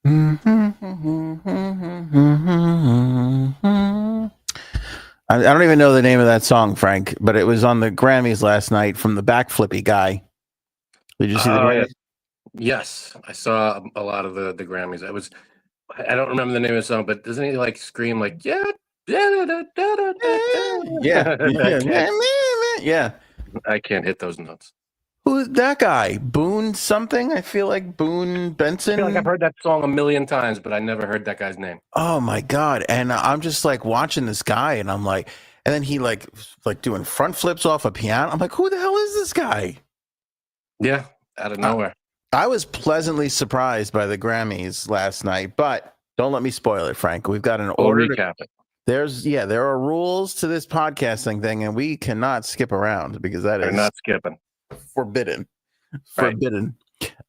I don't even know the name of that song, Frank, but it was on the Grammys last night from the backflippy guy. Did you see the Oh yeah, Grammys? yes, I saw a lot of the Grammys. I don't remember the name of the song, but doesn't he like scream like yeah, da, da, da, da, da, Yeah, da. yeah, yeah. I can't hit those notes. Who's that guy? Boone something? I feel like Boone I feel like I've Benson. heard that song a million times, but I never heard that guy's name. Oh my god! And I'm just like watching this guy, and I'm like, and then he like doing front flips off a piano. I'm like, who the hell is this guy? Yeah, out of nowhere. I was pleasantly surprised by the Grammys last night, but don't let me spoil it, Frank. We've got an We'll order. recap it. There are rules to this podcasting thing, and we cannot skip around because that They're is not skipping. forbidden. Right. Forbidden.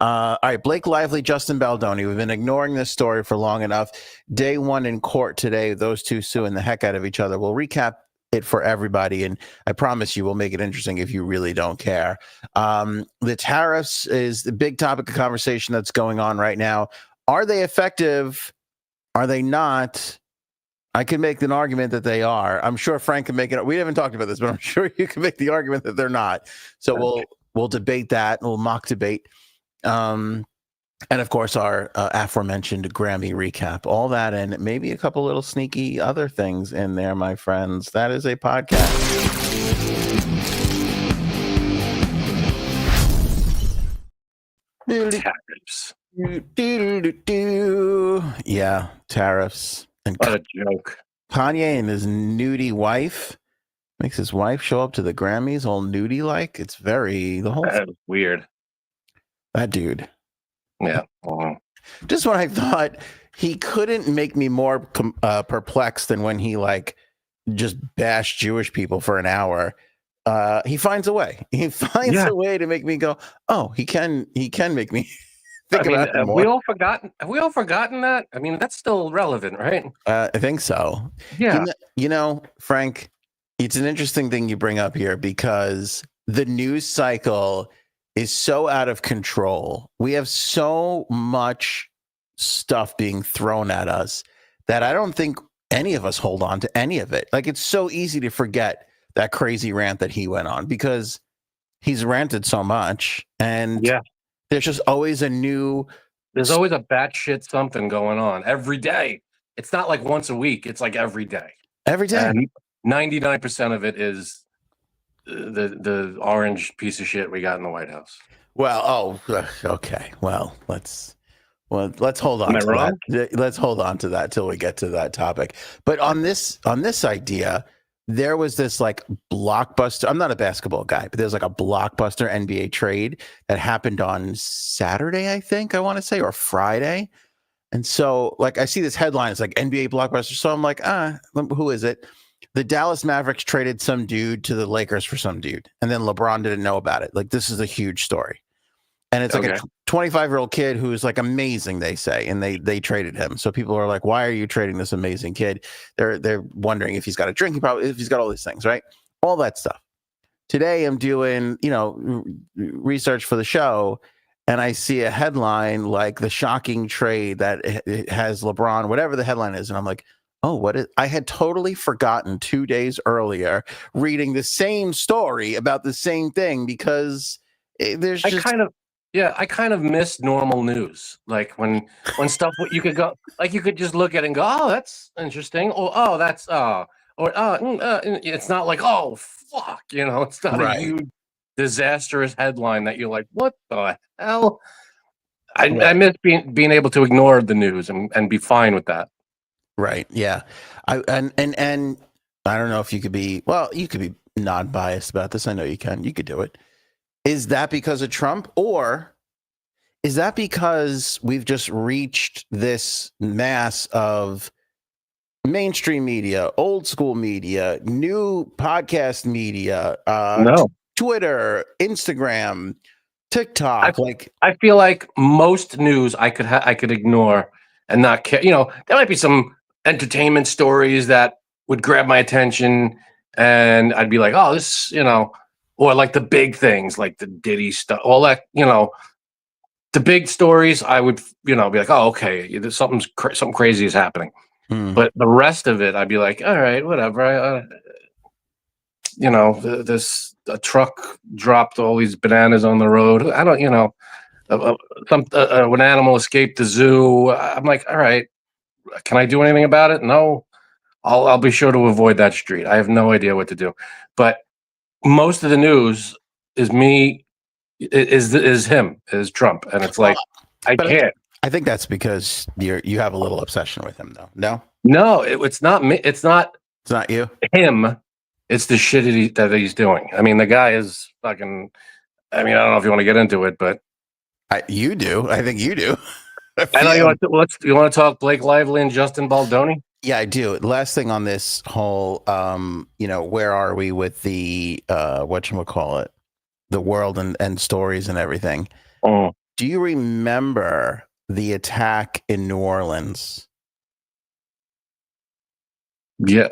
All right, Blake Lively, Justin Baldoni. We've been ignoring this story for long enough. Day one in court today, those two suing the heck out of each other. We'll recap it for everybody, and I promise you we'll make it interesting if you really don't care. The tariffs is the big topic of conversation that's going on right now. Are they effective? Are they not? I can make an argument that they are. I'm sure Frank can make it. We haven't talked about this, but I'm sure you can make the argument that they're not. So we'll debate that. We'll mock debate. And of course, our aforementioned Grammy recap, all that, and maybe a couple little sneaky other things in there, my friends. That is a podcast. Tariffs. Yeah, tariffs. And What a joke. Kanye and his nudie wife makes his wife show up to the Grammys all nudie like. It's very the whole. That was weird. That dude. Yeah. Just when I thought he couldn't make me more perplexed than when he like just bashed Jewish people for an hour. He finds a way. He finds a way to make me go, oh, he can make me think about it more. Have we all forgotten that? I mean, that's still relevant, right? I think so. Yeah. You know, Frank, it's an interesting thing you bring up here because the news cycle is so out of control. We have so much stuff being thrown at us that I don't think any of us hold on to any of it. Like, it's so easy to forget that crazy rant that he went on because he's ranted so much. And there's just always there's always a batshit something going on every day. It's not like once a week. It's like every day. Every day. And 99% of it is the orange piece of shit we got in the White House. Well, okay. Well, let's hold on to that. Let's hold on to that till we get to that topic. But on this idea, there was this like blockbuster. I'm not a basketball guy, but there's like a blockbuster NBA trade that happened on Saturday, I think I want to say, or Friday. And so like I see this headline, it's like NBA blockbuster. So I'm like, who is it? The Dallas Mavericks traded some dude to the Lakers for some dude. And then LeBron didn't know about it. Like, this is a huge story. And it's like a 25-year-old kid who's like amazing, they say, and they traded him. So people are like, why are you trading this amazing kid? They're wondering if he's got a drinking problem, if he's got all these things, right? All that stuff. Today I'm doing, research for the show, and I see a headline like the shocking trade that it has LeBron, whatever the headline is, and I'm like, oh, I had totally forgotten 2 days earlier reading the same story about the same thing because there's just I kind of miss normal news. Like when stuff you could go, like you could just look at it and go, oh, that's interesting. Or that's it's not like, oh fuck, it's not a huge disastrous headline that you're like, what the hell? I miss being able to ignore the news and be fine with that. Right. Yeah. And I don't know if you could be non-biased about this. I know you can. You could do it. Is that because of Trump, or is that because we've just reached this mass of mainstream media, old school media, new podcast media, Twitter, Instagram, TikTok? I feel like most news I could ignore and not care. There might be some entertainment stories that would grab my attention, and I'd be like, oh, this, or like the big things, like the Diddy stuff, all that, the big stories, I would, be like, oh, okay, something crazy is happening. But the rest of it, I'd be like, all right, whatever. This a truck dropped all these bananas on the road. I don't, when an animal escaped the zoo. I'm like, all right, can I do anything about it? No. I'll be sure to avoid that street. I have no idea what to do. But most of the news is him, is Trump, and it's like I can't. I think that's because you have a little obsession with him, though. No, it's not me. It's not you. Him. It's the shit that he's doing. I mean, the guy is fucking. I mean, I don't know if you want to get into it, but you do. I think you do. I know you want to talk Blake Lively and Justin Baldoni. Yeah, I do. Last thing on this whole, where are we with the whatchamacallit, the world and stories and everything? Oh. Do you remember the attack in New Orleans? Yeah,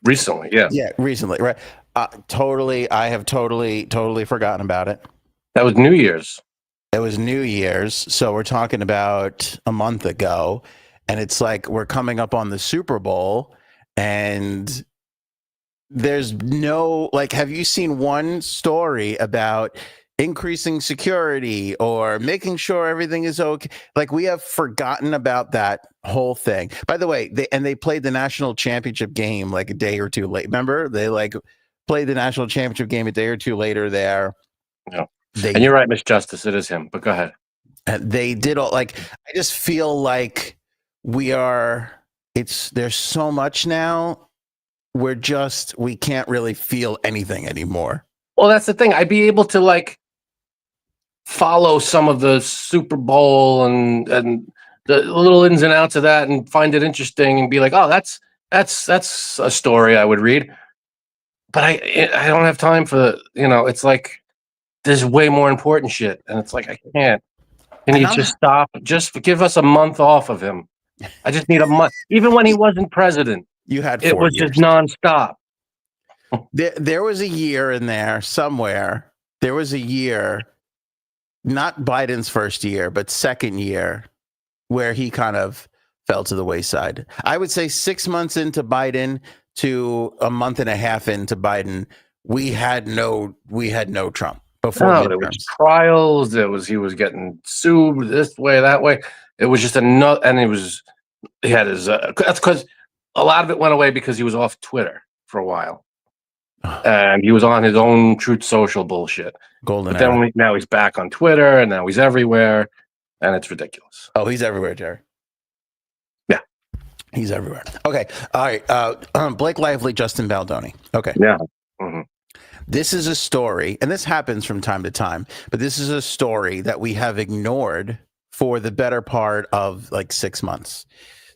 recently. Yeah. Yeah, recently, right? I have totally forgotten about it. That was New Year's. It was New Year's, so we're talking about a month ago. And it's like we're coming up on the Super Bowl, and there's no, like, have you seen one story about increasing security or making sure everything is okay? Like, we have forgotten about that whole thing. By the way, they played the national championship game like a day or two late. Remember, they played the national championship game a day or two later there. Yeah. And you're right, Miss Justice. It is him. But go ahead. And they did all, like, I just feel like there's so much now. We can't really feel anything anymore. Well, that's the thing. I'd be able to follow some of the Super Bowl and the little ins and outs of that and find it interesting and be like, oh, that's a story I would read. But I don't have time for it's like there's way more important shit, and it's like I can't. Can you just stop? Just give us a month off of him. I just need a month. Even when he wasn't president, you had 4 it was years. just nonstop. There was a year in there somewhere. There was a year, not Biden's first year, but second year, where he kind of fell to the wayside. I would say 6 months into Biden to a month and a half into Biden, we had no Trump. Before there was trials. He was getting sued this way, that way. It was just another, and he had his. That's because a lot of it went away because he was off Twitter for a while, and he was on his own Truth Social bullshit. Golden. But then now he's back on Twitter, and now he's everywhere, and it's ridiculous. Oh, he's everywhere, Jerry. Yeah, he's everywhere. Okay, all right. Blake Lively, Justin Baldoni. Okay. Yeah. Mm-hmm. This is a story, and this happens from time to time, but this is a story that we have ignored for the better part of 6 months.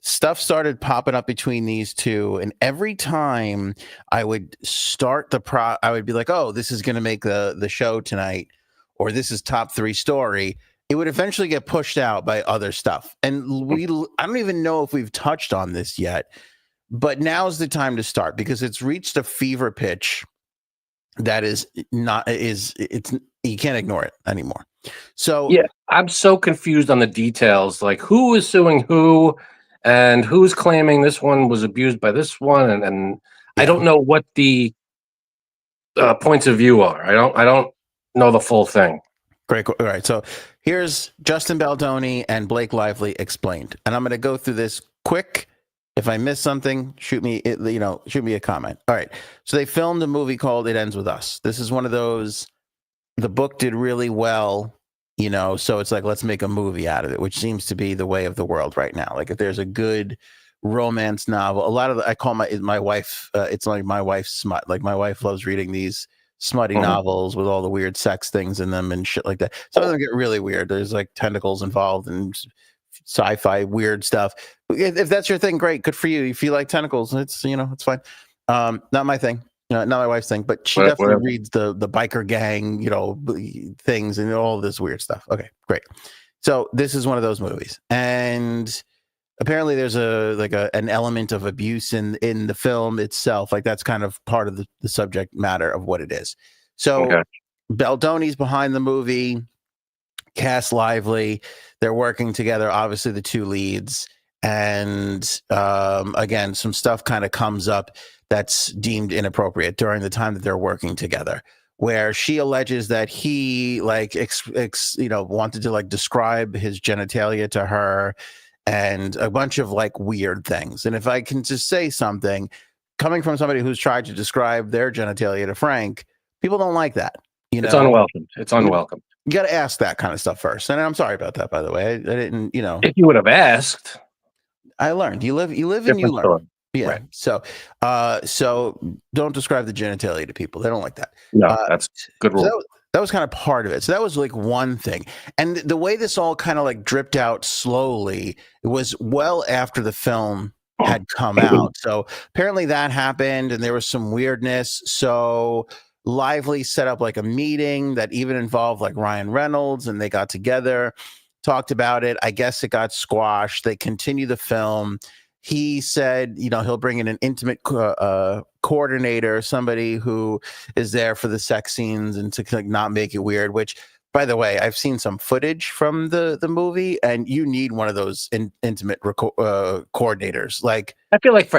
Stuff started popping up between these two, and every time I would start I would be like, oh, this is going to make the show tonight, or this is top 3 story. It would eventually get pushed out by other stuff. And I don't even know if we've touched on this yet, but now's the time to start because it's reached a fever pitch that you can't ignore it anymore. So yeah, I'm so confused on the details, like who is suing who and who's claiming this one was abused by this one, and yeah. I don't know what the points of view are. I don't know the full thing. Great. All right, so here's Justin Baldoni and Blake Lively explained, and I'm going to go through this quick. If I miss something, shoot me a comment. All right. So they filmed a movie called It Ends With Us. This is one of those, the book did really well, so it's like, let's make a movie out of it, which seems to be the way of the world right now. Like if there's a good romance novel, a lot of I call my wife, it's like my wife's smut. Like my wife loves reading these smutty novels with all the weird sex things in them and shit like that. Some of them get really weird. There's like tentacles involved and sci-fi weird stuff. If that's your thing, great, good for you. If you like tentacles, it's it's fine. Not my thing, not my wife's thing, but she definitely reads the biker gang, things and all this weird stuff. Okay, great. So this is one of those movies, and apparently there's an element of abuse in the film itself. Like that's kind of part of the subject matter of what it is. So Baldoni's behind the movie. Cass Lively, they're working together, obviously the two leads. And again, some stuff kind of comes up that's deemed inappropriate during the time that they're working together, where she alleges that he like wanted to like describe his genitalia to her and a bunch of like weird things. And if I can just say something, coming from somebody who's tried to describe their genitalia to Frank, people don't like that. It's unwelcome. It's unwelcome. You got to ask that kind of stuff first. And I'm sorry about that, by the way. I didn't, If you would have asked, I learned. You live and you learn. Story. Yeah. Right. So don't describe the genitalia to people. They don't like that. No, that's good rule. So that was kind of part of it. So that was like one thing. And the way this all kind of like dripped out slowly, it was well after the film had come out. So apparently that happened and there was some weirdness. So Lively set up like a meeting that even involved like Ryan Reynolds, and they got together, talked about it. I guess it got squashed. They continue the film. He said, he'll bring in an intimate coordinator, somebody who is there for the sex scenes and to like not make it weird, which, by the way, I've seen some footage from the movie, and you need one of those intimate coordinators. Like, I feel like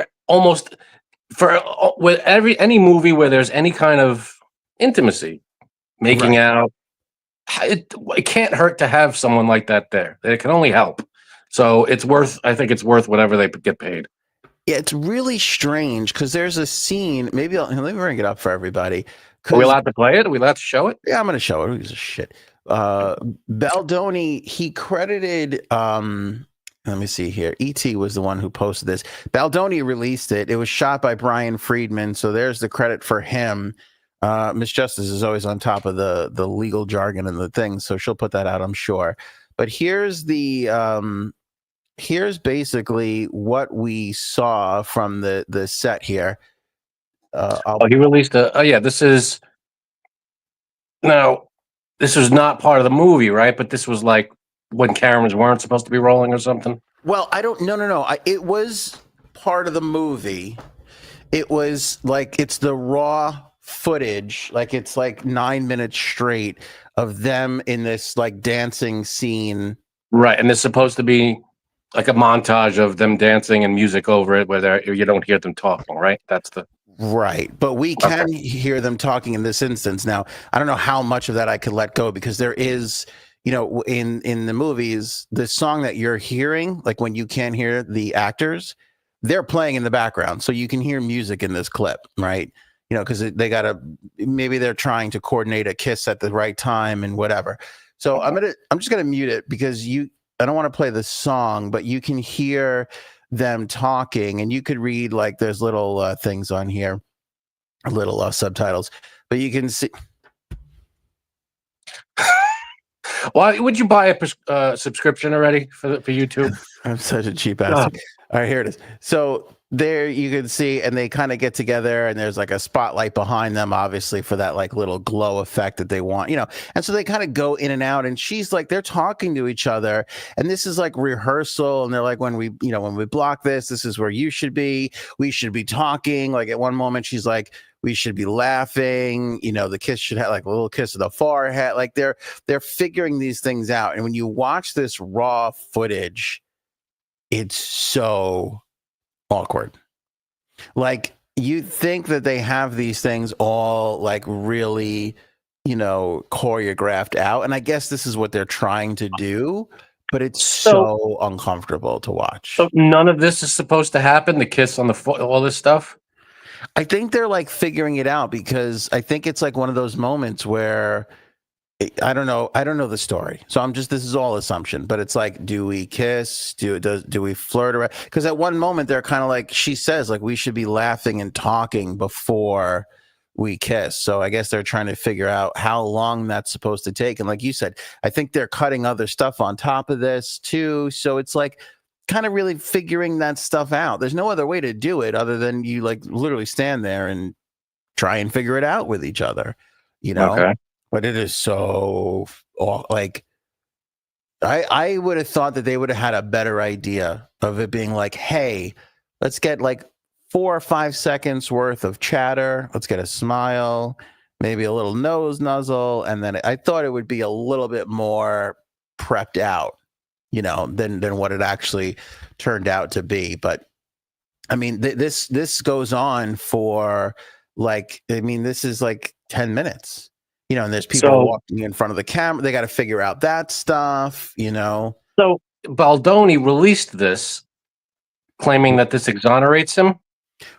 with any movie where there's any kind of intimacy, making out, it can't hurt to have someone like that there. It can only help. So I think it's worth whatever they get paid. Yeah, it's really strange because there's a scene. Maybe let me bring it up for everybody. Are we allowed to play it? Are we allowed to show it? Yeah, I'm going to show it. Who gives a shit? Baldoni, he credited. Let me see here. E.T. was the one who posted this. Baldoni released it. It was shot by Brian Friedman, so there's the credit for him. Miss Justice is always on top of the legal jargon and the things, so she'll put that out, I'm sure. But here's basically what we saw from the set here. He released this was not part of the movie, right? But this was like when cameras weren't supposed to be rolling or something. Well, I don't. No. It was part of the movie. It was like it's the raw footage, like it's like 9 minutes straight of them in this like dancing scene. Right, and it's supposed to be like a montage of them dancing and music over it, where you don't hear them talking. Right, that's the. Right, but we can hear them talking in this instance. Now, I don't know how much of that I could let go because there is, in the movies, the song that you're hearing, like when you can't hear the actors, they're playing in the background, so you can hear music in this clip, right? Because they maybe they're trying to coordinate a kiss at the right time and whatever. So I'm just gonna mute it because I don't want to play the song, but you can hear them talking, and you could read like there's little things on here, little subtitles, but you can see. Why would you buy a subscription already for YouTube? I'm such a cheap ass. All right, here it is. So there you can see, and they kind of get together, and there's like a spotlight behind them, obviously for that like little glow effect that they want, and so they kind of go in and out, and she's like, they're talking to each other, and this is like rehearsal, and they're like, when we block this is where you should be. We should be talking. Like at one moment, she's like, we should be laughing. The kiss should have like a little kiss of the forehead. Like they're figuring these things out, and when you watch this raw footage, it's so awkward. Like you think that they have these things all like really, choreographed out. And I guess this is what they're trying to do, but it's so uncomfortable to watch. So none of this is supposed to happen. The kiss on the foot, all this stuff. I think they're like figuring it out because I think it's like one of those moments where I don't know the story. So this is all assumption, but it's like, do we kiss? Do we flirt around? Because at one moment they're kind of like, she says like, we should be laughing and talking before we kiss. So I guess they're trying to figure out how long that's supposed to take. And like you said, I think they're cutting other stuff on top of this too. So it's like kind of really figuring that stuff out. There's no other way to do it other than you like literally stand there and try and figure it out with each other, Okay. But it is so like I would have thought that they would have had a better idea of it being like, hey, let's get like 4 or 5 seconds worth of chatter. Let's get a smile. maybe a little nose nuzzle, and then I thought it would be a little bit more prepped out, than what it actually turned out to be. But I mean, this goes on for this is like 10 minutes, and there's people walking in front of the camera. They got to figure out that stuff, So Baldoni released this, claiming that this exonerates him.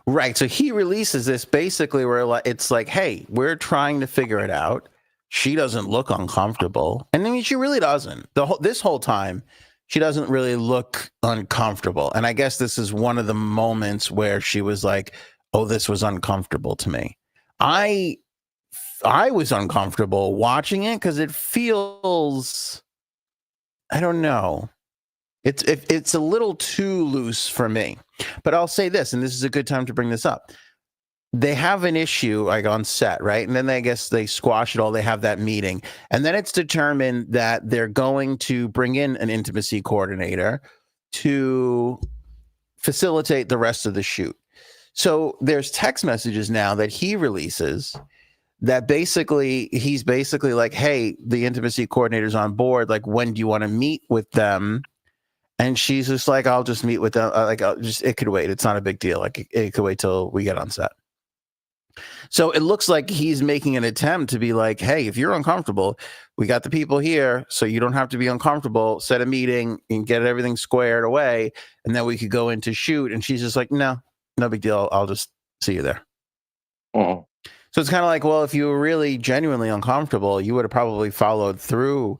Right. So he releases this basically where it's like, hey, we're trying to figure it out. She doesn't look uncomfortable. And I mean, she really doesn't. This whole time, she doesn't really look uncomfortable. And I guess this is one of the moments where she was like, oh, this was uncomfortable to me. I was uncomfortable watching it because it feels, I don't know. It's a little too loose for me. But I'll say this, and this is a good time to bring this up. They have an issue like on set, right? And then I guess they squash it all. They have that meeting. And then it's determined that they're going to bring in an intimacy coordinator to facilitate the rest of the shoot. So there's text messages now that he releases that he's basically like, hey, the intimacy coordinator's on board. Like, when do you want to meet with them? And she's just like, I'll just meet with them. It could wait. It's not a big deal. Like, it could wait till we get on set. So it looks like he's making an attempt to be like, hey, if you're uncomfortable, we got the people here, so you don't have to be uncomfortable. Set a meeting and get everything squared away, and then we could go into shoot. And she's just like, no big deal. I'll just see you there. Uh-huh. So it's kind of like, well, if you were really genuinely uncomfortable, you would have probably followed through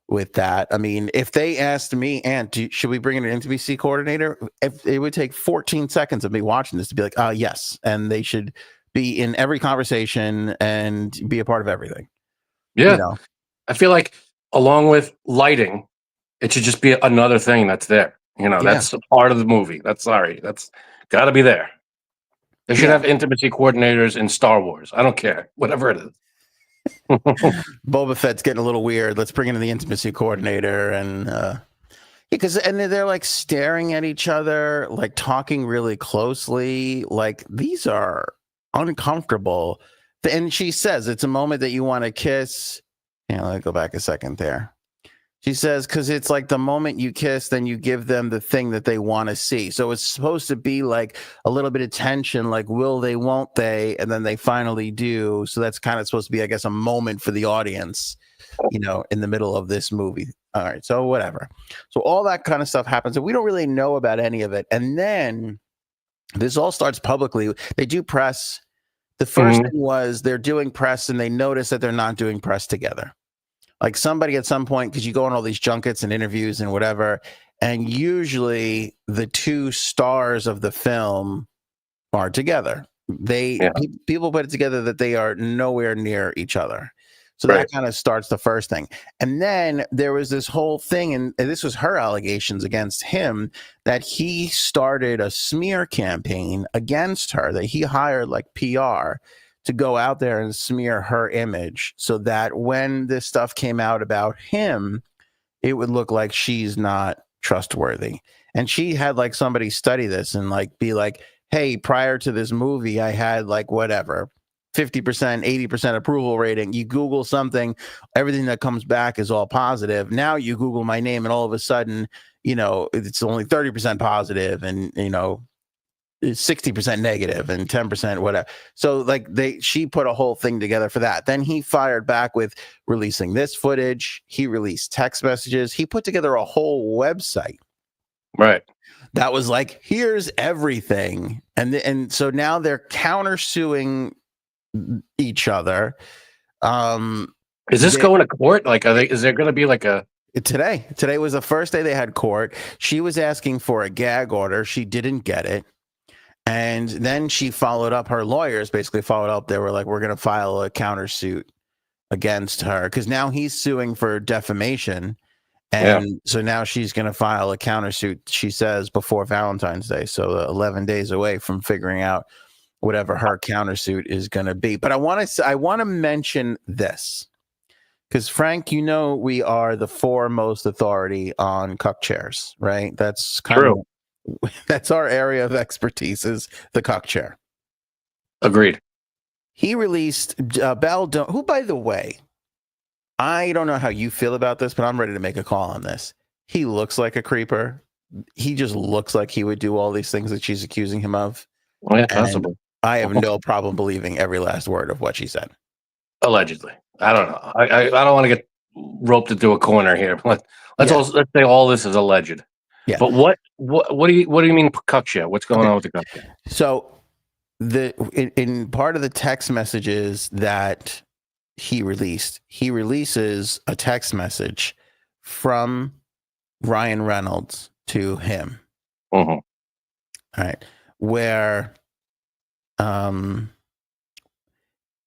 with that. I mean, if they asked me, Ant, should we bring in an intimacy coordinator? If it would take 14 seconds of me watching this to be like, yes. And they should be in every conversation and be a part of everything. Yeah. I feel like along with lighting, it should just be another thing that's there. That's a part of the movie. That's got to be there. They should have intimacy coordinators in Star Wars. I don't care. Whatever it is. Boba Fett's getting a little weird. Let's bring in the intimacy coordinator. And because they're like staring at each other, like talking really closely. Like, these are uncomfortable. And she says it's a moment that you want to kiss. Let me go back a second there. She says, because it's like the moment you kiss, then you give them the thing that they want to see. So it's supposed to be like a little bit of tension, like will they, won't they? And then they finally do. So that's kind of supposed to be, I guess, a moment for the audience, in the middle of this movie. All right. So whatever. So all that kind of stuff happens. And we don't really know about any of it. And then this all starts publicly. They do press. The first thing was they're doing press and they notice that they're not doing press together. Like, somebody at some point, because you go on all these junkets and interviews and whatever, and usually the two stars of the film are together. People put it together that they are nowhere near each other. So that kind of starts the first thing. And then there was this whole thing, and this was her allegations against him, that he started a smear campaign against her, that he hired like PR to go out there and smear her image so that when this stuff came out about him, it would look like she's not trustworthy. And she had like somebody study this and like be like, hey, prior to this movie, I had like whatever, 50%, 80% approval rating. You Google something, everything that comes back is all positive. Now you Google my name and all of a sudden, it's only 30% positive and, 60% negative and 10% whatever. So like she put a whole thing together for that. Then he fired back with releasing this footage. He released text messages. He put together a whole website. Right. That was like, here's everything. And so now they're countersuing each other. Is this going to court? Like, is there going to be like a... Today was the first day they had court. She was asking for a gag order. She didn't get it. And then she followed up. Her lawyers basically followed up. They were like, we're going to file a countersuit against her because now he's suing for defamation. And so now she's going to file a countersuit, she says, before Valentine's Day. So 11 days away from figuring out whatever her countersuit is going to be. But I want to mention this because, Frank, we are the foremost authority on cuck chairs, right? That's kind of... That's our area of expertise, is the cuck chair. Agreed. He released Baldoni, who, by the way, I don't know how you feel about this, but I'm ready to make a call on this. He looks like a creeper. He just looks like he would do all these things that she's accusing him of. Well, yeah, possibly. I have no problem believing every last word of what she said. Allegedly. I don't know. I don't want to get roped into a corner here. Let's say all this is alleged. Yeah. But what do you mean cucksia? What's going on with the cucksia? So in part of the text messages that he releases a text message from Ryan Reynolds to him. Mm-hmm. All right. Where from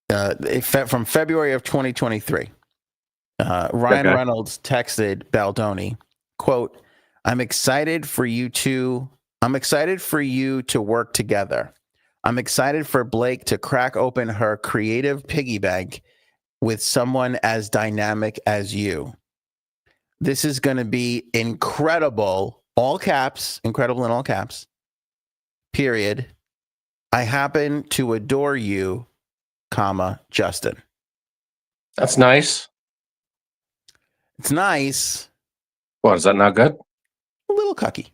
February of 2023, Ryan Reynolds texted Baldoni, quote, I'm excited for you to work together. I'm excited for Blake to crack open her creative piggy bank with someone as dynamic as you. This is going to be incredible, all caps, incredible in all caps, period. I happen to adore you, comma, Justin. That's nice. It's nice. What, is that not good? A little cucky.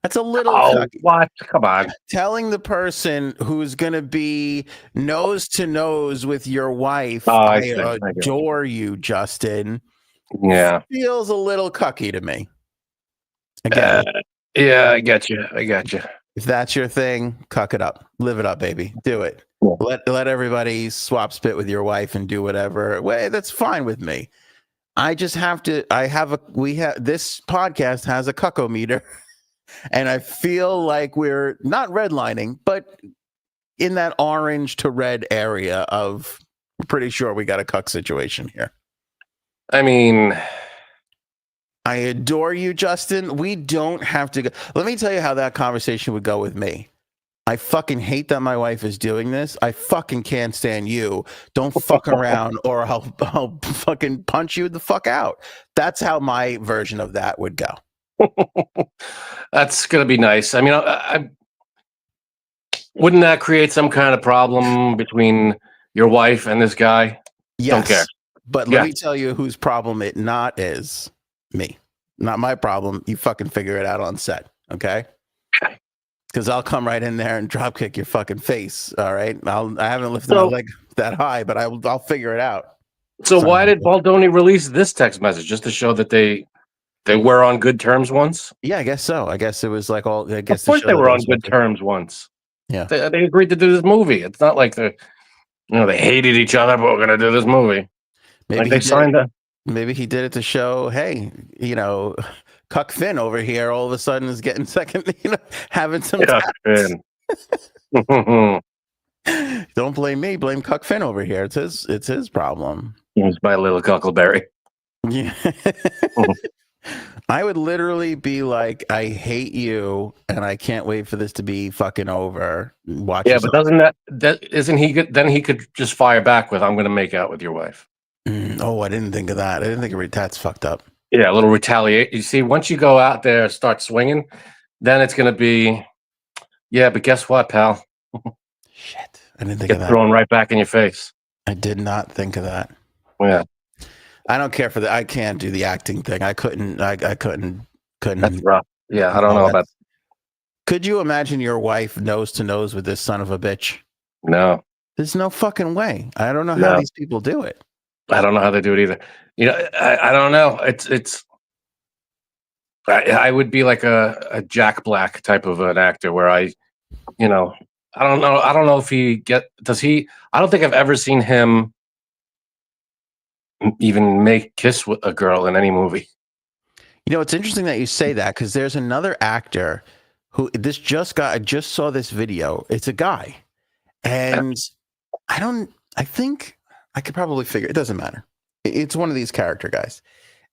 That's a little cucky. What? Come on. Telling the person who's going to be nose to nose with your wife, I adore you, Justin. Yeah. Feels a little cucky to me. Again. Yeah, I got you. If that's your thing, cuck it up. Live it up, baby. Do it. Yeah. Let everybody swap spit with your wife and do whatever. Well, that's fine with me. I just have to, this podcast has a cuckometer, and I feel like we're not redlining, but in that orange to red area of, I'm pretty sure we got a cuck situation here. I mean, I adore you, Justin. We don't have to go. Let me tell you how that conversation would go with me. I fucking hate that my wife is doing this. I fucking can't stand you. Don't fuck around or I'll fucking punch you the fuck out. That's how my version of that would go. That's going to be nice. I mean, wouldn't that create some kind of problem between your wife and this guy? Yes. Don't care. But let me tell you whose problem it not is. Me. Not my problem. You fucking figure it out on set. Okay? Okay. Because I'll come right in there and drop kick your fucking face. All right. I haven't lifted my leg that high, but I'll figure it out. So why did Baldoni release this text message? Just to show that they were on good terms once? Yeah, I guess so. I guess it was like all. I guess of course they were on good terms once. Yeah, they agreed to do this movie. It's not like they hated each other, but we're gonna do this movie. Maybe like they signed up. Maybe he did it to show, hey, Cuck Finn over here all of a sudden is getting second, having some Finn. Don't blame me, blame Cuck Finn over here. It's his problem. He's my little Cuckleberry. Yeah. I would literally be like, I hate you and I can't wait for this to be fucking over. Watch yourself. But doesn't isn't he good? Then he could just fire back with, I'm gonna make out with your wife. Oh, I didn't think of that. I didn't think that's fucked up. Yeah, a little retaliate. You see, once you go out there and start swinging, then it's going to be, yeah, but guess what, pal? Shit. I didn't think of that. Thrown right back in your face. I did not think of that. Yeah. I don't care for that. I can't do the acting thing. I couldn't. That's rough. Yeah, I don't know about. Could you imagine your wife nose to nose with this son of a bitch? No. There's no fucking way. I don't know how these people do it. I don't know how they do it either. I don't know. I would be like a Jack Black type of an actor where I don't know. I don't know if does he, I don't think I've ever seen him even kiss with a girl in any movie. It's interesting that you say that because there's another actor who I just saw this video. It's a guy. And I think I could probably figure it doesn't matter. It's one of these character guys.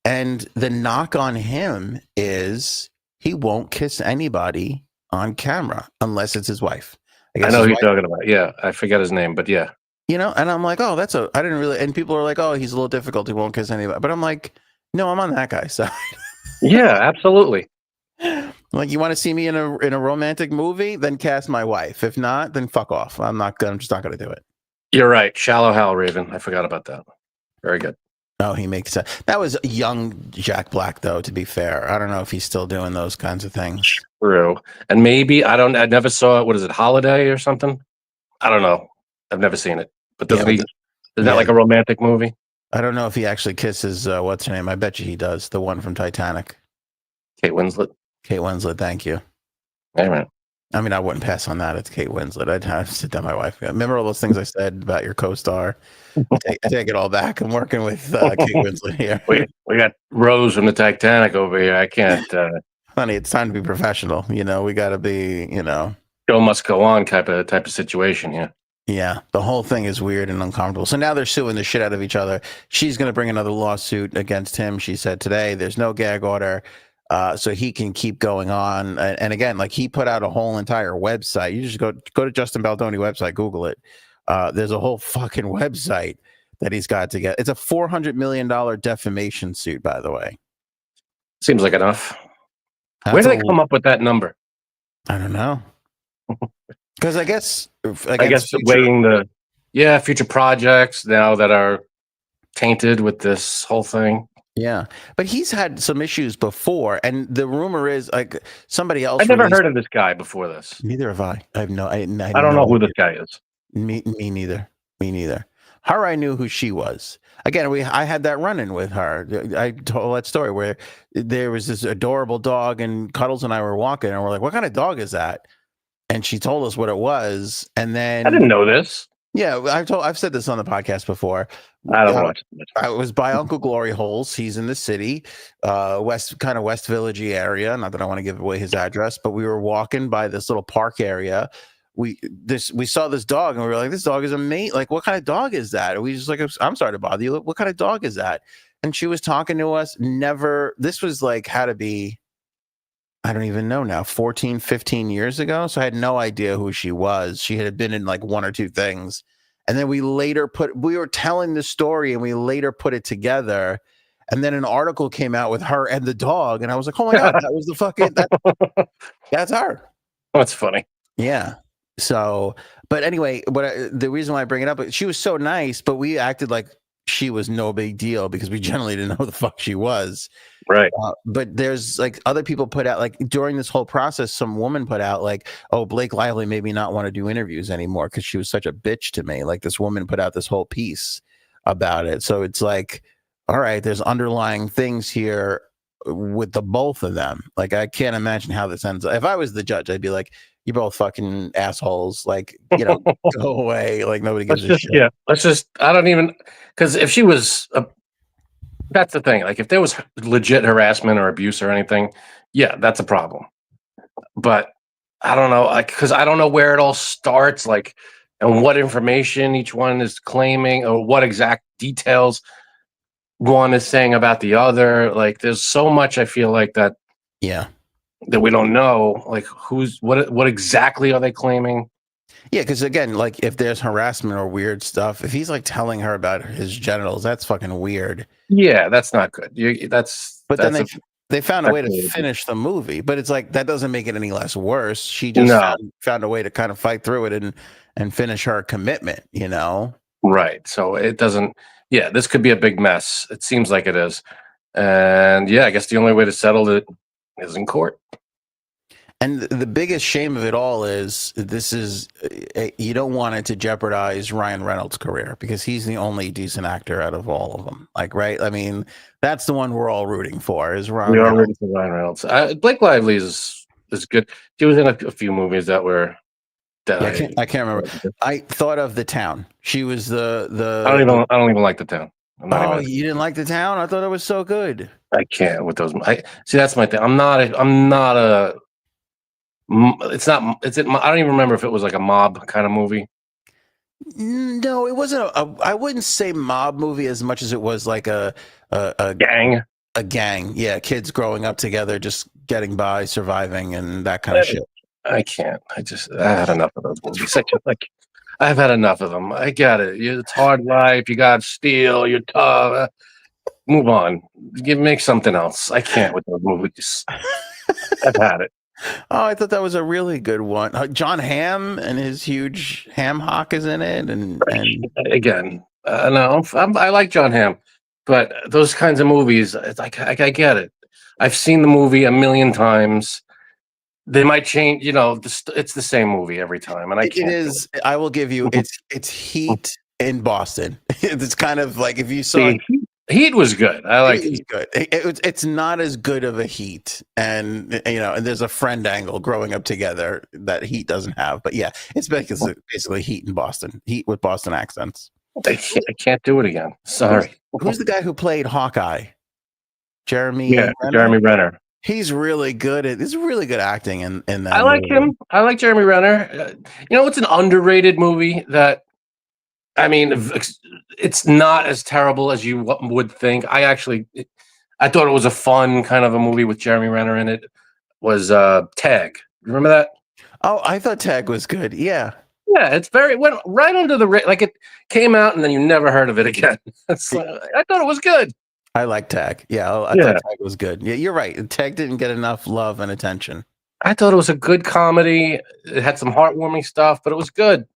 And the knock on him is he won't kiss anybody on camera unless it's his wife. I know who you're talking about. Yeah. I forget his name, but yeah. And I'm like, oh, I didn't really, and people are like, oh, he's a little difficult. He won't kiss anybody. But I'm like, no, I'm on that guy's side. Yeah, absolutely. Like, you want to see me in a romantic movie? Then cast my wife. If not, then fuck off. I'm just not gonna do it. You're right. Shallow Hal Raven. I forgot about that. Very good. Oh, he makes sense. That was young Jack Black, though, to be fair. I don't know if he's still doing those kinds of things. True. And maybe, I never saw it. What is it, Holiday or something? I don't know. I've never seen it. But isn't that like a romantic movie? I don't know if he actually kisses, what's her name? I bet you he does. The one from Titanic. Kate Winslet. Kate Winslet, thank you. All right. I mean, I wouldn't pass on that. It's Kate Winslet. I'd have to sit down my wife. Remember all those things I said about your co-star? I take it all back. I'm working with Kate Winslet here. We got Rose from the Titanic over here. I can't. Honey, it's time to be professional. We got to be, Show must go on type of situation here. Yeah, the whole thing is weird and uncomfortable. So now they're suing the shit out of each other. She's going to bring another lawsuit against him. She said today there's no gag order. So he can keep going on. And again, like, he put out a whole entire website. You just go to Justin Baldoni website, Google it. There's a whole fucking website that he's got to get. It's a $400 million defamation suit, by the way. Seems like enough. Where do they come up with that number? I don't know. Because I guess weighing future projects now that are tainted with this whole thing. Yeah, but he's had some issues before, and the rumor is, like, somebody else. I've never heard of this guy before this. Neither have I. I don't know who this guy is. Me neither. Me neither. Her, I knew who she was. Again, I had that run-in with her. I told that story where there was this adorable dog, and Cuddles and I were walking, and we're like, "What kind of dog is that?" And she told us what it was, and then I didn't know this. Yeah, I've said this on the podcast before. I don't watch it. I was by Uncle Glory Holes. He's in the city, West Villagey area. Not that I want to give away his address, but we were walking by this little park area. We saw this dog, and we were like, "This dog is amazing! Like, what kind of dog is that?" And we just like, "I'm sorry to bother you. What kind of dog is that?" And she was talking to us. This was like, had to be, I don't even know now, 14, 15 years ago. So I had no idea who she was. She had been in like one or two things. And then we were telling the story, and we later put it together. And then an article came out with her and the dog. And I was like, oh my God, that was the fucking, that's her. That's funny. Yeah. So, but anyway, the reason why I bring it up, she was so nice, but we acted like she was no big deal because we generally didn't know who the fuck she was. Right. But there's like other people put out, like, during this whole process, some woman put out like, "Oh, Blake Lively made me not want to do interviews anymore because she was such a bitch to me." Like, this woman put out this whole piece about it. So it's like, all right, there's underlying things here with the both of them. Like, I can't imagine how this ends up. If I was the judge, I'd be like, "You both fucking assholes. Like, go away. Like, nobody gives a shit." Yeah. I don't even, because if she was that's the thing. Like, if there was legit harassment or abuse or anything, yeah, that's a problem. But I don't know, like, because I don't know where it all starts, like, and what information each one is claiming, or what exact details one is saying about the other. Like, there's so much, I feel like, that we don't know. Like, what exactly are they claiming? Yeah, because again, like, if there's harassment or weird stuff, if he's like telling her about his genitals, that's fucking weird. Yeah, that's not good. Then they found a way to finish the movie, but it's like, that doesn't make it any less worse. She just found a way to kind of fight through it and finish her commitment, Right. So it doesn't. Yeah, this could be a big mess. It seems like it is, and I guess the only way to settle it is in court. And the biggest shame of it all is you don't want it to jeopardize Ryan Reynolds' career, because he's the only decent actor out of all of them. Like, right? I mean, that's the one we're all rooting for, is Ryan Reynolds. We are rooting for Ryan Reynolds. Blake Lively is good. She was in a few movies that were. I can't remember. I thought of The Town. She was the. I don't even like The Town. You didn't like The Town? I thought it was so good. I can't with those. See, that's my thing. I'm not a. It's not. I don't even remember if it was like a mob kind of movie. No, it wasn't. I wouldn't say mob movie as much as it was like a gang. A gang, yeah. Kids growing up together, just getting by, surviving, and that kind of shit. I can't. I had enough of those movies. I've had enough of them. I get it. It's hard life. You got to steal. You're tough. Move on. Make something else. I can't with those movies. I've had it. Oh, I thought that was a really good one. John Hamm and his huge ham hock is in it, and Again, no, I like John Hamm, but those kinds of movies, it's like I get it. I've seen the movie a million times. They might change, it's the same movie every time, and I it can't do is. I will give you. It's Heat in Boston. It's kind of like if you saw. See, Heat was good. I like Heat is Heat. good. It's not as good of a Heat, and and there's a friend angle growing up together that Heat doesn't have. But yeah, it's basically Heat in Boston. Heat with Boston accents. I can't do it again. Sorry. Who's the guy who played Hawkeye? Jeremy. Yeah, Renner? Jeremy Renner. He's really good at. He's really good acting in that. I like movie. him. I like Jeremy Renner. It's an underrated movie that, I mean, it's not as terrible as you would think. I thought it was a fun kind of a movie with Jeremy Renner in it. Was Tag. Remember that? Oh, I thought Tag was good. Yeah. Yeah, went right under the like it came out and then you never heard of it again. I thought it was good. I like Tag. Yeah, I thought Tag was good. Yeah, you're right. Tag didn't get enough love and attention. I thought it was a good comedy. It had some heartwarming stuff, but it was good.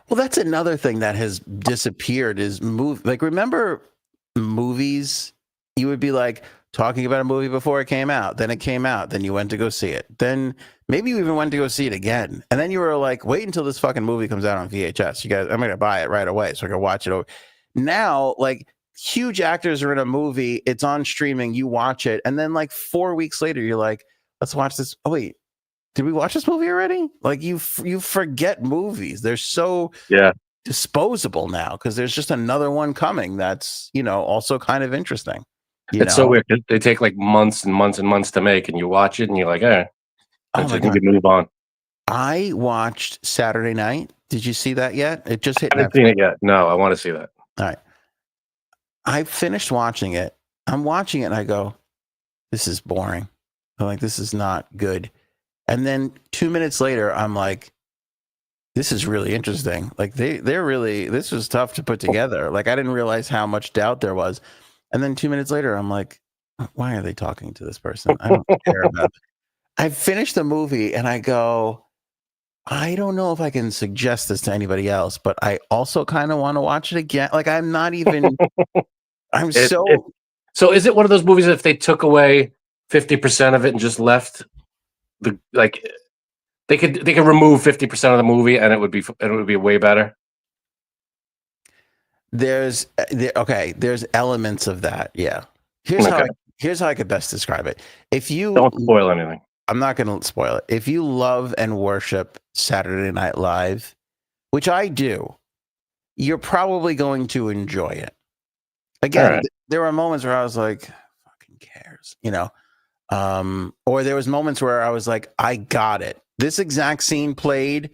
Well, that's another thing that has disappeared is like remember movies? You would be like talking about a movie before it came out, then it came out, then you went to go see it. Then maybe you even went to go see it again. And then you were like, wait until this fucking movie comes out on VHS. You guys, I'm gonna buy it right away so I can watch it over. Now, like huge actors are in a movie, it's on streaming, you watch it, and then like 4 weeks later, you're like, let's watch this. Oh wait, did we watch this movie already? Like you forget movies. They're so disposable now because there's just another one coming that's also kind of interesting. It's so weird. They take like months and months and months to make, and you watch it and you're like, oh my God. Move on. I watched Saturday Night. Did you see that yet? It just hit. I haven't seen it yet. No, I want to see that. All right. I finished watching it. I'm watching it and I go, this is boring. I'm like, this is not good. And then 2 minutes later, I'm like, this is really interesting. Like they're really, this was tough to put together. Like I didn't realize how much doubt there was. And then 2 minutes later, I'm like, why are they talking to this person? I don't care about it. I finished the movie and I go, I don't know if I can suggest this to anybody else, but I also kind of want to watch it again. Like I'm not even, So is it one of those movies that if they took away 50% of it and just left they could remove 50% of the movie and it would be way better? There's elements of that. Yeah. Here's how I could best describe it. If you don't spoil anything. I'm not going to spoil it. If you love and worship Saturday Night Live, which I do, you're probably going to enjoy it. Again, there were moments where I was like, fucking cares, or there was moments where I was like, I got it. This exact scene played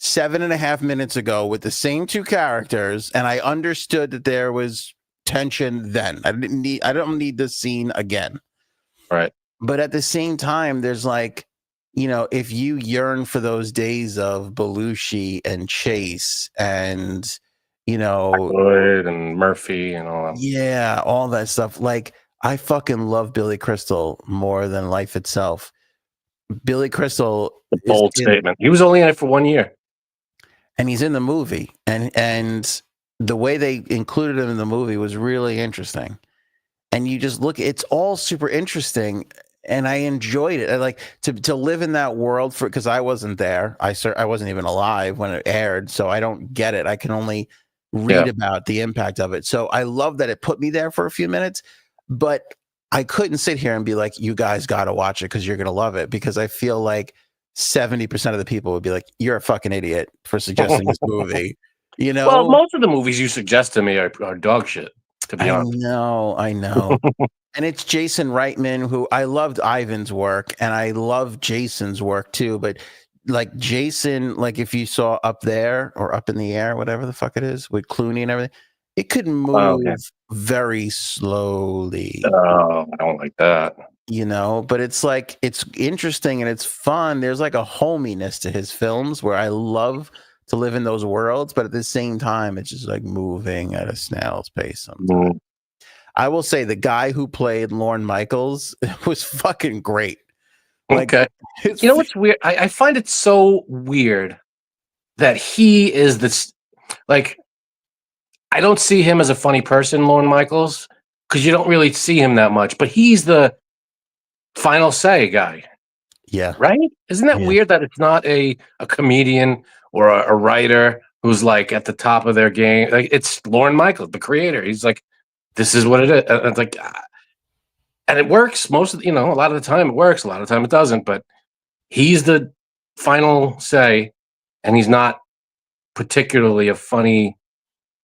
7.5 minutes ago with the same two characters, and I understood that there was tension then. I don't need this scene again. Right. But at the same time, there's like, if you yearn for those days of Belushi and Chase and, Lloyd and Murphy and all that. Yeah, all that stuff. Like, I fucking love Billy Crystal more than life itself. Billy Crystal. Bold statement. He was only in it for 1 year. And he's in the movie. And the way they included him in the movie was really interesting. And you just look, it's all super interesting. And I enjoyed it. I like to live in that world because I wasn't there. I wasn't even alive when it aired, so I don't get it. I can only read about the impact of it. So I love that it put me there for a few minutes, but I couldn't sit here and be like, you guys got to watch it because you're going to love it. Because I feel like 70% of the people would be like, you're a fucking idiot for suggesting this movie. Well, most of the movies you suggest to me are dog shit, to be honest. I know. And it's Jason Reitman, who I loved Ivan's work and I love Jason's work too. But like Jason, like if you saw Up There or Up in the Air, whatever the fuck it is with Clooney and everything, it could move very slowly. Oh, I don't like that. But it's like, it's interesting and it's fun. There's like a hominess to his films where I love to live in those worlds, but at the same time, it's just like moving at a snail's pace sometimes. I will say the guy who played Lorne Michaels was fucking great. Like, Okay. You know what's weird? I find it so weird that he is this, like, I don't see him as a funny person, Lorne Michaels, because you don't really see him that much, but he's the final say guy, yeah, right? Isn't that weird that it's not a comedian or a writer who's like at the top of their game? Like, it's Lorne Michaels, the creator. He's like, this is what it is. And it's like, and it works most of the, a lot of the time it works, a lot of the time it doesn't, but he's the final say, and he's not particularly a funny,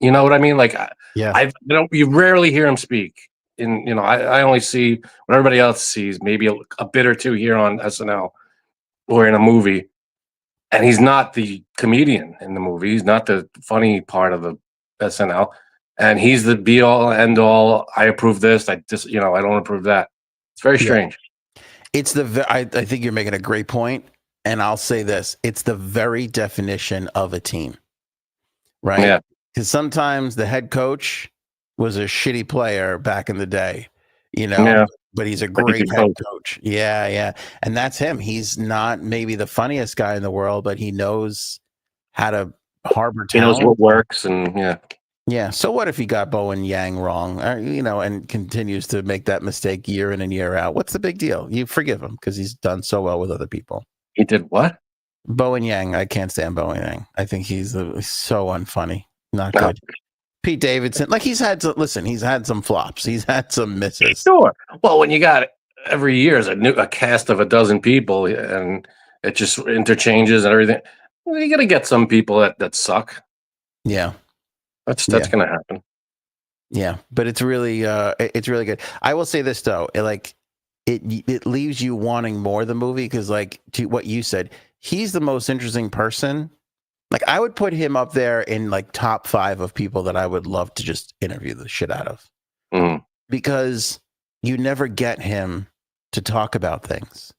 you know what I mean? Like, yeah, you rarely hear him speak. I only see what everybody else sees, maybe a bit or two here on SNL or in a movie. And he's not the comedian in the movie. He's not the funny part of the SNL. And he's the be all end all. I approve this. I don't approve that. It's very strange. It's I think you're making a great point, and I'll say this: it's the very definition of a team, right? Yeah. Because sometimes the head coach was a shitty player back in the day, but he's a great head coach. Yeah, yeah, and that's him. He's not maybe the funniest guy in the world, but he knows how to harbor talent. He knows what works, and yeah. Yeah. So what if he got Bowen Yang wrong, and continues to make that mistake year in and year out? What's the big deal? You forgive him because he's done so well with other people. He did what? Bowen Yang. I can't stand Bowen Yang. I think he's so unfunny. Not good. Pete Davidson, like he's had some flops. He's had some misses. Sure. Well, when you got every year is a cast of a dozen people and it just interchanges and everything, well, you're gonna get some people that suck. Yeah. That's gonna happen. Yeah, but it's really good. I will say this though, it leaves you wanting more of the movie because, like, to what you said, he's the most interesting person. Like, I would put him up there in like top 5 of people that I would love to just interview the shit out of, because you never get him to talk about things.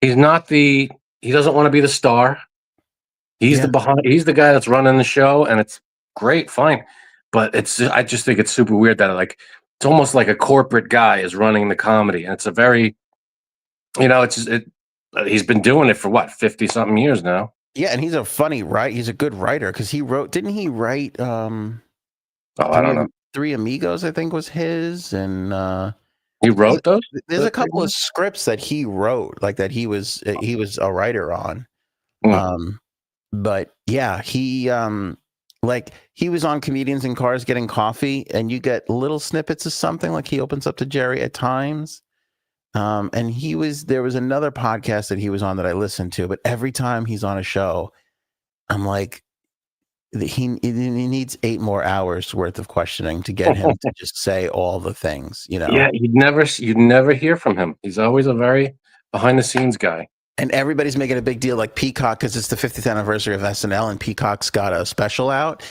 He's not he doesn't want to be the star. He's he's the guy that's running the show, and it's great, fine. But I just think it's super weird that it's almost like a corporate guy is running the comedy, and it's a very, he's been doing it for what, 50 something years now. Yeah, and he's a he's a good writer because didn't he write I don't know. Three Amigos, I think was his, and he wrote those? There's a couple of scripts that he wrote, like that he was a writer on. But yeah, he he was on Comedians in Cars Getting Coffee, and you get little snippets of something, like he opens up to Jerry at times. And there was another podcast that he was on that I listened to, but every time he's on a show, I'm like, he needs 8 more hours worth of questioning to get him to just say all the things, Yeah, you'd never hear from him. He's always a very behind the scenes guy. And everybody's making a big deal, like Peacock, because it's the 50th anniversary of SNL, and Peacock's got a special out.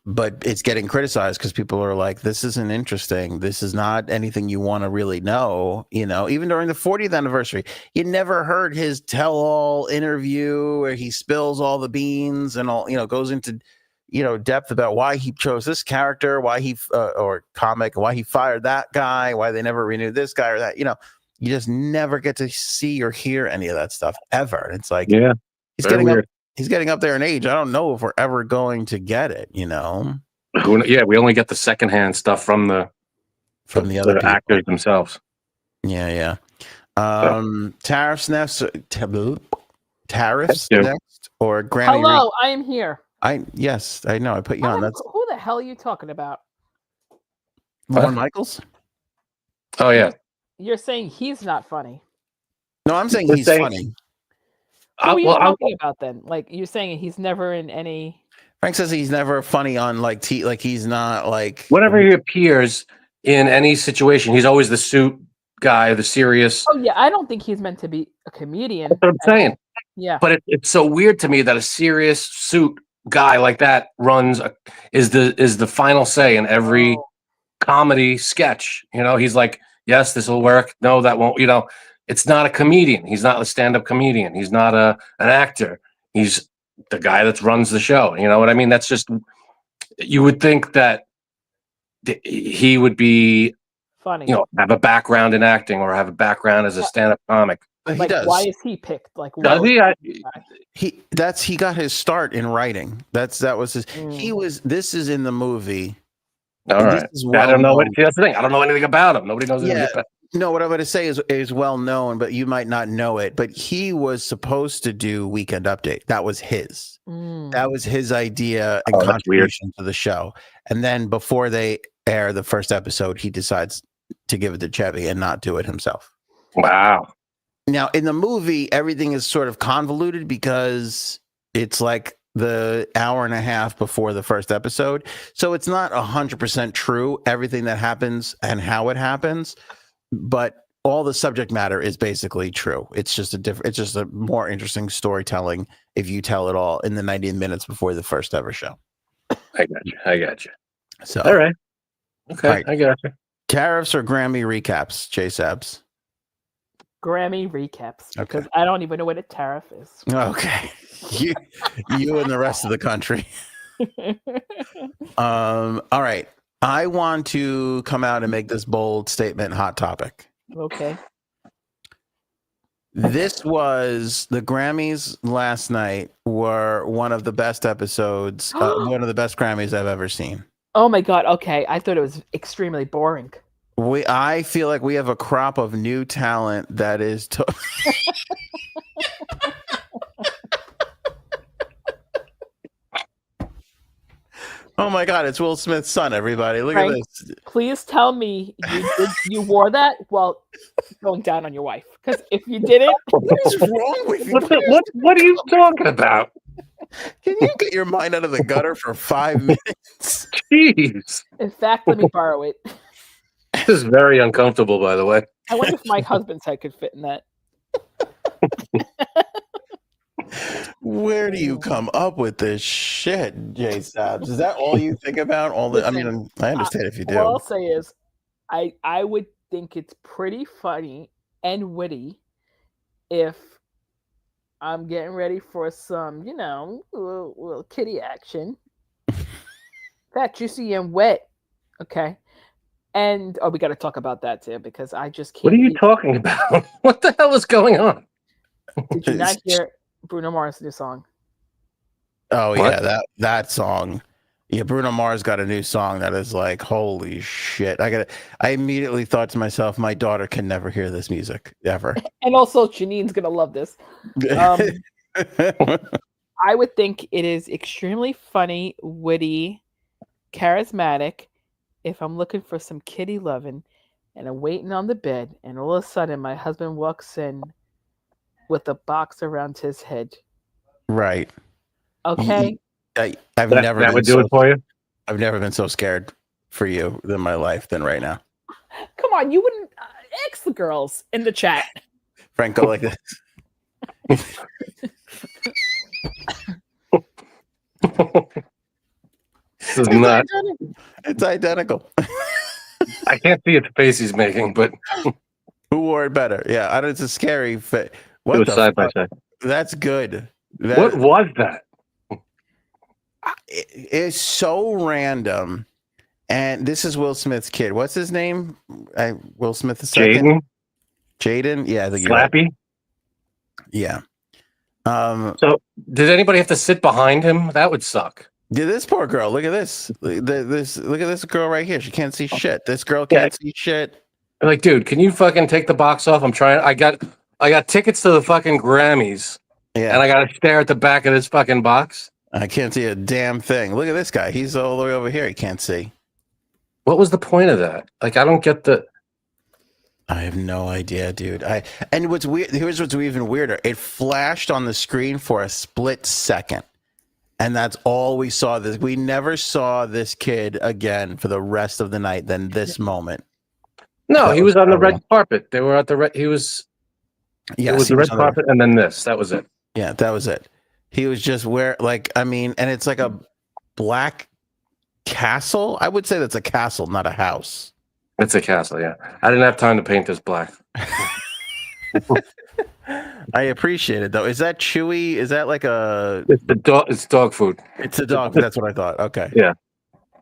But it's getting criticized because people are like, this isn't interesting. This is not anything you want to really know. Even during the 40th anniversary, you never heard his tell-all interview where he spills all the beans and all, goes into, depth about why he chose this character, why he, or comic, why he fired that guy, why they never renewed this guy or that, you just never get to see or hear any of that stuff ever. It's like, yeah, he's getting up there in age. I don't know if we're ever going to get it, Yeah, we only get the secondhand stuff from the other actors themselves. Yeah, yeah. Tariffs next. Tariffs next, or Grammy. Hello, I am here. Yes, I know. I put you on. That's who the hell are you talking about? Lorne Michaels. Oh yeah. You're saying he's not funny. No, I'm saying he's funny. Who are you talking about then? Like, you're saying he's never in any. Frank says he's never funny on like he's not like. Whenever he appears in any situation, he's always the suit guy, the serious. Oh yeah, I don't think he's meant to be a comedian. That's what I'm saying. Yeah, but it's so weird to me that a serious suit guy like that is the final say in every comedy sketch. He's like, yes, this will work. No, that won't. It's not a comedian. He's not a stand-up comedian. He's not an actor. He's the guy that runs the show. You know what I mean? That's just, you would think that he would be funny. Have a background in acting or have a background as a stand-up comic. Like, does. why is he picked? Like, Does he? He got his start in writing. That was his. This is in the movie. All right. I don't know. That's the thing. I don't know anything about him. Nobody knows anything about him. No, what I'm going to say is well known, but you might not know it. But he was supposed to do Weekend Update. That was his. That was his idea and contribution to the show. And then before they air the first episode, he decides to give it to Chevy and not do it himself. Wow. Now, in the movie, everything is sort of convoluted because it's like the hour and a half before the first episode. So it's not 100% true, everything that happens and how it happens. But all the subject matter is basically true. It's just a more interesting storytelling if you tell it all in the 90 minutes before the first ever show. I got you. So, all right. Okay, all right. I got you. Tariffs or Grammy recaps, J Sabs? Grammy recaps, because I don't even know what a tariff is. Okay. You and the rest of the country. All right. I want to come out and make this bold statement, hot topic. Okay. This was the Grammys last night were one of the best episodes, one of the best Grammys I've ever seen. Oh my God. Okay. I thought it was extremely boring. I feel like we have a crop of new talent that is Oh my God, it's Will Smith's son, everybody. Look at this. Please tell me you wore that while going down on your wife. Because if you didn't, what is wrong with you? What are you talking about? Can you get your mind out of the gutter for 5 minutes? Jeez. In fact, let me borrow it. This is very uncomfortable, by the way. I wonder if my husband's head could fit in that. Where do you come up with this shit, J Sabs? Is that all you think about? Listen, I mean, I understand if you do. What I'll say is, I would think it's pretty funny and witty if I'm getting ready for some, little kitty action. That juicy and wet. Okay. And we got to talk about that too, because I just can't. What are you talking about? What the hell is going on? Did you not hear Bruno Mars' new song? Oh what? Yeah, that song. Yeah, Bruno Mars got a new song that is like, holy shit! I immediately thought to myself, my daughter can never hear this music ever. And also, Janine's gonna love this. I would think it is extremely funny, witty, charismatic. If I'm looking for some kitty loving and I'm waiting on the bed and all of a sudden my husband walks in with a box around his head. Right. Okay. I've never that would do it for you. I've never been so scared for you in my life than right now. Come on, you wouldn't ask the girls in the chat. Frank, go like this. This is not. It's identical. I can't see the face he's making, but who wore it better? Yeah, I don't. It's a scary face. What it was side by side. That's good. What was that? It's so random. And this is Will Smith's kid. What's his name? Will Smith the second. Jaden. Yeah, I think Slappy. Right. Yeah. So, did anybody have to sit behind him? That would suck. Yeah, this poor girl. Look at this. Look at this girl right here. She can't see shit. This girl can't see shit. Like, dude, can you fucking take the box off? I'm trying. I got tickets to the fucking Grammys. Yeah. And I got to stare at the back of this fucking box. I can't see a damn thing. Look at this guy. He's all the way over here. He can't see. What was the point of that? Like, I don't get the. I have no idea, dude. And what's weird. Here's what's even weirder. It flashed on the screen for a split second. And that's all we saw. We never saw this kid again for the rest of the night than this moment. No, he was on the red carpet. They were at the red. He was. Yeah, it was the red carpet, and then this. That was it. Yeah, that was it. He was just and it's like a black castle. I would say that's a castle, not a house. It's a castle. Yeah, I didn't have time to paint this black. I appreciate it though. Is that chewy? Is that like a? It's the dog. It's dog food. It's a dog. That's what I thought. Okay. Yeah.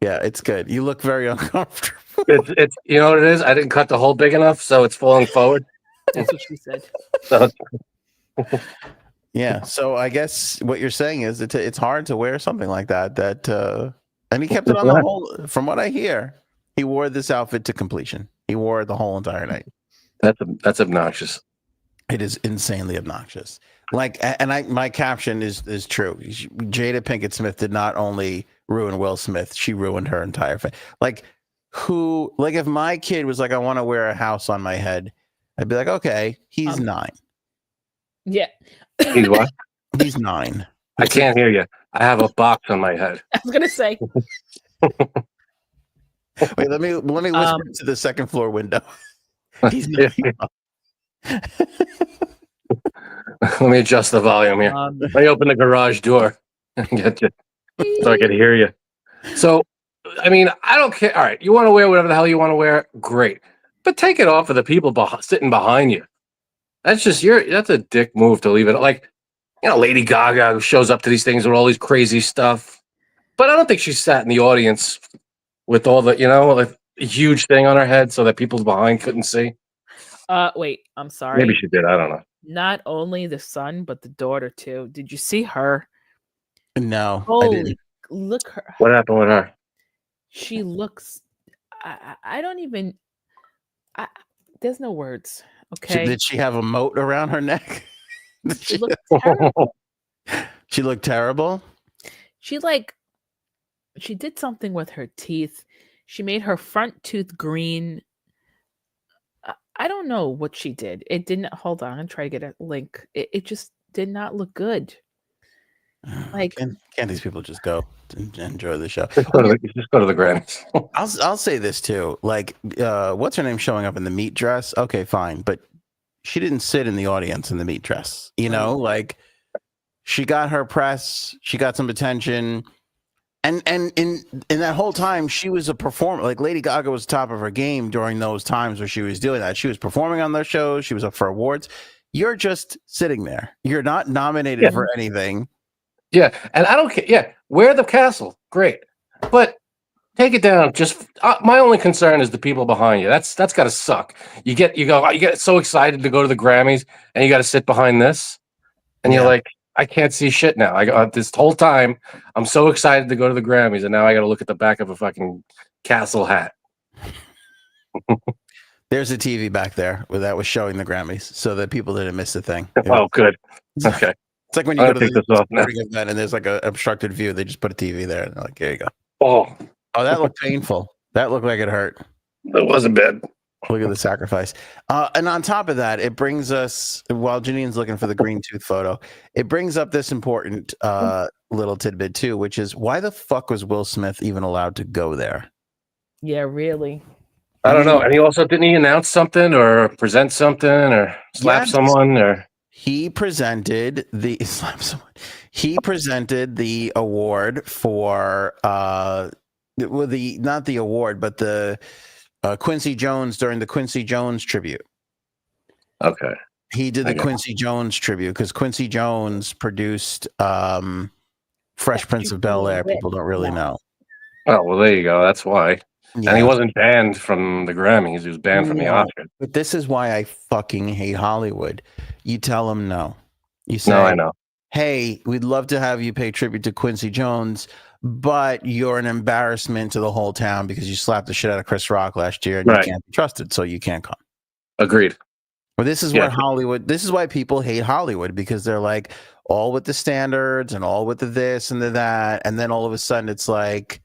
Yeah, it's good. You look very uncomfortable. It's you know what it is? I didn't cut the hole big enough, so it's falling forward. That's what she said. Yeah. So I guess what you're saying is it's hard to wear something like that. And he kept it on the whole. From what I hear, he wore this outfit to completion. He wore it the whole entire night. That's obnoxious. It is insanely obnoxious. My caption is true. Jada Pinkett Smith did not only ruin Will Smith, she ruined her entire family. If my kid was like, I want to wear a house on my head, I'd be like, okay, he's 9. Yeah. He's what? He's 9. I can't hear you. I have a box on my head. I was gonna say. Wait, let me whisper to the second floor window. He's 9. Let me adjust the volume here. Let me open the garage door and get you so I can hear you. So, I mean, I don't care. All right, you want to wear whatever the hell you want to wear, great. But take it off of the people sitting behind you. That's just that's a dick move to leave it. Like, Lady Gaga who shows up to these things with all these crazy stuff. But I don't think she sat in the audience with all the, like a huge thing on her head so that people behind couldn't see. Wait, I'm sorry. Maybe she did. I don't know. Not only the son, but the daughter too. Did you see her? No, Holy, I didn't. Look her. What happened with her? She looks. I don't even. There's no words. Okay. Did she have a moat around her neck? She looked terrible. She looked terrible. She did something with her teeth. She made her front tooth green. I don't know what she did. It didn't. Hold on, I'm trying to get a link. It just did not look good. Can't these people just go and enjoy the show? Just go to the Grammys. I'll say this too. What's her name showing up in the meat dress? Okay, fine, but she didn't sit in the audience in the meat dress. She got her press. She got some attention. And in that whole time, she was a performer. Like Lady Gaga was top of her game during those times where she was doing that. She was performing on those shows. She was up for awards. You're just sitting there. You're not nominated for anything. Yeah, and I don't care. Yeah, wear the castle. Great. But take it down. Just my only concern is the people behind you. That's got to suck. You get so excited to go to the Grammys and you got to sit behind this. And you're like, I can't see shit now. I got this whole time. I'm so excited to go to the Grammys, and now I got to look at the back of a fucking castle hat. There's a TV back there where that was showing the Grammys, so that people didn't miss the thing. Oh, good. Okay. It's like when you go to the event and there's like an obstructed view. They just put a TV there, and they're like, "Here you go." Oh, that looked painful. That looked like it hurt. It wasn't bad. Look at the sacrifice. And on top of that, it brings us, while Janine's looking for the green tooth photo, it brings up this important little tidbit too, which is why the fuck was Will Smith even allowed to go there? Yeah, really. I don't know. And didn't he announce something or present something or slap someone or? He presented the award for not the award, but the Quincy Jones during the Quincy Jones tribute. Okay. He did the Quincy Jones tribute because Quincy Jones produced Fresh Prince of Bel-Air. People don't really know. Oh, well, there you go. That's why. Yeah. And he wasn't banned from the Grammys. He was banned from the Oscars. But this is why I fucking hate Hollywood. You tell them no. You say, no, I know. Hey, we'd love to have you pay tribute to Quincy Jones, but you're an embarrassment to the whole town because you slapped the shit out of Chris Rock last year and you can't be trusted, so you can't come. Agreed. Well, this is what Hollywood, this is why people hate Hollywood, because they're like all with the standards and all with the this and the that. And then all of a sudden it's like,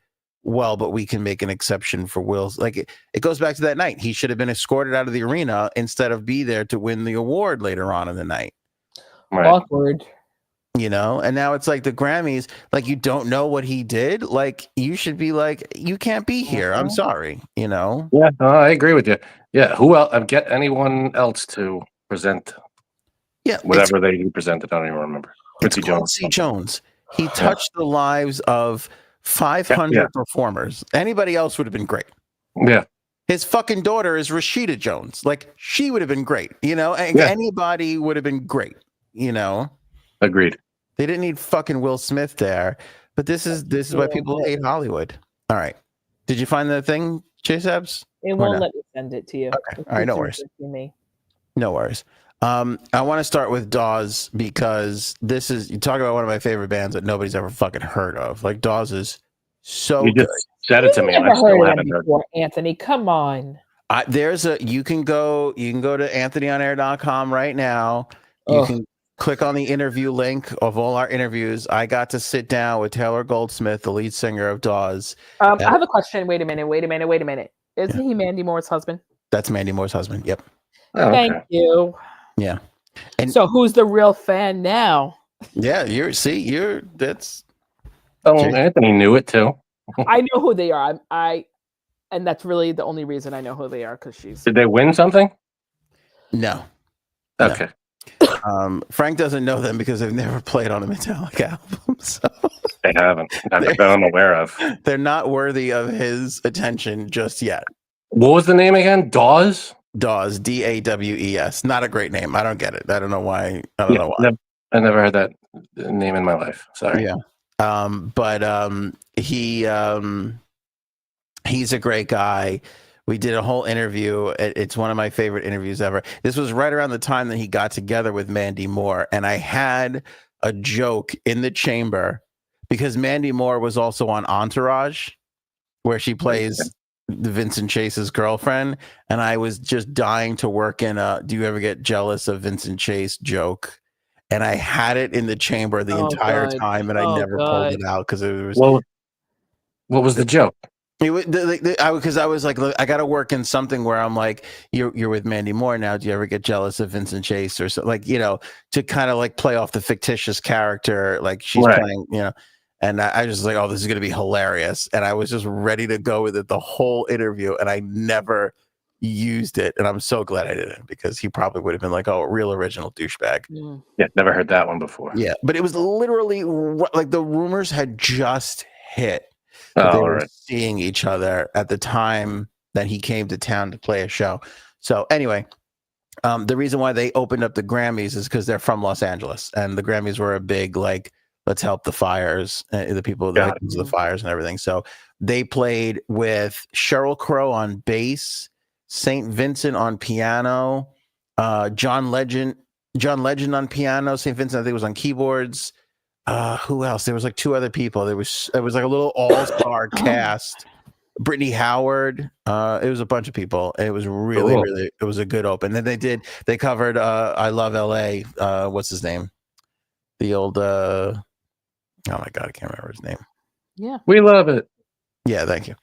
well, but we can make an exception for Will's. Like it goes back to that night. He should have been escorted out of the arena instead of be there to win the award later on in the night. Right. Awkward. And now it's like the Grammys, like you don't know what he did. Like you should be like, you can't be here. I'm sorry. Yeah, no, I agree with you. Yeah. Who else? Get anyone else to present. Yeah. Whatever they presented. I don't even remember. Quincy Jones. He touched the lives of 500 performers. Anybody else would have been great. Yeah. His fucking daughter is Rashida Jones. Like she would have been great. Anybody would have been great. Agreed. They didn't need fucking Will Smith there. But this is why people hate Hollywood. All right. Did you find the thing, Chase Abs? It won't let me send it to you. Okay. All right, no worries. Me. No worries. I want to start with Dawes because you talk about one of my favorite bands that nobody's ever fucking heard of. Like Dawes is so You good. just said it to me, and I Never still heard of them haven't heard. before, Anthony. Come on. You can go to anthonyonair.com right now. You Ugh. can click on the interview link of all our interviews. I got to sit down with Taylor Goldsmith, the lead singer of Dawes. I have a question. Wait a minute. Isn't he Mandy Moore's husband? That's Mandy Moore's husband. Yep. Oh, Thank okay. you. Yeah. And so who's the real fan now? yeah, that's. Oh, Anthony knew it too. I know who they are. And that's really the only reason I know who they are, because she's. Did they win something? No. Okay. No. Frank doesn't know them because they've never played on a Metallica album. So they haven't. That I'm aware of. They're not worthy of his attention just yet. What was the name again? Dawes? Dawes, Dawes. Not a great name. I don't get it. I don't know why. I never heard that name in my life. Sorry. Yeah. But he's a great guy. We did a whole interview. It's one of my favorite interviews ever. This was right around the time that he got together with Mandy Moore. And I had a joke in the chamber because Mandy Moore was also on Entourage, where she plays Vincent Chase's girlfriend. And I was just dying to work in do you ever get jealous of Vincent Chase joke? And I had it in the chamber the entire time, and I never pulled it out because it was. What was the joke? Because I was like, look, I got to work in something where I'm like, you're with Mandy Moore now. Do you ever get jealous of Vincent Chase or so? Like, to kind of like play off the fictitious character, like she's playing, And I was like, oh, this is going to be hilarious. And I was just ready to go with it the whole interview, and I never used it. And I'm so glad I didn't, because he probably would have been like, oh, real original douchebag. Yeah, never heard that one before. Yeah, but it was literally like the rumors had just hit. They were seeing each other at the time that he came to town to play a show. So anyway, the reason why they opened up the Grammys is because they're from Los Angeles, and the Grammys were a big, like, let's help the fires, the people that the fires and everything. So they played with Sheryl Crow on bass, St. Vincent on piano, John Legend on piano, St. Vincent I think was on keyboards. Who else? There was like two other people. It was like a little all-star cast. Brittany Howard. It was a bunch of people. It was really, it was a good open. Then they covered I Love LA. What's his name? The old oh my God, I can't remember his name. Yeah. We love it. Yeah, thank you.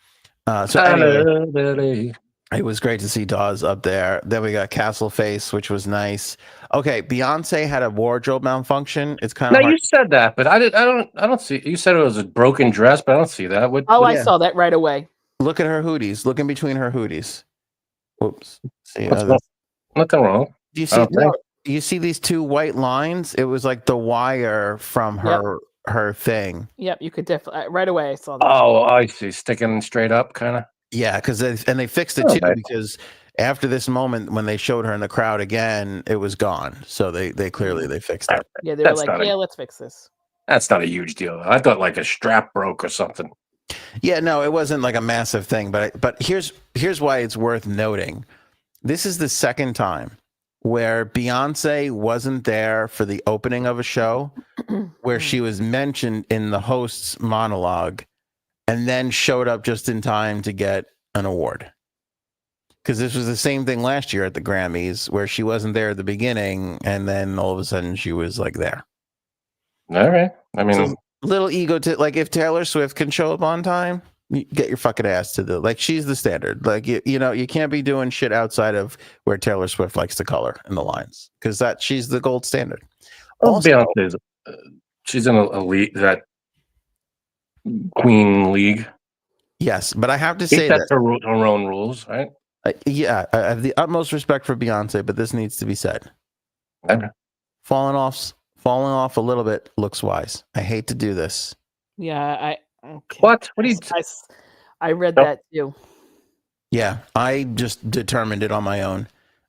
So anyway, it was great to see Dawes up there. Then we got Castle Face, which was nice. Okay, Beyonce had a wardrobe malfunction. It's kind of you said that, but I don't see. You said it was a broken dress, but I don't see that. I saw that right away. Look at her hoodies. Look in between her hoodies. Whoops. See, nothing wrong. Do you see? You see these two white lines? It was like the wire from her thing. Yep, you could definitely right away. I saw that. Oh, I see. Sticking straight up, kind of. Yeah, because they fixed it too, because after this moment when they showed her in the crowd again, it was gone. So they clearly fixed it. Yeah, they were like, let's fix this. That's not a huge deal. I thought like a strap broke or something. Yeah, no, it wasn't like a massive thing, but here's why it's worth noting. This is the second time where Beyonce wasn't there for the opening of a show, where she was mentioned in the host's monologue, and then showed up just in time to get an award. Because this was the same thing last year at the Grammys, where she wasn't there at the beginning, and then all of a sudden she was like there. All right. I mean, so, little ego to, like, if Taylor Swift can show up on time, you get your fucking ass to she's the standard. Like, you can't be doing shit outside of where Taylor Swift likes to color in the lines, because she's the gold standard. Also, Beyonce, she's in a league, that Queen League. Yes, but I have to say that her own rules, right? I have the utmost respect for Beyonce, but this needs to be said. Okay. Falling off a little bit looks wise. I hate to do this. Yeah, What do you? I read that too. Yeah, I just determined it on my own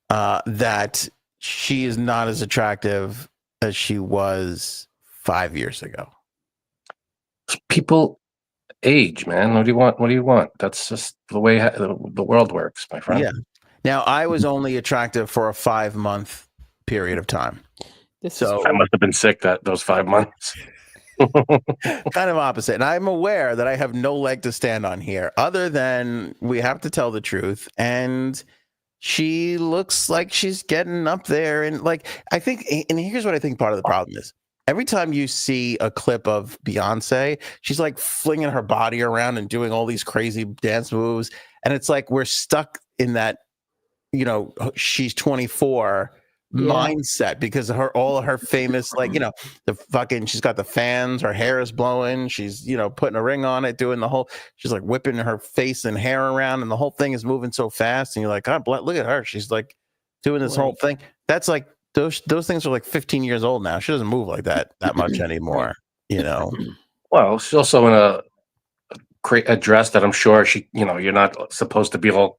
that she is not as attractive as she was 5 years ago. People age, man. What do you want? That's just the way the world works, my friend. Yeah. Now, I was only attractive for a 5-month period of time. I must have been sick those 5 months. Kind of opposite. And I'm aware that I have no leg to stand on here other than we have to tell the truth. And she looks like she's getting up there. And like, I think, and here's what I think part of the problem is. Every time you see a clip of Beyonce, she's like flinging her body around and doing all these crazy dance moves. And it's like we're stuck in that, you know, she's 24 mindset because all of her famous, like, you know, she's got the fans, her hair is blowing, she's, you know, putting a ring on it, doing the whole, she's like whipping her face and hair around, and the whole thing is moving so fast. And you're like, God, look at her. She's like doing this whole thing. That's like, those things are like 15 years old now. She doesn't move like that much anymore, you know. Well, she's also in a dress that I'm sure she, you know, you're not supposed to be all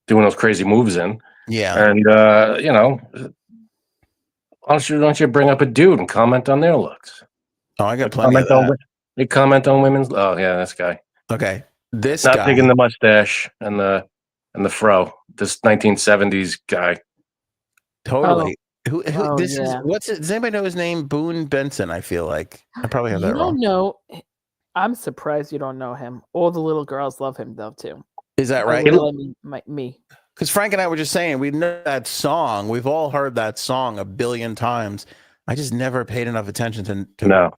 doing those crazy moves in. Yeah. And you know, why don't you bring up a dude and comment on their looks? Oh, I got plenty of that. They comment on women's. Oh yeah, this guy. Okay, this not guy digging the mustache and the fro. This 1970s guy. Totally. Oh. Who this is? Does anybody know his name? Boone Benson. I feel like I probably have that wrong. You don't know. I'm surprised you don't know him. All the little girls love him though too. Is that right? Me. Because Frank and I were just saying, we know that song. We've all heard that song a billion times. I just never paid enough attention to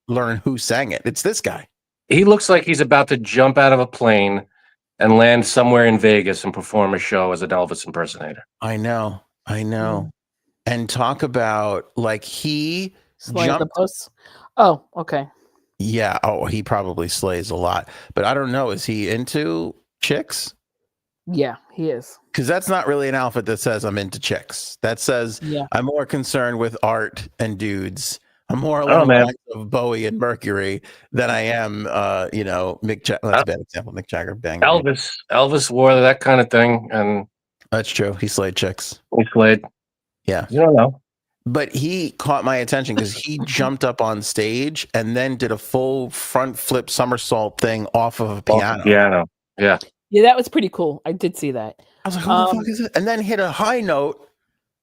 learn who sang it. It's this guy. He looks like he's about to jump out of a plane and land somewhere in Vegas and perform a show as an Elvis impersonator. I know. And talk about like he jumped the post. Oh, okay. Yeah. Oh, he probably slays a lot, but I don't know. Is he into chicks? Yeah, he is. Because that's not really an outfit that says I'm into chicks. That says I'm more concerned with art and dudes. I'm more along the lines of Bowie and Mercury than I am, you know, Mick Jagger. That's a bad example. Mick Jagger banged. Elvis wore that kind of thing, and that's true. He slayed chicks. He slayed. Yeah. You don't know. But he caught my attention because he jumped up on stage and then did a full front flip somersault thing off of a piano. Yeah. Yeah, that was pretty cool. I did see that. I was like, what the fuck is it? And then hit a high note.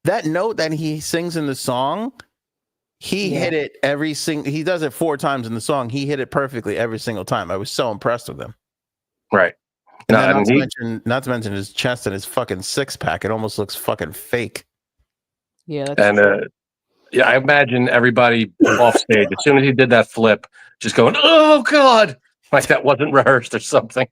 That note that he sings in the song, he hit it he does it 4 times in the song. He hit it perfectly every single time. I was so impressed with him. Right. Not to mention his chest and his fucking 6-pack. It almost looks fucking fake. Yeah, that's true. Yeah, I imagine everybody off stage as soon as he did that flip, just going, "Oh God!" Like that wasn't rehearsed or something.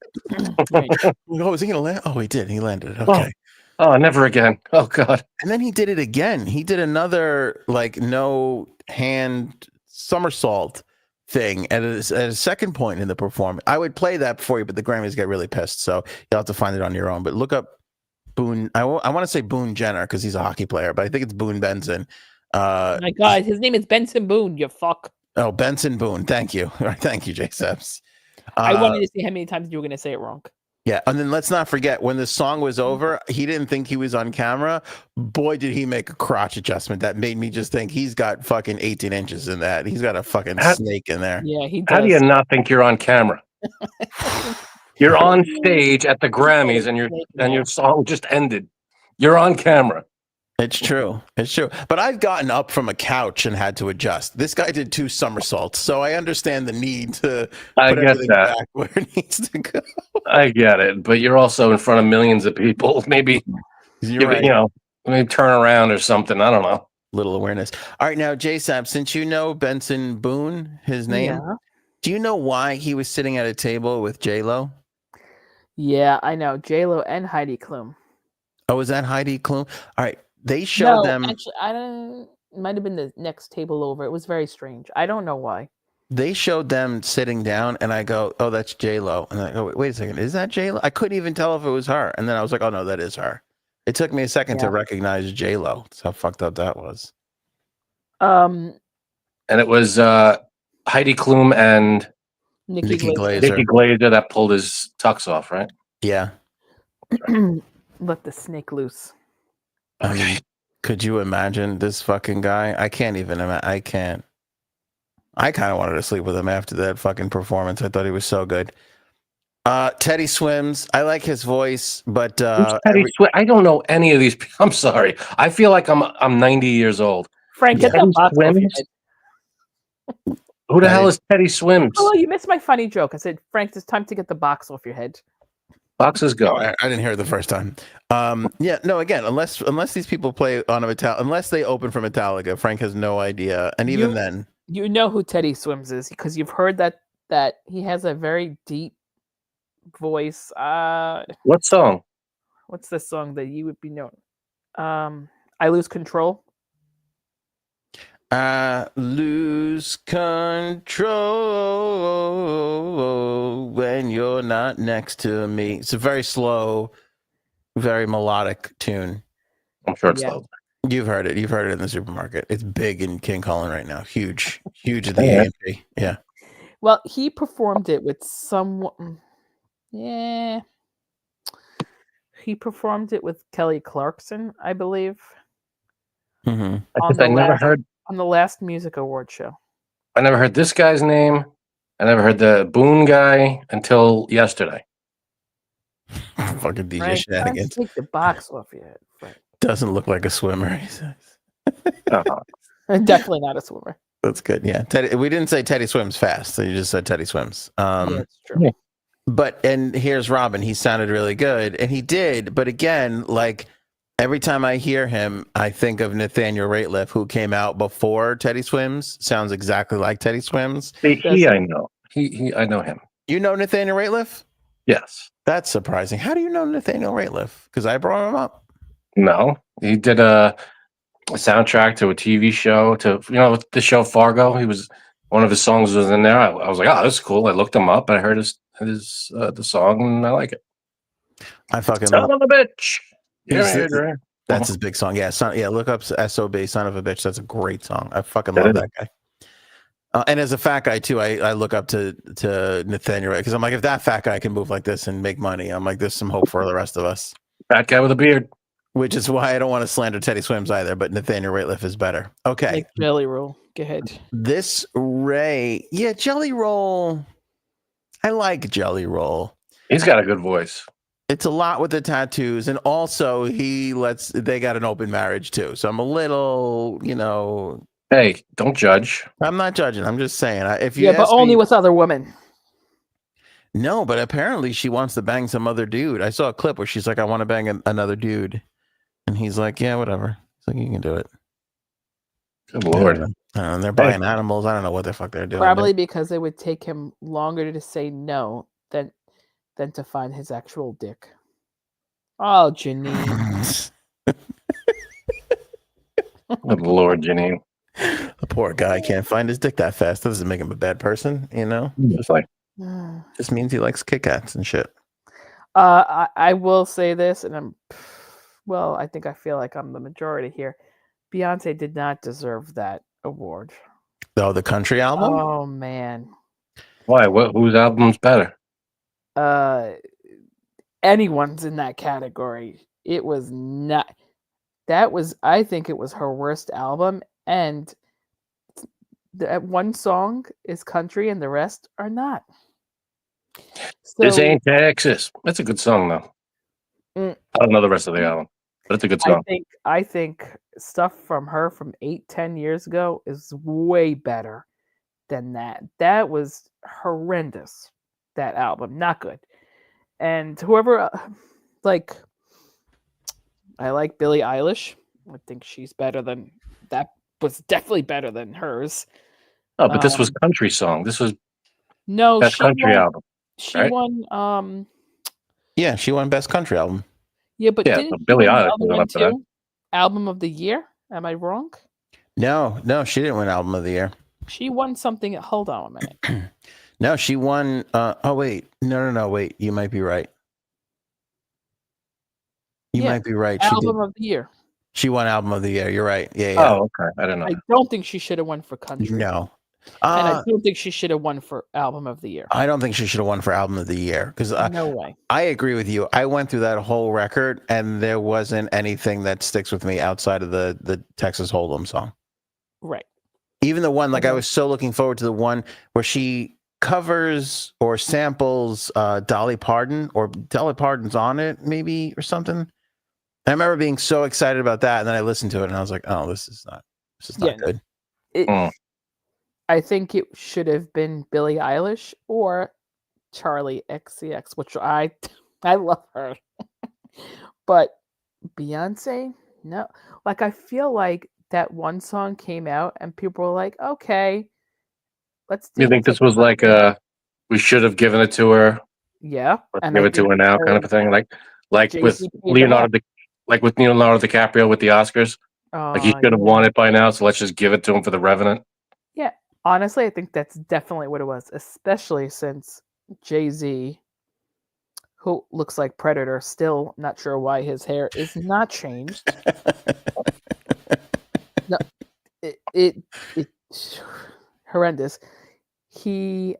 Oh, is he gonna land? Oh, he did. He landed. Okay. Oh, never again. Oh God. And then he did it again. He did another like no hand somersault thing at a second point in the performance. I would play that for you, but the Grammys get really pissed, so you'll have to find it on your own. But look up Boone. I want to say Boone Jenner because he's a hockey player, but I think it's Boone Benson. My God, his name is Benson Boone. You fuck. Oh, Benson Boone. Thank you. Thank you, J Seps. I wanted to see how many times you were going to say it wrong. Yeah, and then let's not forget when the song was over, he didn't think he was on camera. Boy, did he make a crotch adjustment that made me just think he's got fucking 18 inches in that. He's got a fucking snake in there. Yeah, he does. How do you not think you're on camera? You're on stage at the Grammys, and your song just ended. You're on camera. It's true. It's true. But I've gotten up from a couch and had to adjust. This guy did 2 somersaults, so I understand the need to put everything back where it needs to go. I get it, but you're also in front of millions of people. Maybe right. You know, maybe turn around or something. I don't know. Little awareness. All right, now JSAP, since you know Benson Boone, his name, do you know why he was sitting at a table with J-Lo? Yeah, I know. J-Lo and Heidi Klum. Oh, is that Heidi Klum? All right. They showed them. Actually, I don't. It might have been the next table over. It was very strange. I don't know why. They showed them sitting down, and I go, "Oh, that's J-Lo." And I go, "Wait a second, is that J-Lo?" I couldn't even tell if it was her. And then I was like, "Oh no, that is her." It took me a second to recognize J-Lo. That's how fucked up that was. And it was Heidi Klum and Nikki Glaser. Nikki Glaser that pulled his tux off, right? Yeah. Let the snake loose. I mean, could you imagine this fucking guy? I can't even imagine. I can't. I kind of wanted to sleep with him after that fucking performance. I thought he was so good. Teddy Swims. I like his voice, but Teddy I don't know any of these people. I'm sorry. I feel like I'm 90 years old. Frank, get that box off your head. Who the hell is Teddy Swims? Oh, you missed my funny joke. I said, Frank, it's time to get the box off your head. Boxes go. I didn't hear it the first time. Yeah, no. Again, unless these people play on unless they open for Metallica, Frank has no idea. And even then, you know who Teddy Swims is because you've heard that he has a very deep voice. What song? What's the song that you would be known? I Lose Control. I lose control when you're not next to me. It's a very slow, very melodic tune. I'm sure it's low. You've heard it. You've heard it in the supermarket. It's big in King Cullen right now. Huge at the AMP. Yeah. Well, he performed it with someone. Yeah. He performed it with Kelly Clarkson, I believe. Mm-hmm. I never heard on the last music award show. I never heard this guy's name. I never heard the Boone guy until yesterday. Fucking DJ shenanigans. Take the box off your head, Frank. Doesn't look like a swimmer, he says. Definitely not a swimmer. That's good. Yeah. Teddy, we didn't say Teddy swims fast. So you just said Teddy swims. Yeah, that's true. But, and here's Robin. He sounded really good. And he did. But again, like every time I hear him, I think of Nathaniel Rateliff, who came out before Teddy Swims. Sounds exactly like Teddy Swims. I know. I know him. You know Nathaniel Rateliff? Yes. That's surprising. How do you know Nathaniel Rateliff? Because I brought him up. No. He did a soundtrack to a TV show, to the show Fargo. He was one of his songs was in there. I was like, oh, this is cool. I looked him up. I heard the song, and I like it. I fucking son of a bitch. That's his big song. Yeah, look up SOB, Son of a Bitch. That's a great song. I fucking love that guy. And as a fat guy too, I look up to Nathaniel because I'm like, if that fat guy can move like this and make money, I'm like, there's some hope for the rest of us. Fat guy with a beard. Which is why I don't want to slander Teddy Swims either, but Nathaniel Rateliff is better. Okay. Like Jelly Roll. Go ahead. This Jelly Roll. I like Jelly Roll. He's got a good voice. It's a lot with the tattoos, and also they got an open marriage too. So I'm a little, Hey, don't judge. I'm not judging. I'm just saying. But only with other women. No, but apparently she wants to bang some other dude. I saw a clip where she's like, I want to bang another dude. And he's like, yeah, whatever. It's like, you can do it. Good Lord. And they're buying animals. I don't know what the fuck they're doing. Probably because it would take him longer to say no than to find his actual dick. Oh, Janine. Good Lord, Janine. The poor guy can't find his dick that fast. That doesn't make him a bad person, Just like just means he likes Kit Kats and shit. I will say this, and I think I feel like I'm the majority here. Beyonce did not deserve that award. Oh, the country album? Oh man. Why? Whose album's better? Anyone's in that category. It was not. I think it was her worst album, and that one song is country, and the rest are not. So, This Ain't Texas. That's a good song, though. I don't know the rest of the album, but it's a good song. I think stuff from her from 8-10 years ago is way better than that. That was horrendous. That album, not good. And whoever, I like Billie Eilish. I think she's better than that. Was definitely better than hers. Oh, but this was country song. This was best country album. She won. Yeah, she won best country album. Yeah, but but Billie Eilish won up for that. Album of the year? Am I wrong? No, she didn't win album of the year. She won something. Hold on a minute. No, she won. Oh wait, no, wait. You might be right. You might be right. Album of the year. She won album of the year. You're right. Yeah. Oh, okay. I don't know. I don't think she should have won for country. No. And I don't think she should have won for album of the year. I don't think she should have won for album of the year because no way. I agree with you. I went through that whole record and there wasn't anything that sticks with me outside of the Texas Hold'em song. Right. Even the one I was so looking forward to the one where she covers or samples Dolly Parton, or Dolly Parton's on it maybe or something. I remember being so excited about that, and then I listened to it and I was like, oh, this is not good. I think it should have been Billie Eilish or Charlie XCX, which I love her. But Beyonce, no. Like, I feel like that one song came out and people were like, okay, let's do. You think this was like we should have given it to her? Yeah, let's give it to her now, kind of a thing. Like with Leonardo DiCaprio with the Oscars. Like he should have won it by now, so let's just give it to him for The Revenant. Yeah, honestly, I think that's definitely what it was, especially since Jay-Z, who looks like Predator, still not sure why his hair is not changed. No, it's horrendous. He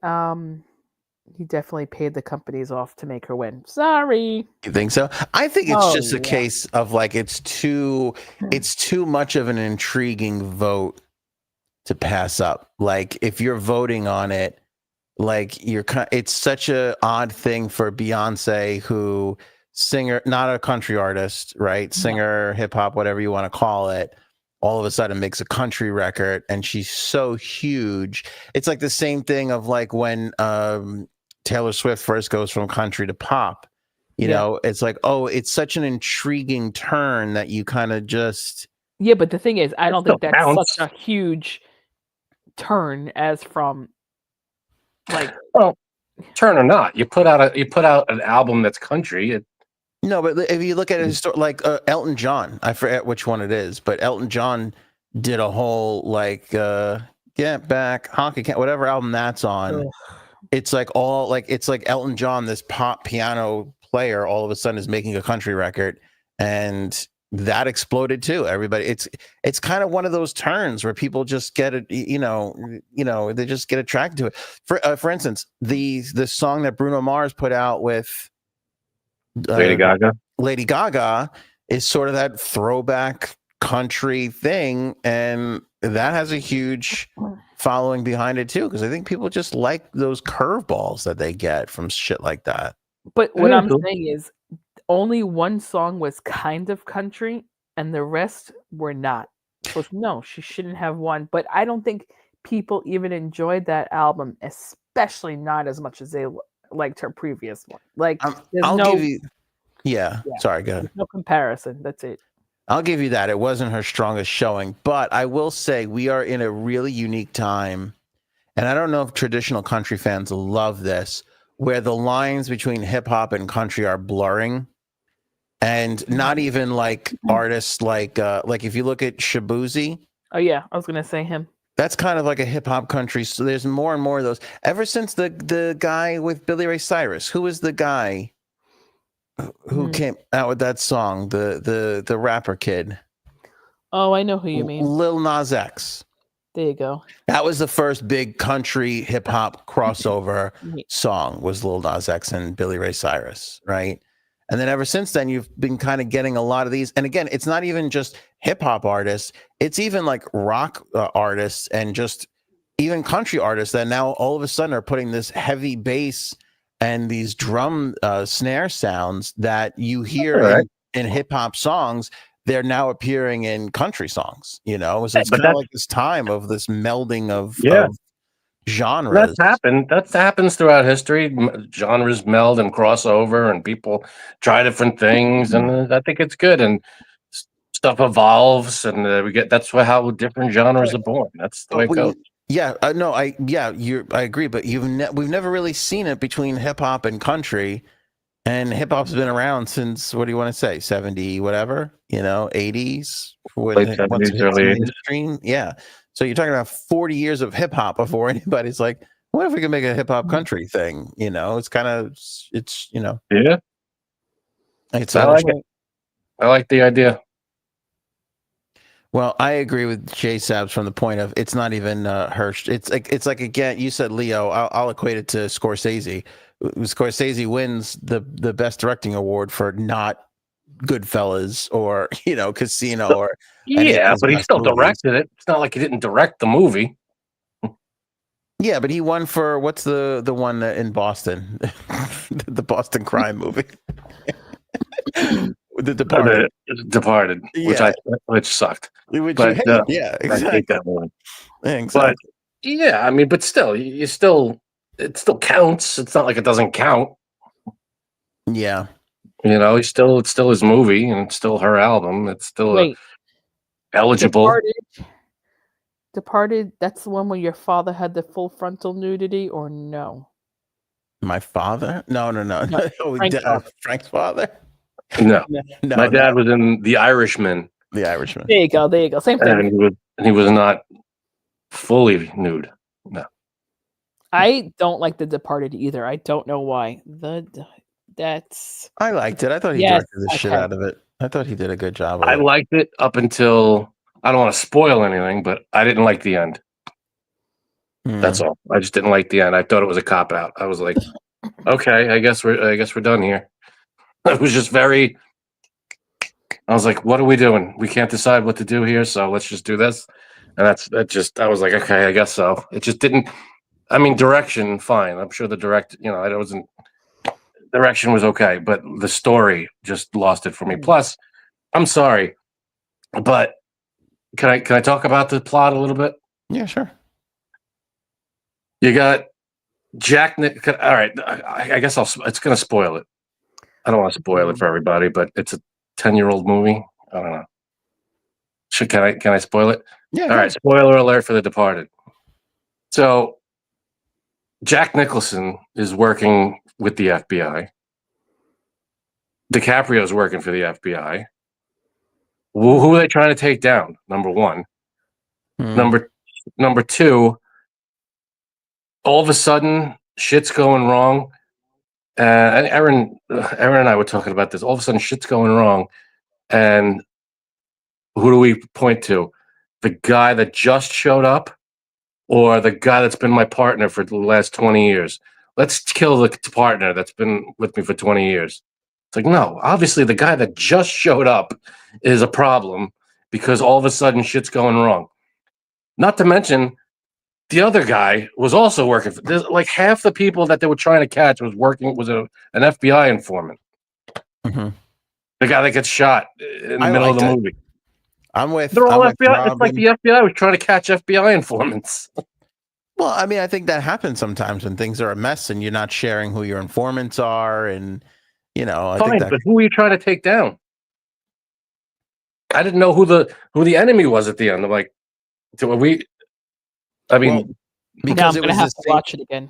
definitely paid the companies off to make her win. Sorry. You think so? I think it's just a case of like it's too much of an intriguing vote to pass up. Like if you're voting on it, like it's such a odd thing for Beyonce, who singer, not a country artist, right? Singer, hip hop, whatever you want to call it, all of a sudden makes a country record, and she's so huge. It's like the same thing of like when Taylor Swift first goes from country to pop. You know, it's like, oh, it's such an intriguing turn that you kind of just. Yeah, but the thing is, I don't think that's such a huge turn as from like. Well, turn or not, you put out an album that's country. No, but if you look at it, like Elton John, I forget which one it is, but Elton John did a whole like Get Back, Honky Tonk, whatever album that's on. Ugh. It's like it's like Elton John, this pop piano player, all of a sudden is making a country record, and that exploded too. Everybody, it's kind of one of those turns where people just get it, you know, they just get attracted to it. For instance, the song that Bruno Mars put out with Lady Gaga is sort of that throwback country thing, and that has a huge following behind it too, because I think people just like those curveballs that they get from shit like that. But what I'm saying is only one song was kind of country and the rest were not. So no, she shouldn't have won. But I don't think people even enjoyed that album, especially not as much as they liked her previous one. Like, give you, sorry, go ahead. There's no comparison. That's it. I'll give you that. It wasn't her strongest showing, but I will say we are in a really unique time, and I don't know if traditional country fans love this, where the lines between hip hop and country are blurring, and not even like artists like if you look at Shabuzi. Oh yeah, I was gonna say him. That's kind of like a hip hop country. So there's more and more of those. Ever since the guy with Billy Ray Cyrus, who was the guy who came out with that song, the rapper kid. Oh, I know who you mean. Lil Nas X. There you go. That was the first big country hip hop crossover song, was Lil Nas X and Billy Ray Cyrus, right? And then ever since then, you've been kind of getting a lot of these. And again, it's not even just hip hop artists. It's even like rock artists and just even country artists that now all of a sudden are putting this heavy bass and these drum snare sounds that you hear in hip hop songs. They're now appearing in country songs, you know. So it's kind of like this time of this melding of genres. That happens throughout history. Genres meld and cross over, and people try different things, and I think it's good. And stuff evolves, and that's how different genres are born. That's the way it goes. Yeah, I agree, but we've never really seen it between hip hop and country, and hip hop's been around since, what do you want to say, 70 whatever, 80s, late 70s, early 80s. Yeah, so you're talking about 40 years of hip hop before anybody's like, what if we could make a hip hop country thing? It's kind of yeah. I like the idea. Well, I agree with Jay Sabs from the point of it's not even her. It's like again, you said Leo. I'll equate it to Scorsese. Scorsese wins the best directing award for not Goodfellas or Casino or but he still directed it. It's not like he didn't direct the movie. Yeah, but he won for what's the one in Boston, the Boston crime movie, The Departed. The Departed, Yeah, which sucked. which you But hate. Yeah, I hate exactly. that one. Yeah, But exactly. yeah, I mean, but still, it still counts. It's not like it doesn't count. Yeah. It's still his movie, and it's still her album. It's still eligible. Departed, that's the one where your father had the full frontal nudity, or no? My father? No. Frank's father. Frank's father? No, No, my dad was in The Irishman. The Irishman. There you go. Same thing. And he was not fully nude. No. I don't like The Departed either. I don't know why. I liked it. I thought he directed the shit out of it. I thought he did a good job. I liked it up until, I don't want to spoil anything, but I didn't like the end. That's all. I just didn't like the end. I thought it was a cop out. I was like, okay, I guess we're done here. It was just I was like, what are we doing? We can't decide what to do here, so let's just do this. And I was like, okay, I guess so. It just didn't. I mean, direction, fine. I'm sure direction was okay, but the story just lost it for me. Plus, I'm sorry, but can I talk about the plot a little bit? Yeah, sure. You got Jack Nick. All right, I guess it's going to spoil it. I don't want to spoil it for everybody, but it's a 10-year-old movie. I don't know. Can I spoil it? Yeah. All right. Spoiler alert for The Departed. So, Jack Nicholson is working with the FBI. DiCaprio's working for the FBI. Who are they trying to take down? Number one. Number two. All of a sudden, shit's going wrong. And Aaron and I were talking about this. All of a sudden, shit's going wrong, and who do we point to? The guy that just showed up, or the guy that's been my partner for the last 20 years? Let's kill the partner that's been with me for 20 years. It's like, no, obviously the guy that just showed up is a problem because all of a sudden shit's going wrong. Not to mention, the other guy was also working for, like half the people that they were trying to catch was an FBI informant. Mm-hmm. The guy that gets shot in the middle of the movie. They're all FBI. It's like the FBI was trying to catch FBI informants. Well, I mean, I think that happens sometimes when things are a mess and you're not sharing who your informants are, and but who are you trying to take down? I didn't know who the enemy was at the end. I'm like, because I'm gonna have to watch it again.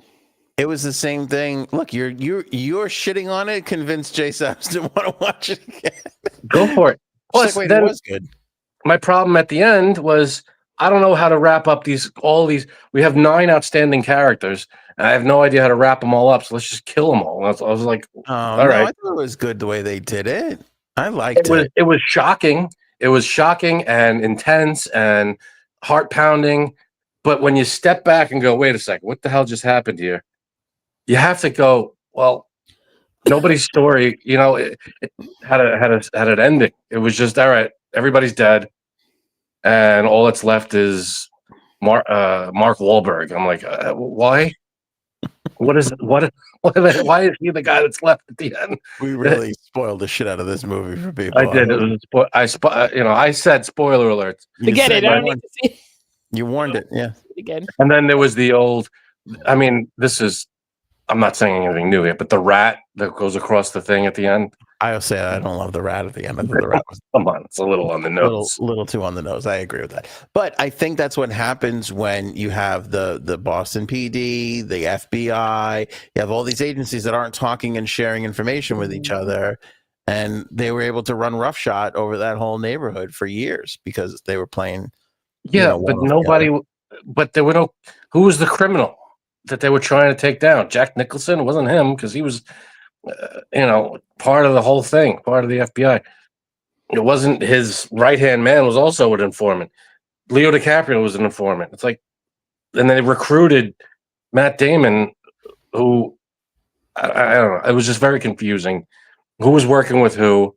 It was the same thing. Look, you're shitting on it. Convinced Jay Sabs didn't want to watch it again. Go for it. Plus, it was good. My problem at the end was I don't know how to wrap up all these. We have 9 outstanding characters, and I have no idea how to wrap them all up. So let's just kill them all. I was like, all right. I thought it was good the way they did it. I liked it. It was shocking. It was shocking and intense and heart pounding. But when you step back and go, wait a second, what the hell just happened here? You have to go, well, nobody's story, it had an ending. It was just, all right, everybody's dead, and all that's left is Mark Wahlberg. I'm like, why? Why is he the guy that's left at the end? We really spoiled the shit out of this movie for people. I did. I said spoiler alerts. Forget it. I don't need to see. You warned it, yeah. Again. And then there was the old. I mean, I'm not saying anything new here, but the rat that goes across the thing at the end. I'll say I don't love the rat at the end. I think the rat was come on, it's a little on the nose. Little too on the nose. I agree with that. But I think that's what happens when you have the Boston PD, the FBI. You have all these agencies that aren't talking and sharing information with each other, and they were able to run roughshod over that whole neighborhood for years because they were playing. Yeah, but nobody. But there were no. Who was the criminal that they were trying to take down? Jack Nicholson? It wasn't him because he was. Part of the whole thing, part of the FBI. It wasn't his right-hand man was also an informant. Leo DiCaprio was an informant. It's like, and they recruited Matt Damon, who I don't know. It was just very confusing. Who was working with who,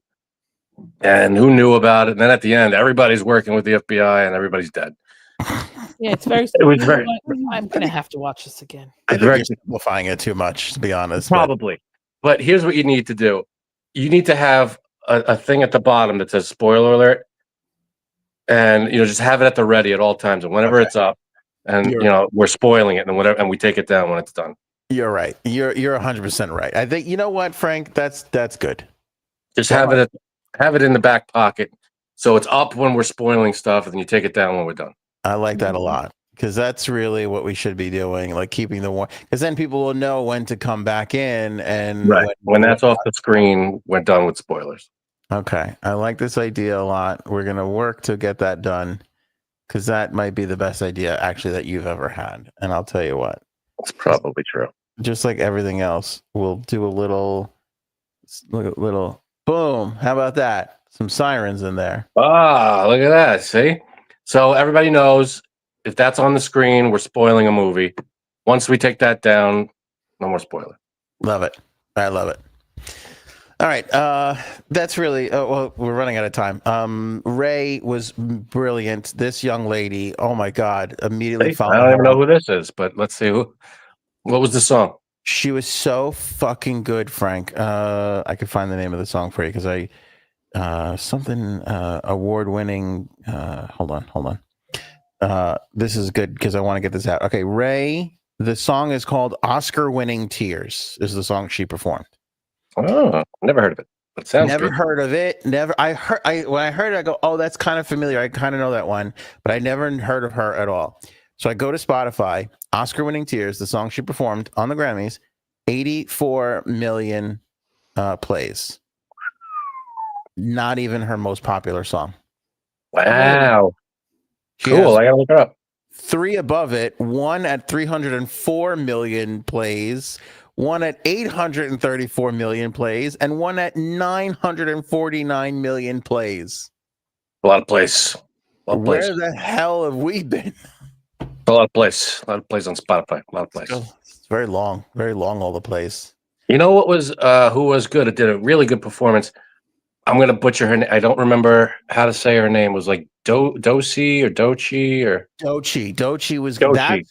and who knew about it? And then at the end, everybody's working with the FBI, and everybody's dead. Yeah, it's very. It was very. I'm gonna have to watch this again. I think you're simplifying it too much, to be honest. Probably. But here's what you need to do. You need to have a thing at the bottom that says spoiler alert. And just have it at the ready at all times. And whenever it's up, and we're spoiling it and whatever, and we take it down when it's done. You're right. You're 100% right. I think what, Frank, that's good. Just have it in the back pocket, so it's up when we're spoiling stuff, and then you take it down when we're done. I like that a lot, because that's really what we should be doing, like keeping the one, because then people will know when to come back in, and when that's off the screen, we're done with spoilers. Okay, I like this idea a lot. We're gonna work to get that done, because that might be the best idea actually that you've ever had. And I'll tell you what, it's probably true. Just like everything else, we'll do a little boom. How about that? Some sirens in there. Ah, look at that. See? So everybody knows if that's on the screen, we're spoiling a movie. Once we take that down, no more spoiler. Love it. I love it. All right. That's really, well, we're running out of time. Ray was brilliant. This young lady, oh my God, immediately followed. I don't even know who this is, but let's see what was the song? She was so fucking good, Frank. I could find the name of the song for you, because something award-winning. Hold on. This is good because I want to get this out. Okay, Ray. The song is called "Oscar-Winning Tears." Is the song she performed? Oh, never heard of it. It sounds never good. Heard of it. Never. When I heard it, I go, "Oh, that's kind of familiar. I kind of know that one," but I never heard of her at all. So I go to Spotify. "Oscar-Winning Tears," the song she performed on the Grammys, 84 million plays. Not even her most popular song. Wow. Cool. I gotta look her up. 3 above it, one at 304 million plays, one at 834 million plays, and one at 949 million plays. A lot of plays. Where the hell have we been? A lot of plays. A lot of plays on Spotify. A lot of plays. It's very long, all the plays. You know what was who was good? It did a really good performance. I'm gonna butcher her name. I don't remember how to say her name. It was like Dochi or Dochi or Dochi was that.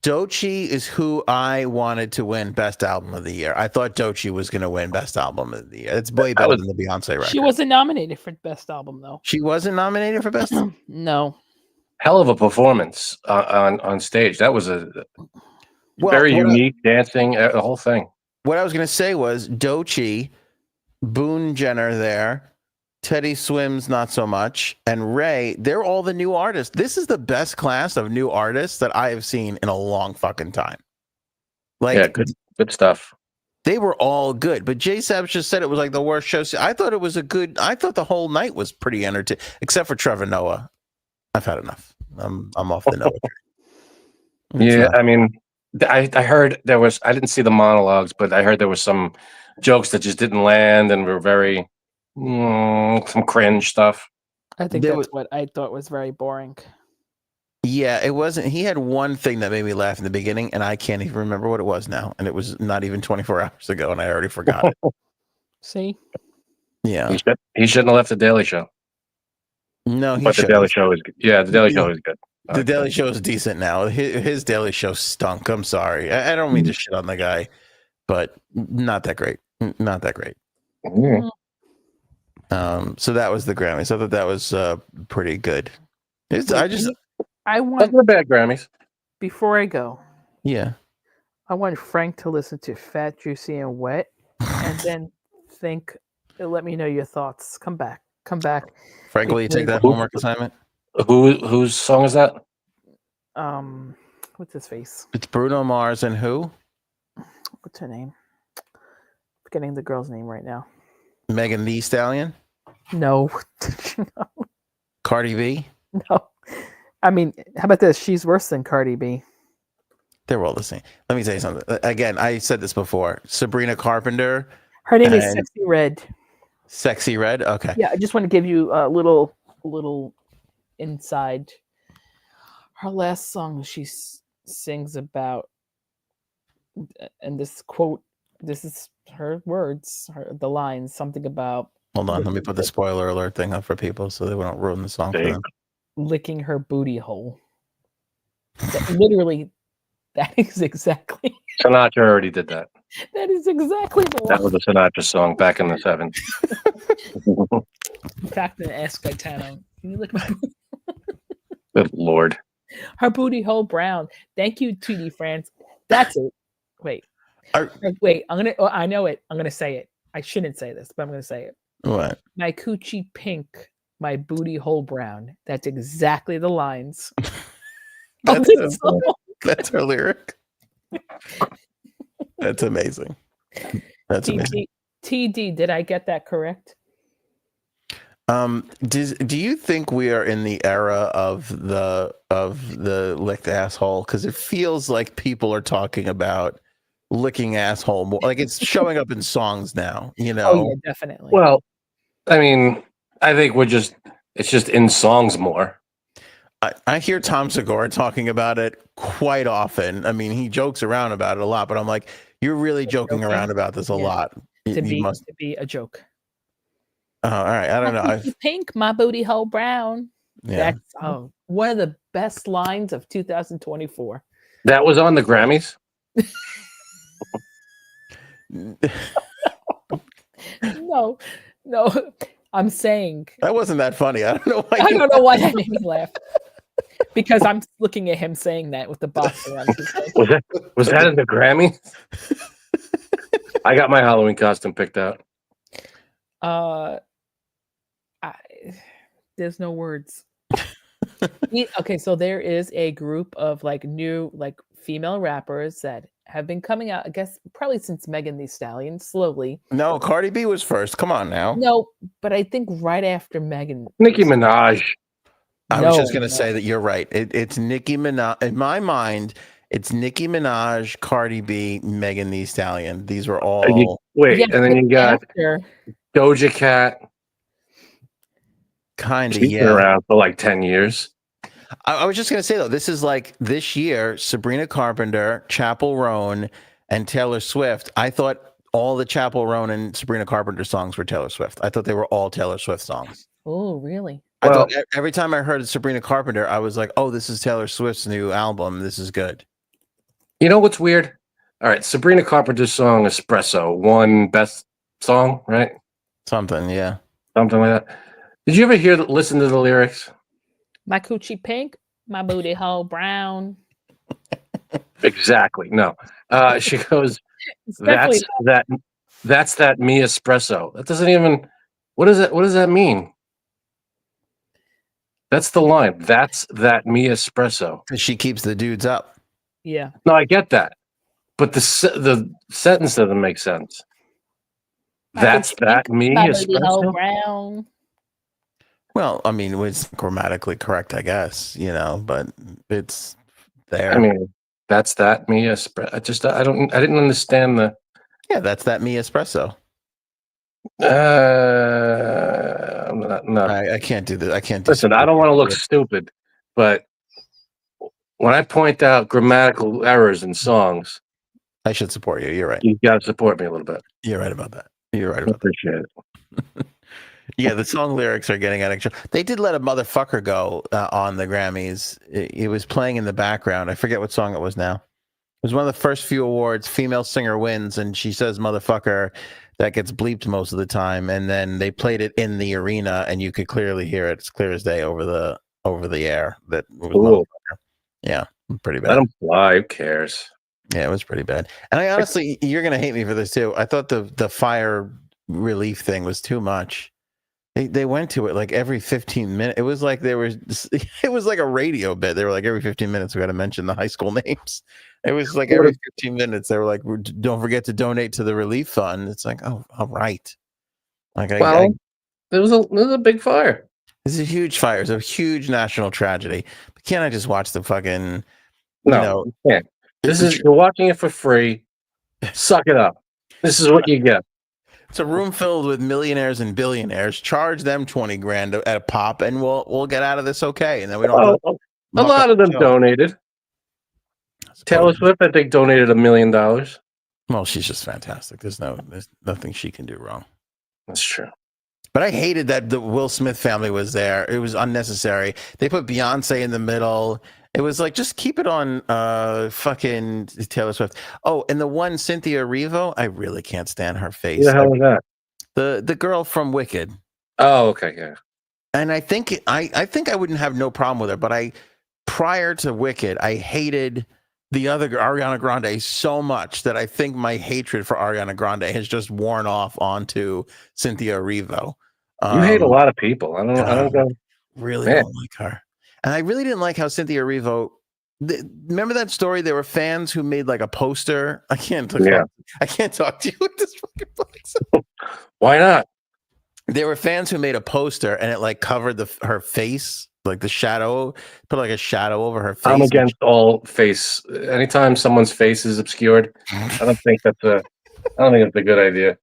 Dochi is who I wanted to win Best Album of the Year. I thought Dochi was going to win Best Album of the Year. It's way better than the Beyonce record. She wasn't nominated for Best Album, though. She wasn't nominated for Best Album? No. Hell of a performance on stage. That was very unique dancing, the whole thing. What I was going to say was Dochi, Boone Jenner there, Teddy Swims not so much, and Ray, they're all the new artists. This is the best class of new artists that I have seen in a long fucking time. Like, good stuff. They were all good, but Jay Sabs just said it was like the worst show. I thought it was I thought the whole night was pretty entertaining, except for Trevor Noah. I've had enough. I'm off the Noah train. Yeah, I mean, I heard there was, I didn't see the monologues, but I heard there was some jokes that just didn't land and were very some cringe stuff. I think that's what I thought was very boring. Yeah, it wasn't. He had one thing that made me laugh in the beginning, and I can't even remember what it was now. And it was not even 24 hours ago, and I already forgot it. See? Yeah. He shouldn't have left the Daily Show. No, but the Daily Show is good. Yeah, the Daily Show is good. The Daily Show is decent now. His Daily Show stunk. I'm sorry. I don't mean to shit on the guy, but not that great. Not that great. Mm-hmm. So that was the Grammys. I thought that was pretty good. I want the bad Grammys. Before I go, yeah, I want Frank to listen to Fat, Juicy, and Wet, and then think. Let me know your thoughts. Come back. Frank, will you take that homework assignment? Whose song is that? What's his face? It's Bruno Mars and who? What's her name? Forgetting the girl's name right now. Megan Thee Stallion? No. No. Cardi B? No. I mean, how about this? She's worse than Cardi B. They're all the same. Let me tell you something. Again, I said this before. Sabrina Carpenter. Her name is Sexy Red. Sexy Red? Okay. Yeah, I just want to give you a little inside. Her last song she sings about, and this quote, this is her words, the lines, something about. Hold on, let me put the spoiler alert thing up for people so they won't ruin the song for them. Licking her booty hole. Literally, that is exactly. Sinatra already did that. That is exactly the That one. was a Sinatra song back in the 70s. In fact, then ask Gaetano, can you lick my booty? Good Lord. Her booty hole brown. Thank you, 2D France. That's it. Wait. Are- Wait, I know it. I'm gonna say it. I shouldn't say this, but I'm gonna say it. What? My coochie pink, my booty hole brown. That's exactly the lines. That's, that's her lyric. That's amazing. That's amazing. TD, did I get that correct? Do you think we are in the era of the licked asshole? Because it feels like people are talking about licking asshole more. Like it's showing up in songs now. You know? Oh yeah, definitely. Well, I mean, I think it's just in songs more. I hear Tom Segura talking about it quite often. I mean, he jokes around about it a lot, but I'm like, you're really joking around about this a lot. To be a joke. Oh, all right. I don't know. Pink, my booty hole brown. Yeah. That's one of the best lines of 2024. That was on the Grammys. No, I'm saying that wasn't that funny. I don't know why. I don't know why that made me laugh. Because I'm looking at him saying that with the box around his head. Was that in the Grammys? I got my Halloween costume picked out. There's no words. Okay, so there is a group of new female rappers that have been coming out, I guess, probably since Megan Thee Stallion, slowly. No, Cardi B was first. Come on now. No, but I think right after Megan. Nicki Minaj. I was just going to say that you're right. It's Nicki Minaj. In my mind, it's Nicki Minaj, Cardi B, Megan Thee Stallion. These were all... and then you got Doja Cat. Kind of, She's been around for like 10 years. I was just going to say, though, this is like this year, Sabrina Carpenter, Chappell Roan, and Taylor Swift. I thought all the Chappell Roan and Sabrina Carpenter songs were Taylor Swift. I thought they were all Taylor Swift songs. Oh, really? I thought every time I heard Sabrina Carpenter, I was like, oh, this is Taylor Swift's new album. This is good. You know what's weird? All right, Sabrina Carpenter's song Espresso won best song, right? Something, yeah. Something like that. Did you ever listen to the lyrics? My coochie pink, my booty hole brown. Exactly. No. She goes, that's that me espresso. That doesn't even, what does that mean? That's the line. That's that me espresso. She keeps the dudes up. Yeah. No, I get that. But the sentence doesn't make sense. That's that me espresso. Brown. Well, I mean, it's grammatically correct, I guess, but it's there. I mean, that's that me espresso. I didn't understand the. Yeah, that's that me espresso. I can't do this. I can't do. Listen, I don't want to look stupid, but when I point out grammatical errors in songs, I should support you. You're right. You got to support me a little bit. You're right about that. You're right about that. Appreciate it. Yeah, the song lyrics are getting out of control. They did let a motherfucker go on the Grammys. It was playing in the background. I forget what song it was now. It was one of the first few awards. Female singer wins, and she says motherfucker. That gets bleeped most of the time. And then they played it in the arena, and you could clearly hear it. It's clear as day over the air. That was motherfucker. Yeah, pretty bad. Let them fly. Who cares? Yeah, it was pretty bad. And I honestly, you're going to hate me for this too. I thought the fire relief thing was too much. They went to it like every 15 minutes. It was like it was like a radio bit. They were like, every 15 minutes we got to mention the high school names. It was like every 15 minutes they were like, don't forget to donate to the relief fund. It's like, oh, all right. Like, it was a big fire. This is a huge fire. It's a huge national tragedy. But can't I just watch the fucking? No, you can't. You're watching it for free. Suck it up. This is what you get. It's a room filled with millionaires and billionaires. Charge them $20,000 at a pop, and we'll get out of this okay. And then we don't. A lot of them donated. Taylor Swift, I think, donated $1 million. Well, she's just fantastic. There's nothing she can do wrong. That's true. But I hated that the Will Smith family was there. It was unnecessary. They put Beyonce in the middle. It was like, just keep it on fucking Taylor Swift. Oh, and the one Cynthia Erivo, I really can't stand her face. Who the hell is that? The girl from Wicked. Oh, okay, yeah. And I think I wouldn't have no problem with her, but prior to Wicked, I hated the other Ariana Grande so much that I think my hatred for Ariana Grande has just worn off onto Cynthia Erivo. You hate a lot of people. I don't go. Really don't like her. And I really didn't like how Cynthia Erivo. Remember that story? There were fans who made like a poster. I can't talk to you with this fucking place. Why not? There were fans who made a poster and it like covered her face, like the shadow, put like a shadow over her face. I'm against all face. Anytime someone's face is obscured, I don't think that's a good idea.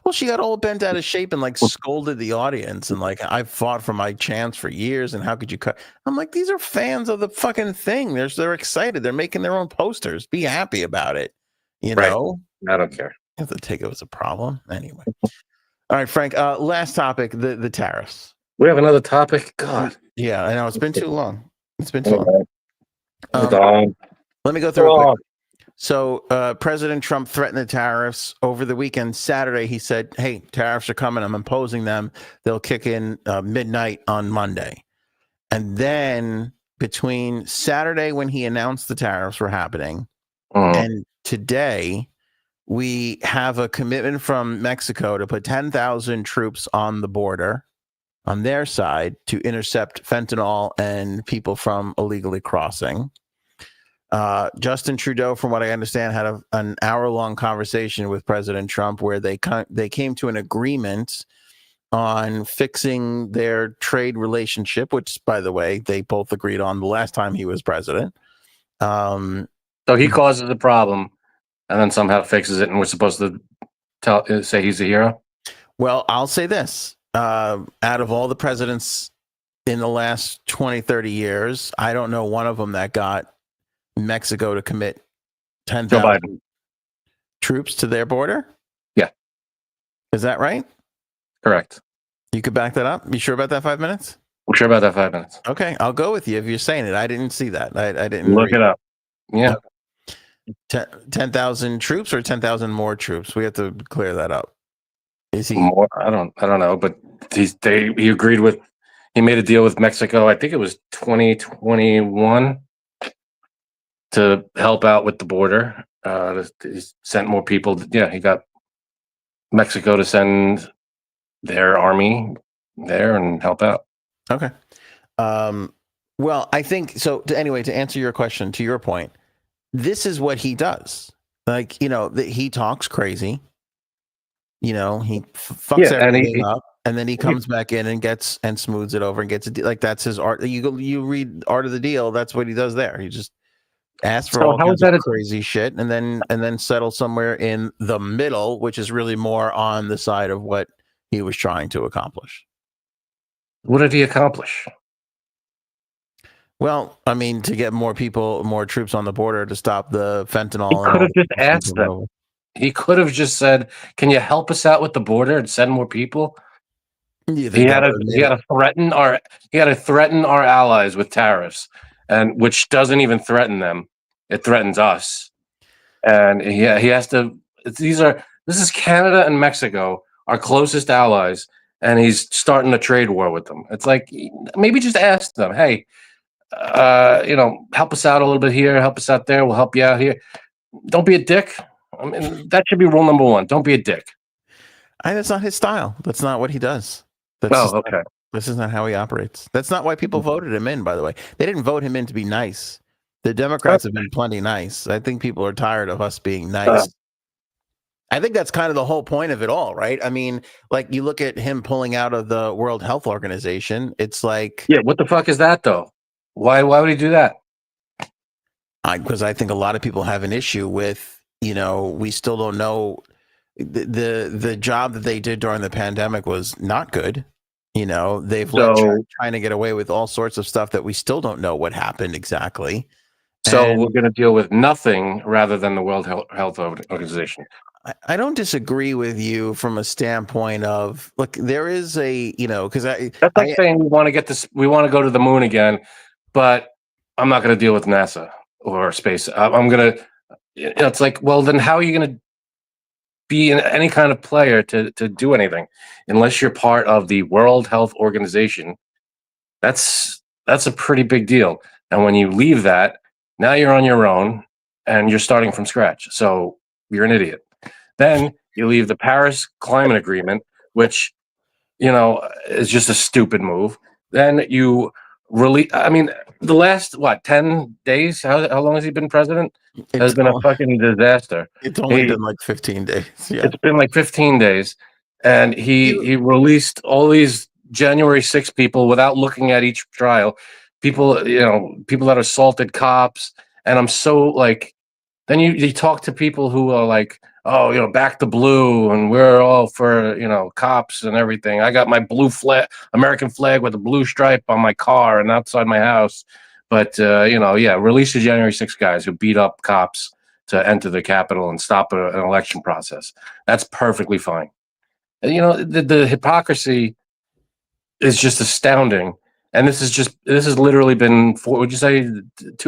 Well, she got all bent out of shape and like scolded the audience and like, I've fought for my chance for years and how could you cut? I'm like, these are fans of the fucking thing. They're excited. They're making their own posters. Be happy about it. You know? I don't care. I have to take it as a problem. Anyway. All right, Frank. Last topic, the tariffs. We have another topic? God. Yeah, I know. It's been too long. It's been too long. Let me go through it quick. So President Trump threatened the tariffs over the weekend. Saturday, he said, hey, tariffs are coming. I'm imposing them. They'll kick in midnight on Monday. And then between Saturday, when he announced the tariffs were happening, and today, we have a commitment from Mexico to put 10,000 troops on the border on their side to intercept fentanyl and people from illegally crossing. Justin Trudeau, from what I understand, had an hour-long conversation with President Trump where they came to an agreement on fixing their trade relationship, which, by the way, they both agreed on the last time he was president. So he causes the problem and then somehow fixes it, and we're supposed to say he's a hero? Well, I'll say this. Out of all the presidents in the last 20, 30 years, I don't know one of them that got Mexico to commit 10,000 troops to their border? Yeah. Is that right? Correct. You could back that up? You sure about that 5 minutes? I'm sure about that 5 minutes. Okay, I'll go with you if you're saying it. I didn't see that. I didn't look it up. Yeah. 10,000 troops or 10,000 more troops? We have to clear that up. Is he more? I don't know, but he agreed with. He made a deal with Mexico. I think it was 2021 to help out with the border. He sent more people. Yeah, he got Mexico to send their army there and help out. Okay. Well, I think so. Anyway, to answer your question, to your point, this is what he does. Like, he talks crazy. He fucks everything up, and then he comes back in and gets and smooths it over and gets it. Like, that's his art. You read Art of the Deal. That's what he does there. He just asks for all kinds of crazy shit, and then settle somewhere in the middle, which is really more on the side of what he was trying to accomplish. What did he accomplish? Well, I mean, to get more troops on the border to stop the fentanyl. He could have just asked them. He could have just said, "Can you help us out with the border and send more people?" He had to threaten our allies with tariffs, and which doesn't even threaten them; it threatens us. And he has to. This is Canada and Mexico, our closest allies, and he's starting a trade war with them. It's like, maybe just ask them, "Hey, help us out a little bit here, help us out there. We'll help you out here. Don't be a dick." I mean, that should be rule number one. Don't be a dick. That's not his style. That's not what he does. Okay. This is not how he operates. That's not why people voted him in, by the way. They didn't vote him in to be nice. The Democrats have been plenty nice. I think people are tired of us being nice. I think that's kind of the whole point of it all, right? I mean, like, you look at him pulling out of the World Health Organization. It's like, yeah, what the fuck is that, though? Why would he do that? Because I think a lot of people have an issue with, we still don't know. The job that they did during the pandemic was not good. They've trying to get away with all sorts of stuff that we still don't know what happened exactly. So we're going to deal with nothing rather than the World Health Organization. I don't disagree with you from a standpoint of, look, there is a, because that's like saying we want to go to the moon again, but I'm not going to deal with NASA or space. I'm going to. It's like, well, then how are you going to be any kind of player to do anything unless you're part of the World Health Organization? That's a pretty big deal. And when you leave that, now you're on your own and you're starting from scratch. So you're an idiot. Then you leave the Paris Climate Agreement, which is just a stupid move. Then you release. I mean, the last 10 days? How long has he been president? Has been a fucking disaster. It's only been like 15 days. Yeah, it's been like 15 days, and he released all these January 6th people without looking at each trial. People, people that assaulted cops, and I'm so like. Then you talk to people who are like, oh, back the blue, and we're all for cops and everything. I got my blue flag, American flag with a blue stripe on my car and outside my house. But release the January 6th guys who beat up cops to enter the Capitol and stop an election process. That's perfectly fine. And, the hypocrisy is just astounding. And this has literally been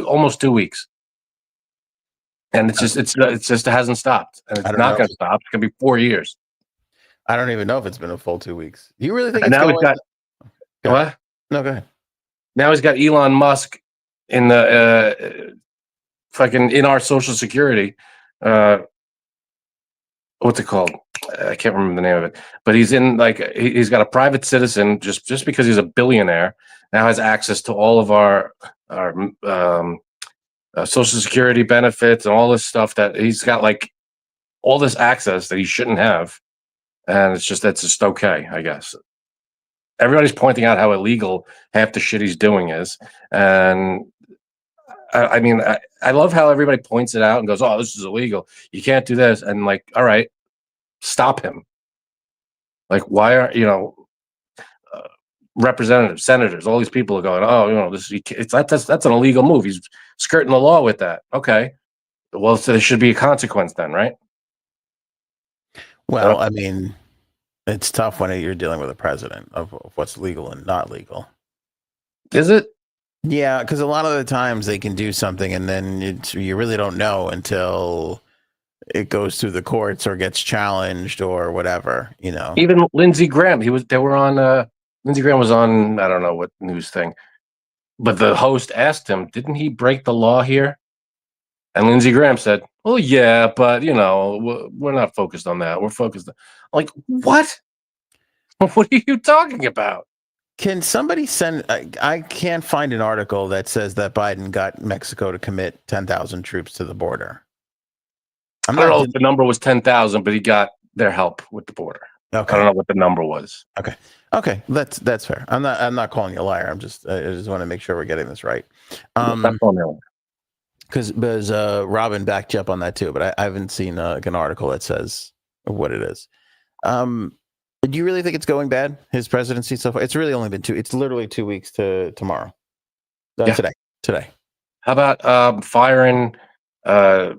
almost 2 weeks. And it hasn't stopped, and it's not going to stop. It's going to be 4 years. I don't even know if it's been a full 2 weeks. Do you really think Now he's got what? No, go ahead. Now he's got Elon Musk in the fucking in our Social Security. What's it called? I can't remember the name of it. But he's in he's got a private citizen just because he's a billionaire now has access to all of our Social Security benefits and all this stuff that he's got all this access that he shouldn't have. And that's just okay, I guess. Everybody's pointing out how illegal half the shit he's doing is. And I mean, I love how everybody points it out and goes, oh, this is illegal. You can't do this. And all right, stop him. Why are, representatives, senators, all these people are going, oh, that's an illegal move. He's skirting the law with that. Okay. Well, so there should be a consequence then, right? Well, I mean, it's tough when you're dealing with a president of what's legal and not legal. Is it? Yeah, because a lot of the times they can do something and then you really don't know until it goes through the courts or gets challenged or whatever, Even Lindsey Graham, Lindsey Graham was on, I don't know what news thing, but the host asked him, didn't he break the law here? And Lindsey Graham said, well, yeah, but, we're not focused on that. We're focused on, what? What are you talking about? Can somebody send, I can't find an article that says that Biden got Mexico to commit 10,000 troops to the border. I don't know if the number was 10,000, but he got their help with the border. Okay. I don't know what the number was. Okay, that's fair. I'm not calling you a liar. I just want to make sure we're getting this right. Because Robin backed you up on that too, but I haven't seen an article that says what it is. Do you really think it's going bad, his presidency so far? It's really only been it's literally 2 weeks to tomorrow. Today. How about firing I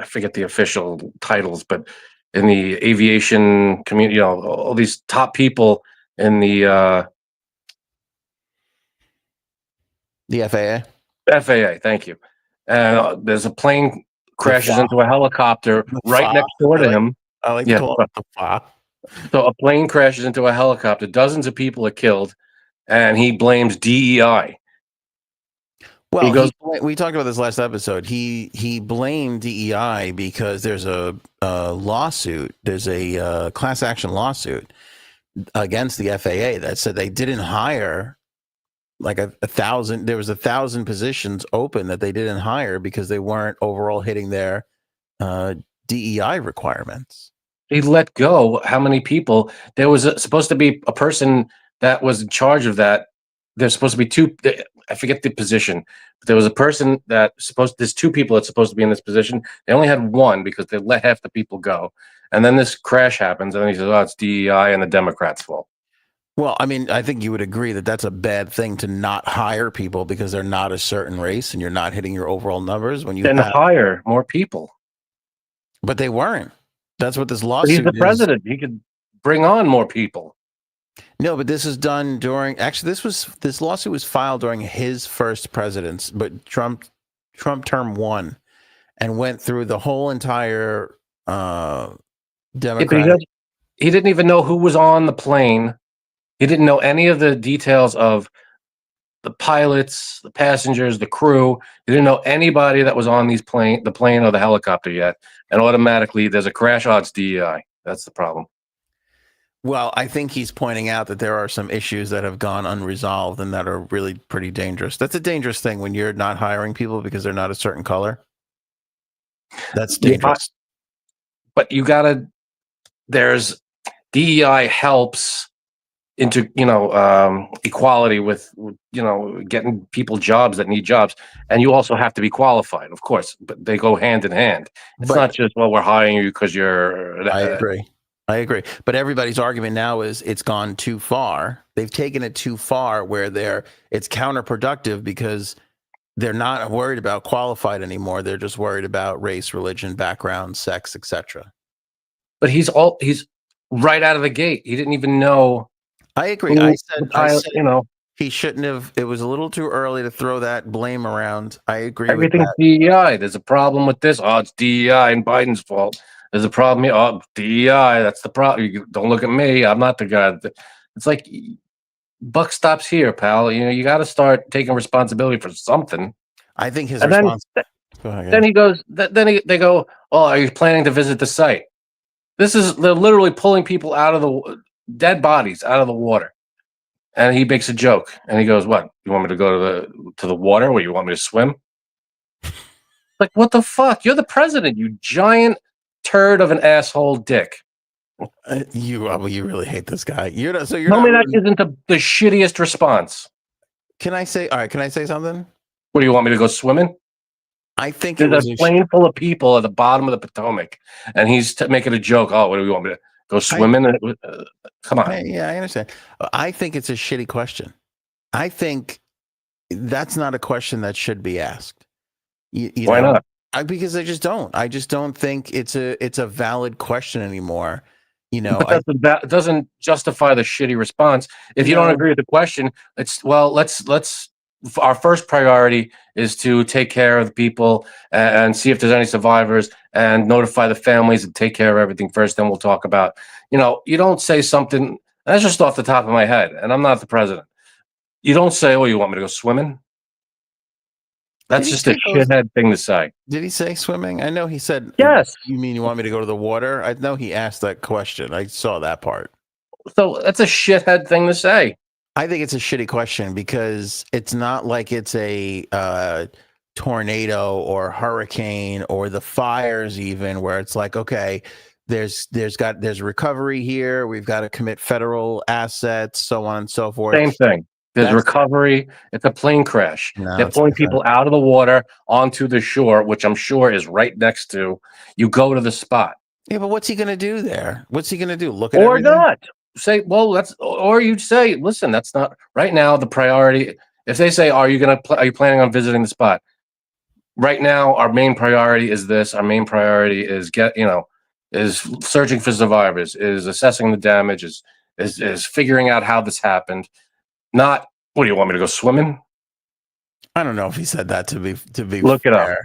forget the official titles, but in the aviation community, all these top people in the FAA. FAA, thank you. There's a plane crashes into a helicopter right next door to him. I like to call it the FAA. So a plane crashes into a helicopter. Dozens of people are killed, and he blames DEI. Well, we talked about this last episode. He blamed DEI because there's a lawsuit. There's a class action lawsuit against the FAA that said they didn't hire like 1,000. There was 1,000 positions open that they didn't hire because they weren't overall hitting their DEI requirements. He let go how many people? There was supposed to be a person that was in charge of that. There's supposed to be two. I forget the position, but there was a person there's two people that's supposed to be in this position. They only had one because they let half the people go. And then this crash happens, and then he says, oh, it's DEI and the Democrats' fault. Well, I mean, I think you would agree that that's a bad thing to not hire people because they're not a certain race and you're not hitting your overall numbers when you hire more people. But they weren't. That's what this lawsuit is. He's the president. He could bring on more people. No, but this is done during. Actually, this lawsuit was filed during his first presidency, but Trump term 1, and went through the whole entire Democratic. He didn't even know who was on the plane. He didn't know any of the details of the pilots, the passengers, the crew. He didn't know anybody that was on the plane or the helicopter yet. And automatically, there's a crash. Oh, it's DEI. That's the problem. Well, I think he's pointing out that there are some issues that have gone unresolved and that are really pretty dangerous. That's a dangerous thing when you're not hiring people because they're not a certain color. That's dangerous. But there's DEI helps into, equality with getting people jobs that need jobs. And you also have to be qualified, of course, but they go hand in hand. It's not just, well, we're hiring you because you're. I agree. But everybody's argument now is it's gone too far. They've taken it too far where it's counterproductive because they're not worried about qualified anymore. They're just worried about race, religion, background, sex, etc. But he's right out of the gate. He didn't even know. I agree. I said, he shouldn't have. It was a little too early to throw that blame around. I agree. Everything's DEI. There's a problem with this. Oh, it's DEI and Biden's fault. There's a problem here. Oh, DEI. That's the problem. Don't look at me. I'm not the guy. It's like buck stops here, pal. You got to start taking responsibility for something. I think his response. Then he goes. They go. Oh, are you planning to visit the site? They're literally pulling people out of the dead bodies out of the water, and he makes a joke. And he goes, "What? You want me to go to the water? Where you want me to swim?" Like, what the fuck? You're the president, you giant turd of an asshole dick. You really hate this guy. Tell me that isn't the shittiest response. Can I say something? What do you want me to go swimming? I think there's a plane full of people at the bottom of the Potomac, and he's making a joke. Oh, what do you want me to go swimming? Come on. Yeah, I understand. I think it's a shitty question. I think that's not a question that should be asked. Why not? Because I just don't. I just don't think it's a valid question anymore. But that doesn't justify the shitty response. If you don't agree with the question, let's. Our first priority is to take care of the people and see if there's any survivors and notify the families and take care of everything first. Then we'll talk about. You don't say something. That's just off the top of my head, and I'm not the president. You don't say, "Oh, you want me to go swimming?" That's just a shithead thing to say. Did he say swimming? I know he said, yes. You mean you want me to go to the water? I know he asked that question. I saw that part. So that's a shithead thing to say. I think it's a shitty question because it's not like it's a tornado or hurricane or the fires even where it's like, okay, there's recovery here. We've got to commit federal assets, so on and so forth. Same thing. There's recovery. It's a plane crash. They're pulling people out of the water onto the shore, which I'm sure is right next to. You go to the spot. Yeah, but what's he going to do there? What's he going to do? Look at everything? Not say, well, or you say, listen, that's not right now the priority. If they say, are you planning on visiting the spot? Right now, our main priority is this. Our main priority is is searching for survivors, is assessing the damage, is figuring out how this happened. Not, what do you want me to go swimming? I don't know if he said that to be look fair.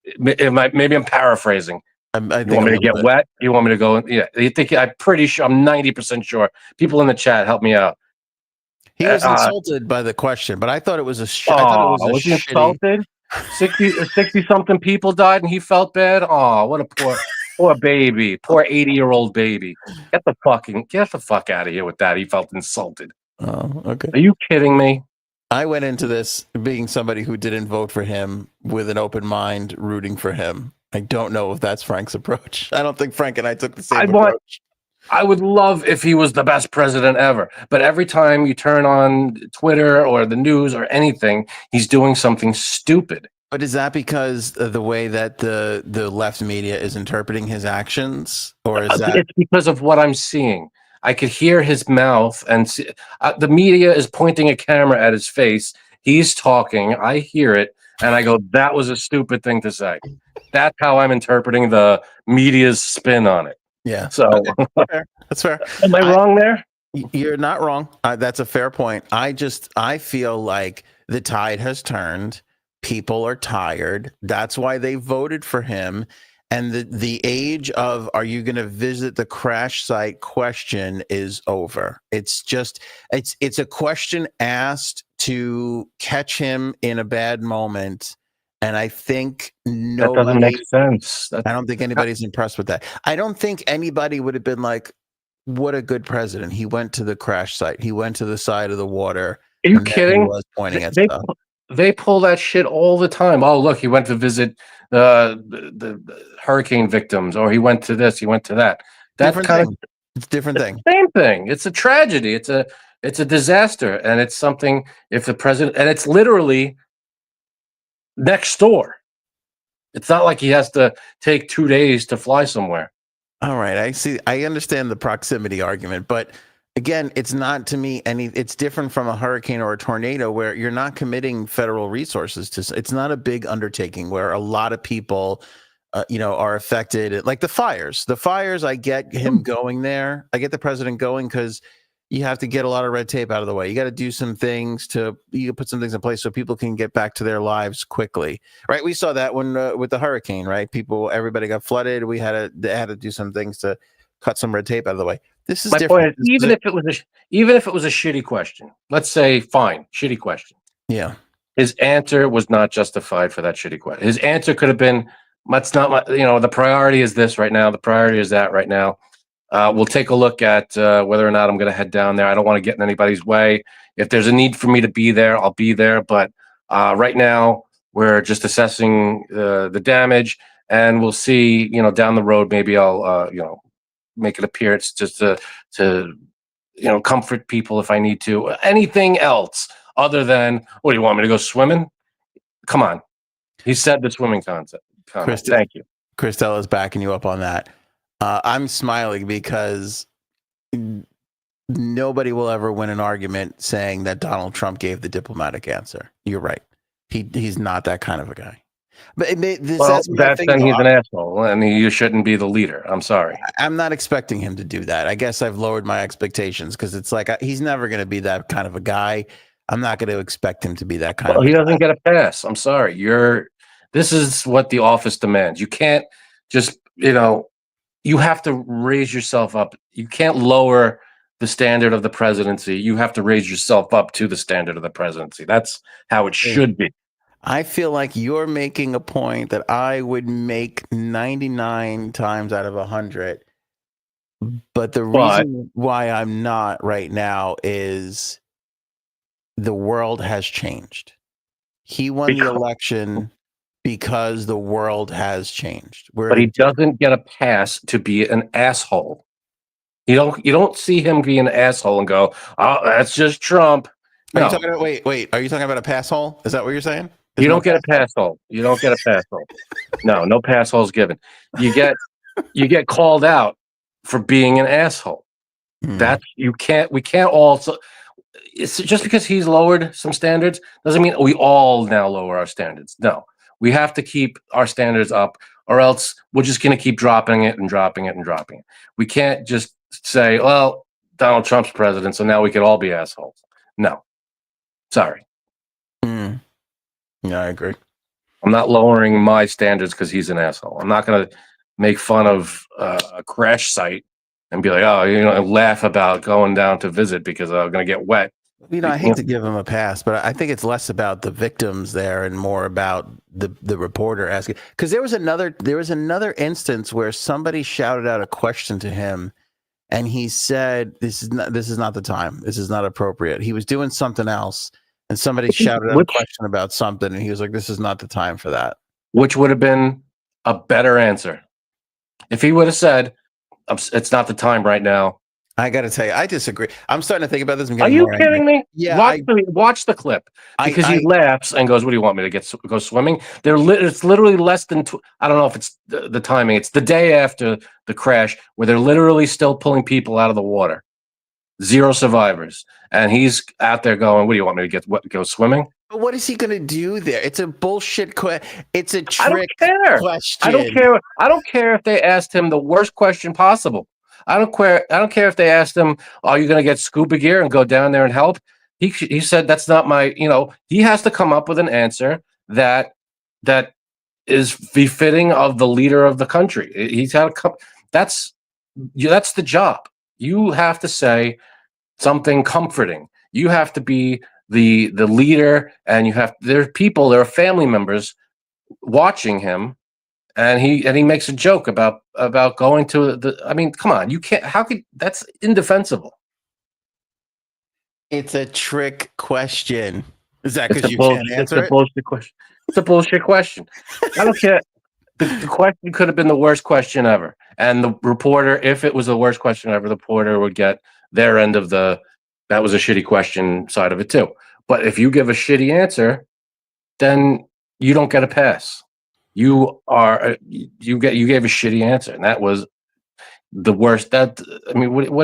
It up. Maybe I'm paraphrasing. I you want me to get wet? You want me to go? Yeah. You think? I'm pretty sure. I'm 90% sure. People in the chat, help me out. He was insulted by the question, but I thought it was a. Was he insulted? 60 something people died, and he felt bad. Oh, what a poor baby, poor 80-year-old baby. Get the fuck out of here with that. He felt insulted. Oh, okay. Are you kidding me? I went into this being somebody who didn't vote for him with an open mind, rooting for him. I don't know if that's Frank's approach. I don't think Frank and I took the same approach. I would love if he was the best president ever. But every time you turn on Twitter or the news or anything, he's doing something stupid. But is that because of the way that the left media is interpreting his actions? Or is that... It's because of what I'm seeing. I could hear his mouth and see, the media is pointing a camera at his face. He's talking. I hear it. And I go, that was a stupid thing to say. That's how I'm interpreting the media's spin on it. Yeah. So that's fair. Am I wrong there? You're not wrong. That's a fair point. I feel like the tide has turned. People are tired. That's why they voted for him. And the age of are you going to visit the crash site question is over. It's a question asked to catch him in a bad moment. And I think that doesn't make sense. I don't think anybody's impressed with that. I don't think anybody would have been like, what a good president. He went to the crash site. He went to the side of the water. Are you kidding? He was pointing at stuff. They pull that shit all the time. Oh, look, he went to visit the hurricane victims, or he went to this, he went to that. It's a different thing. Same thing. It's a tragedy. It's a disaster, and it's something. If the president, and it's literally next door. It's not like he has to take 2 days to fly somewhere. All right, I see. I understand the proximity argument, but again, it's not to me it's different from a hurricane or a tornado where you're not committing federal resources to. It's not a big undertaking where a lot of people, are affected. Like the fires. I get him going there. I get the president going because you have to get a lot of red tape out of the way. You got to do some things you put some things in place so people can get back to their lives quickly, right? We saw that when with the hurricane, right? Everybody got flooded. They had to do some things to cut some red tape out of the way. This is my different. Point is, even if it was a shitty question, let's say fine, shitty question. Yeah, his answer was not justified for that shitty question. His answer could have been, "That's not my. The priority is this right now. The priority is that right now." We'll take a look at whether or not I'm going to head down there. I don't want to get in anybody's way. If there's a need for me to be there, I'll be there. But right now, we're just assessing the damage, and we'll see. Down the road, maybe I'll make an appearance just to comfort people if I need to. Anything else other than, what do you want me to go swimming? Come on. He said the swimming concept. Thank you. Christella's backing you up on that. I'm smiling because nobody will ever win an argument saying that Donald Trump gave the diplomatic answer. You're right. He's not that kind of a guy. But then he's an asshole, and you shouldn't be the leader. I'm sorry. I'm not expecting him to do that. I guess I've lowered my expectations because it's like he's never going to be that kind of a guy. I'm not going to expect him to be that kind of a guy. He doesn't get a pass. I'm sorry. This is what the office demands. You can't just, you have to raise yourself up. You can't lower the standard of the presidency. You have to raise yourself up to the standard of the presidency. That's how it should be. I feel like you're making a point that I would make 99 times out of 100. But the reason why I'm not right now is the world has changed. He won the election because the world has changed. But he doesn't get a pass to be an asshole. You don't see him be an asshole and go, "Oh, that's just Trump." No. Are you talking about, wait. Are you talking about a pass hole? Is that what you're saying? You don't get a pass hole. You don't get a pass hole. No pass holes given. You get called out for being an asshole. We can't all. It's just because he's lowered some standards doesn't mean we all now lower our standards. No, we have to keep our standards up, or else we're just going to keep dropping it and dropping it and dropping it. We can't just say, well, Donald Trump's president, so now we could all be assholes. No, sorry. Yeah, I agree. I'm not lowering my standards because he's an asshole. I'm not going to make fun of a crash site and be like, laugh about going down to visit because I'm going to get wet. I hate to give him a pass, but I think it's less about the victims there and more about the reporter asking. Because there was another instance where somebody shouted out a question to him, and he said, "This is not the time. This is not appropriate." He was doing something else, and somebody shouted out a question about something, and he was like, "This is not the time for that." Which would have been a better answer if he would have said, "It's not the time right now." I got to tell you, I disagree. I'm starting to think about this. Are you kidding me? Yeah. Watch the clip because he laughs and goes, "What do you want me to go swimming?" It's literally less than. I don't know if it's the timing. It's the day after the crash where they're literally still pulling people out of the water. 0 survivors, and he's out there going, "What do you want me to go swimming?" But what is he going to do there? It's a bullshit question. It's a trick question. I don't care if they asked him the worst question possible. I don't care. I don't care if they asked him, "Are you going to get scuba gear and go down there and help?" He said, "That's not my." He has to come up with an answer that is befitting of the leader of the country. He's had to come. That's the job. You have to say something comforting. You have to be the leader, and there are family members watching him, and he makes a joke about going to the. I mean, come on, you can't. How could that's indefensible? It's a trick question. Is that because you can't answer it? It's a bullshit question. It's a bullshit question. I don't care. The question could have been the worst question ever, and the reporter, if it was the worst question ever, the reporter would get their end of that was a shitty question side of it too. But if you give a shitty answer, then you don't get a pass. You gave a shitty answer, and that was the worst. What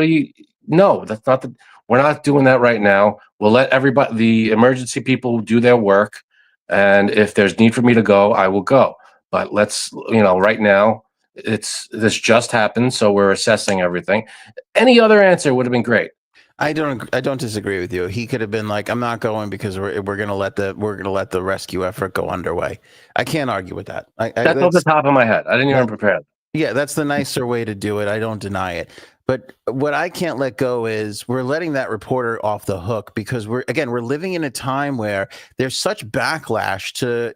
do you? No, that's not the. We're not doing that right now. We'll let the emergency people do their work, and if there's need for me to go, I will go. But let's, right now, this just happened, so we're assessing everything. Any other answer would have been great. I don't disagree with you. He could have been like, I'm not going because we're gonna let the rescue effort go underway. I can't argue with that. That's off the top of my head. I didn't even prepare. Yeah, that's the nicer way to do it. I don't deny it. But what I can't let go is we're letting that reporter off the hook because we're living in a time where there's such backlash to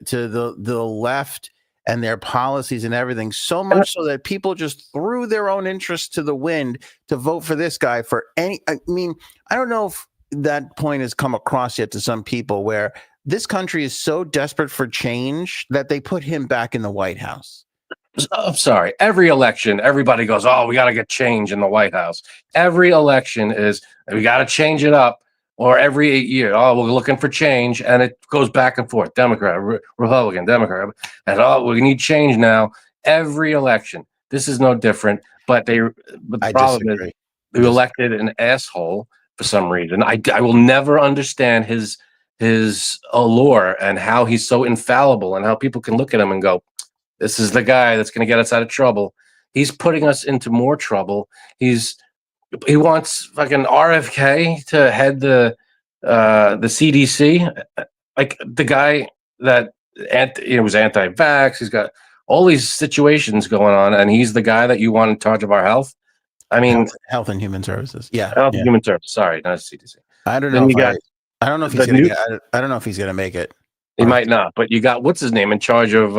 the left and their policies and everything, so much so that people just threw their own interests to the wind to vote for this guy for any. I mean, I don't know if that point has come across yet to some people where this country is so desperate for change that they put him back in the White House. I'm sorry. Every election, everybody goes, "Oh, we got to get change in the White House." Every election is, we got to change it up. Or every 8 years, oh, we're looking for change, and it goes back and forth. Democrat, Republican, Democrat, and we need change now. Every election, this is no different. But the problem is, they elected an asshole for some reason. I will never understand his allure and how he's so infallible, and how people can look at him and go, "This is the guy that's going to get us out of trouble." He's putting us into more trouble. He wants fucking RFK to head the CDC, like the guy that was anti-vax. He's got all these situations going on, and he's the guy that you want in charge of our health. I mean, Health and Human Services. Yeah, Health and Human Services. Sorry, not CDC. I don't know. I don't know if he's going to. I don't know if he's going to make it. He might not. But you got what's his name in charge of?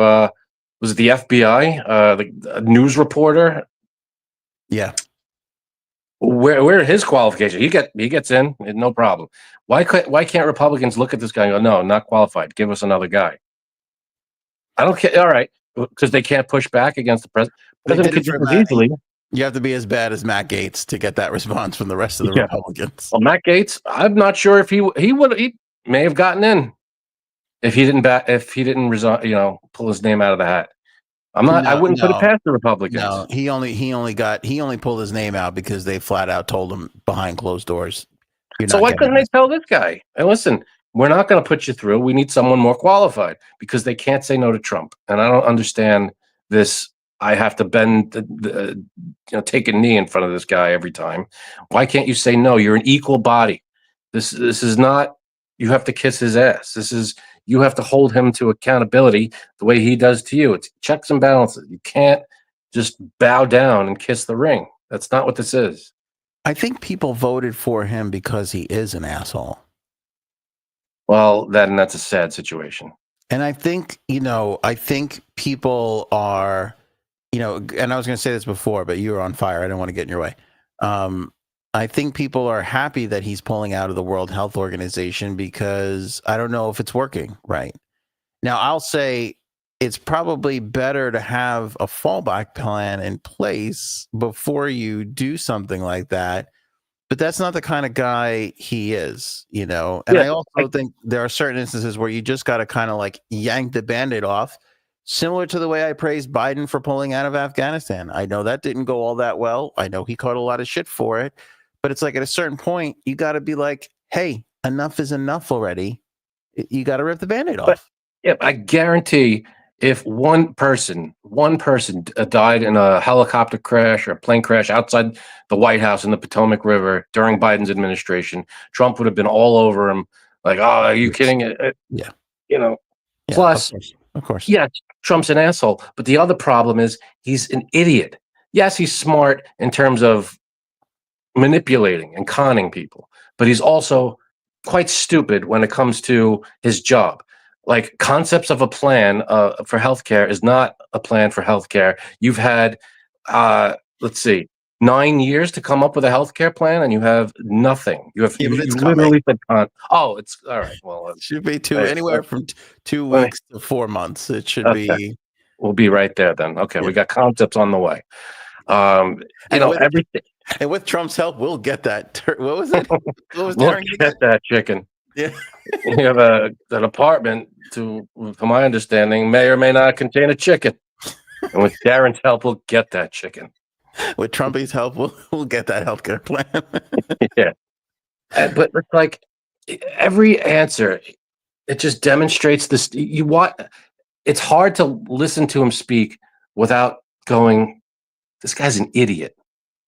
Was it the FBI? The news reporter. Yeah. Where are his qualifications? He gets in, no problem. Why can't Republicans look at this guy and go, "No, not qualified. Give us another guy." I don't care. All right, because they can't push back against the president. President could just easily. You have to be as bad as Matt Gaetz to get that response from the rest of the Republicans. Well, Matt Gaetz, I'm not sure if he may have gotten in if he didn't resign, pull his name out of the hat. I wouldn't put it past the Republicans. No, he only pulled his name out because they flat out told him behind closed doors. So why couldn't they tell this guy? And listen, we're not going to put you through. We need someone more qualified, because they can't say no to Trump. And I don't understand this. I have to bend, take a knee in front of this guy every time. Why can't you say no? You're an equal body. This is not. You have to kiss his ass. You have to hold him to accountability the way he does to you. It's checks and balances. You can't just bow down and kiss the ring. That's not what this is. I think people voted for him because he is an asshole. Well, then that's a sad situation. And I think, people are, and I was going to say this before, but you were on fire. I didn't want to get in your way. I think people are happy that he's pulling out of the World Health Organization because I don't know if it's working right. Now, I'll say it's probably better to have a fallback plan in place before you do something like that. But that's not the kind of guy he is, And I also think there are certain instances where you just got to kind of like yank the Band-Aid off, similar to the way I praised Biden for pulling out of Afghanistan. I know that didn't go all that well. I know he caught a lot of shit for it. But it's like at a certain point, you got to be like, hey, enough is enough already. You got to rip the Band-Aid off. I guarantee if one person died in a helicopter crash or a plane crash outside the White House in the Potomac River during Biden's administration, Trump would have been all over him. Like, oh, are you kidding? Yeah. You know, Yeah, plus, of course. Yeah, Trump's an asshole. But the other problem is he's an idiot. Yes, he's smart in terms of manipulating and conning people, but he's also quite stupid when it comes to his job. Like concepts of a plan for healthcare is not a plan for healthcare. You've had, let's see, 9 years to come up with a healthcare plan, and you have nothing. You have Yeah, but you it's literally said, "Oh, it's all right." Well, it should be anywhere from 2 weeks to 4 months. It should be. We'll be right there then. Okay, we got concepts on the way. Everything. And with Trump's help, we'll get that. What was it? What was we'll get that chicken. Yeah. You have an apartment, to my understanding, may or may not contain a chicken. And with Darren's help, we'll get that chicken. With Trumpy's help, we'll get that healthcare plan. Yeah. But it's like every answer, it just demonstrates this. It's hard to listen to him speak without going, this guy's an idiot.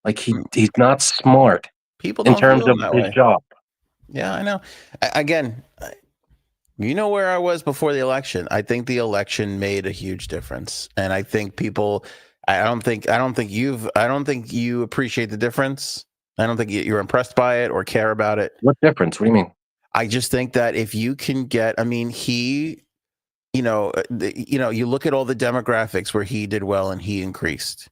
Like he's not smart. People in terms of his job. Yeah, I know. Again, you know where I was before the election. I think the election made a huge difference, and I think people. I don't think you appreciate the difference. I don't think you're impressed by it or care about it. What difference? What do you mean? I just think that if you can get, I mean, you look at all the demographics where he did well and he increased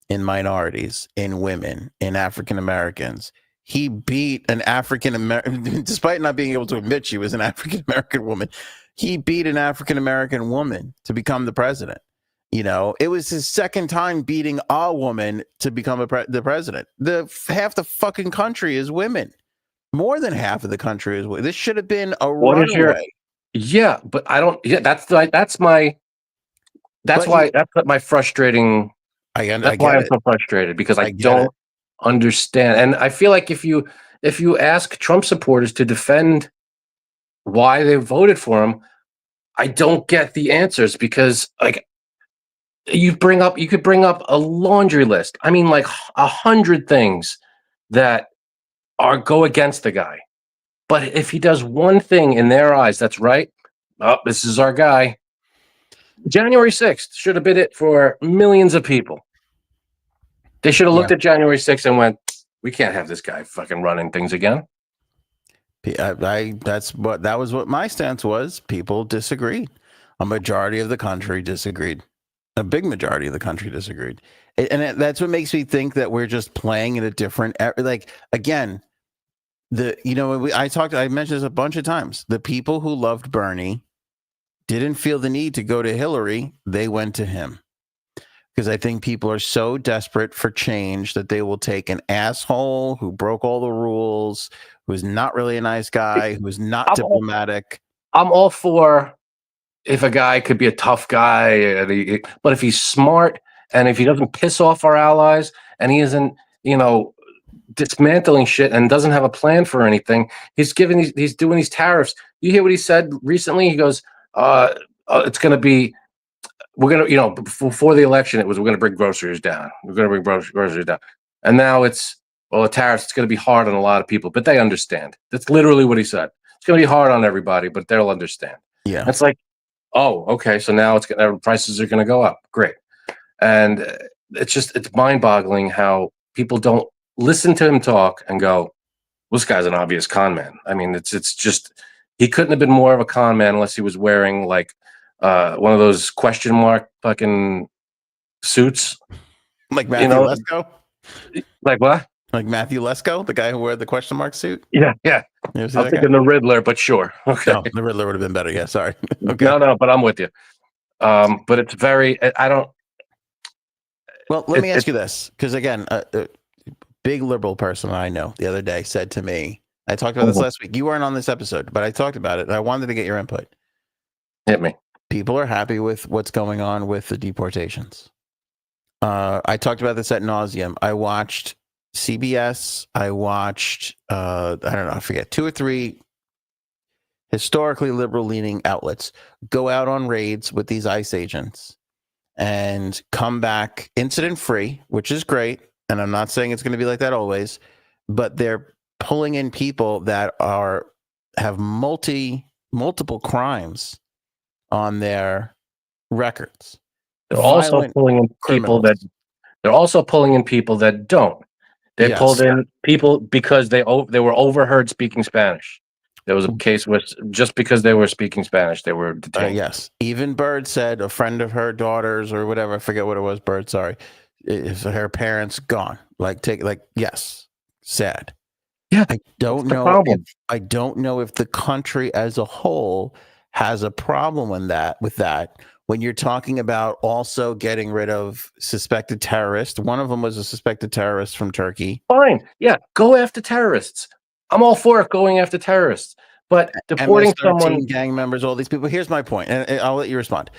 in minorities, in women, in African Americans. He beat an African American, despite not being able to admit she was an African American woman. He beat an African American woman to become the president. It was his second time beating a woman to become the president. Half the fucking country is women. More than half of the country is women. This should have been a runaway. Yeah, but I don't. Yeah, that's my frustrating. That's why I'm so frustrated, because I don't understand. And I feel like if you ask Trump supporters to defend why they voted for him, I don't get the answers, because like you could bring up a laundry list. I mean, like 100 things that go against the guy. But if he does one thing in their eyes that's right, oh, this is our guy. January 6th should have been it for millions of people. They should have looked at January 6th and went, we can't have this guy fucking running things again. That was what my stance was. People disagreed. A majority of the country disagreed. A big majority of the country disagreed. And that's what makes me think that we're just playing in a different, like, again, I mentioned this a bunch of times. The people who loved Bernie didn't feel the need to go to Hillary. They went to him. Because I think people are so desperate for change that they will take an asshole who broke all the rules, who's not really a nice guy, who's not diplomatic. I'm all for if a guy could be a tough guy, but if he's smart and if he doesn't piss off our allies and he isn't, dismantling shit and doesn't have a plan for anything, he's doing these tariffs. You hear what he said recently? He goes, it's going to be, we're going to, before the election, we're going to bring groceries down. We're going to bring groceries down. And now the tariffs, it's going to be hard on a lot of people, but they understand. That's literally what he said. It's going to be hard on everybody, but they'll understand. Yeah. It's like, oh, okay. So now prices are going to go up. Great. And it's mind boggling how people don't listen to him talk and go, this guy's an obvious con man. I mean, it's just, he couldn't have been more of a con man unless he was wearing like one of those question mark fucking suits. Like Matthew Lesko? Like what? Like Matthew Lesko, the guy who wore the question mark suit? Yeah. I was thinking the Riddler, but sure. Okay. No, the Riddler would have been better. Yeah, sorry. Okay. No, but I'm with you. But it's very, I don't. Well, let me ask you this, because again, a big liberal person I know the other day said to me, I talked about this last week. You weren't on this episode, but I talked about it and I wanted to get your input. Hit me. People are happy with what's going on with the deportations. I talked about this ad nauseum. I watched CBS. I watched, I don't know, I forget, 2 or 3 historically liberal-leaning outlets go out on raids with these ICE agents and come back incident-free, which is great. And I'm not saying it's going to be like that always, but they're pulling in people that have multiple crimes on their records. They're also pulling in people that don't. They pulled in people because they were overheard speaking Spanish. There was a case where just because they were speaking Spanish, they were detained. Yes. Even Bird said a friend of her daughter's or whatever, I forget what it was, Bird, sorry. If her parents gone. Yes. Sad. Yeah. I don't know if the country as a whole has a problem with that. When you're talking about also getting rid of suspected terrorists. One of them was a suspected terrorist from Turkey. Fine. Yeah. Go after terrorists. I'm all for it, going after terrorists. But deporting someone, gang members, all these people. Here's my point, and I'll let you respond.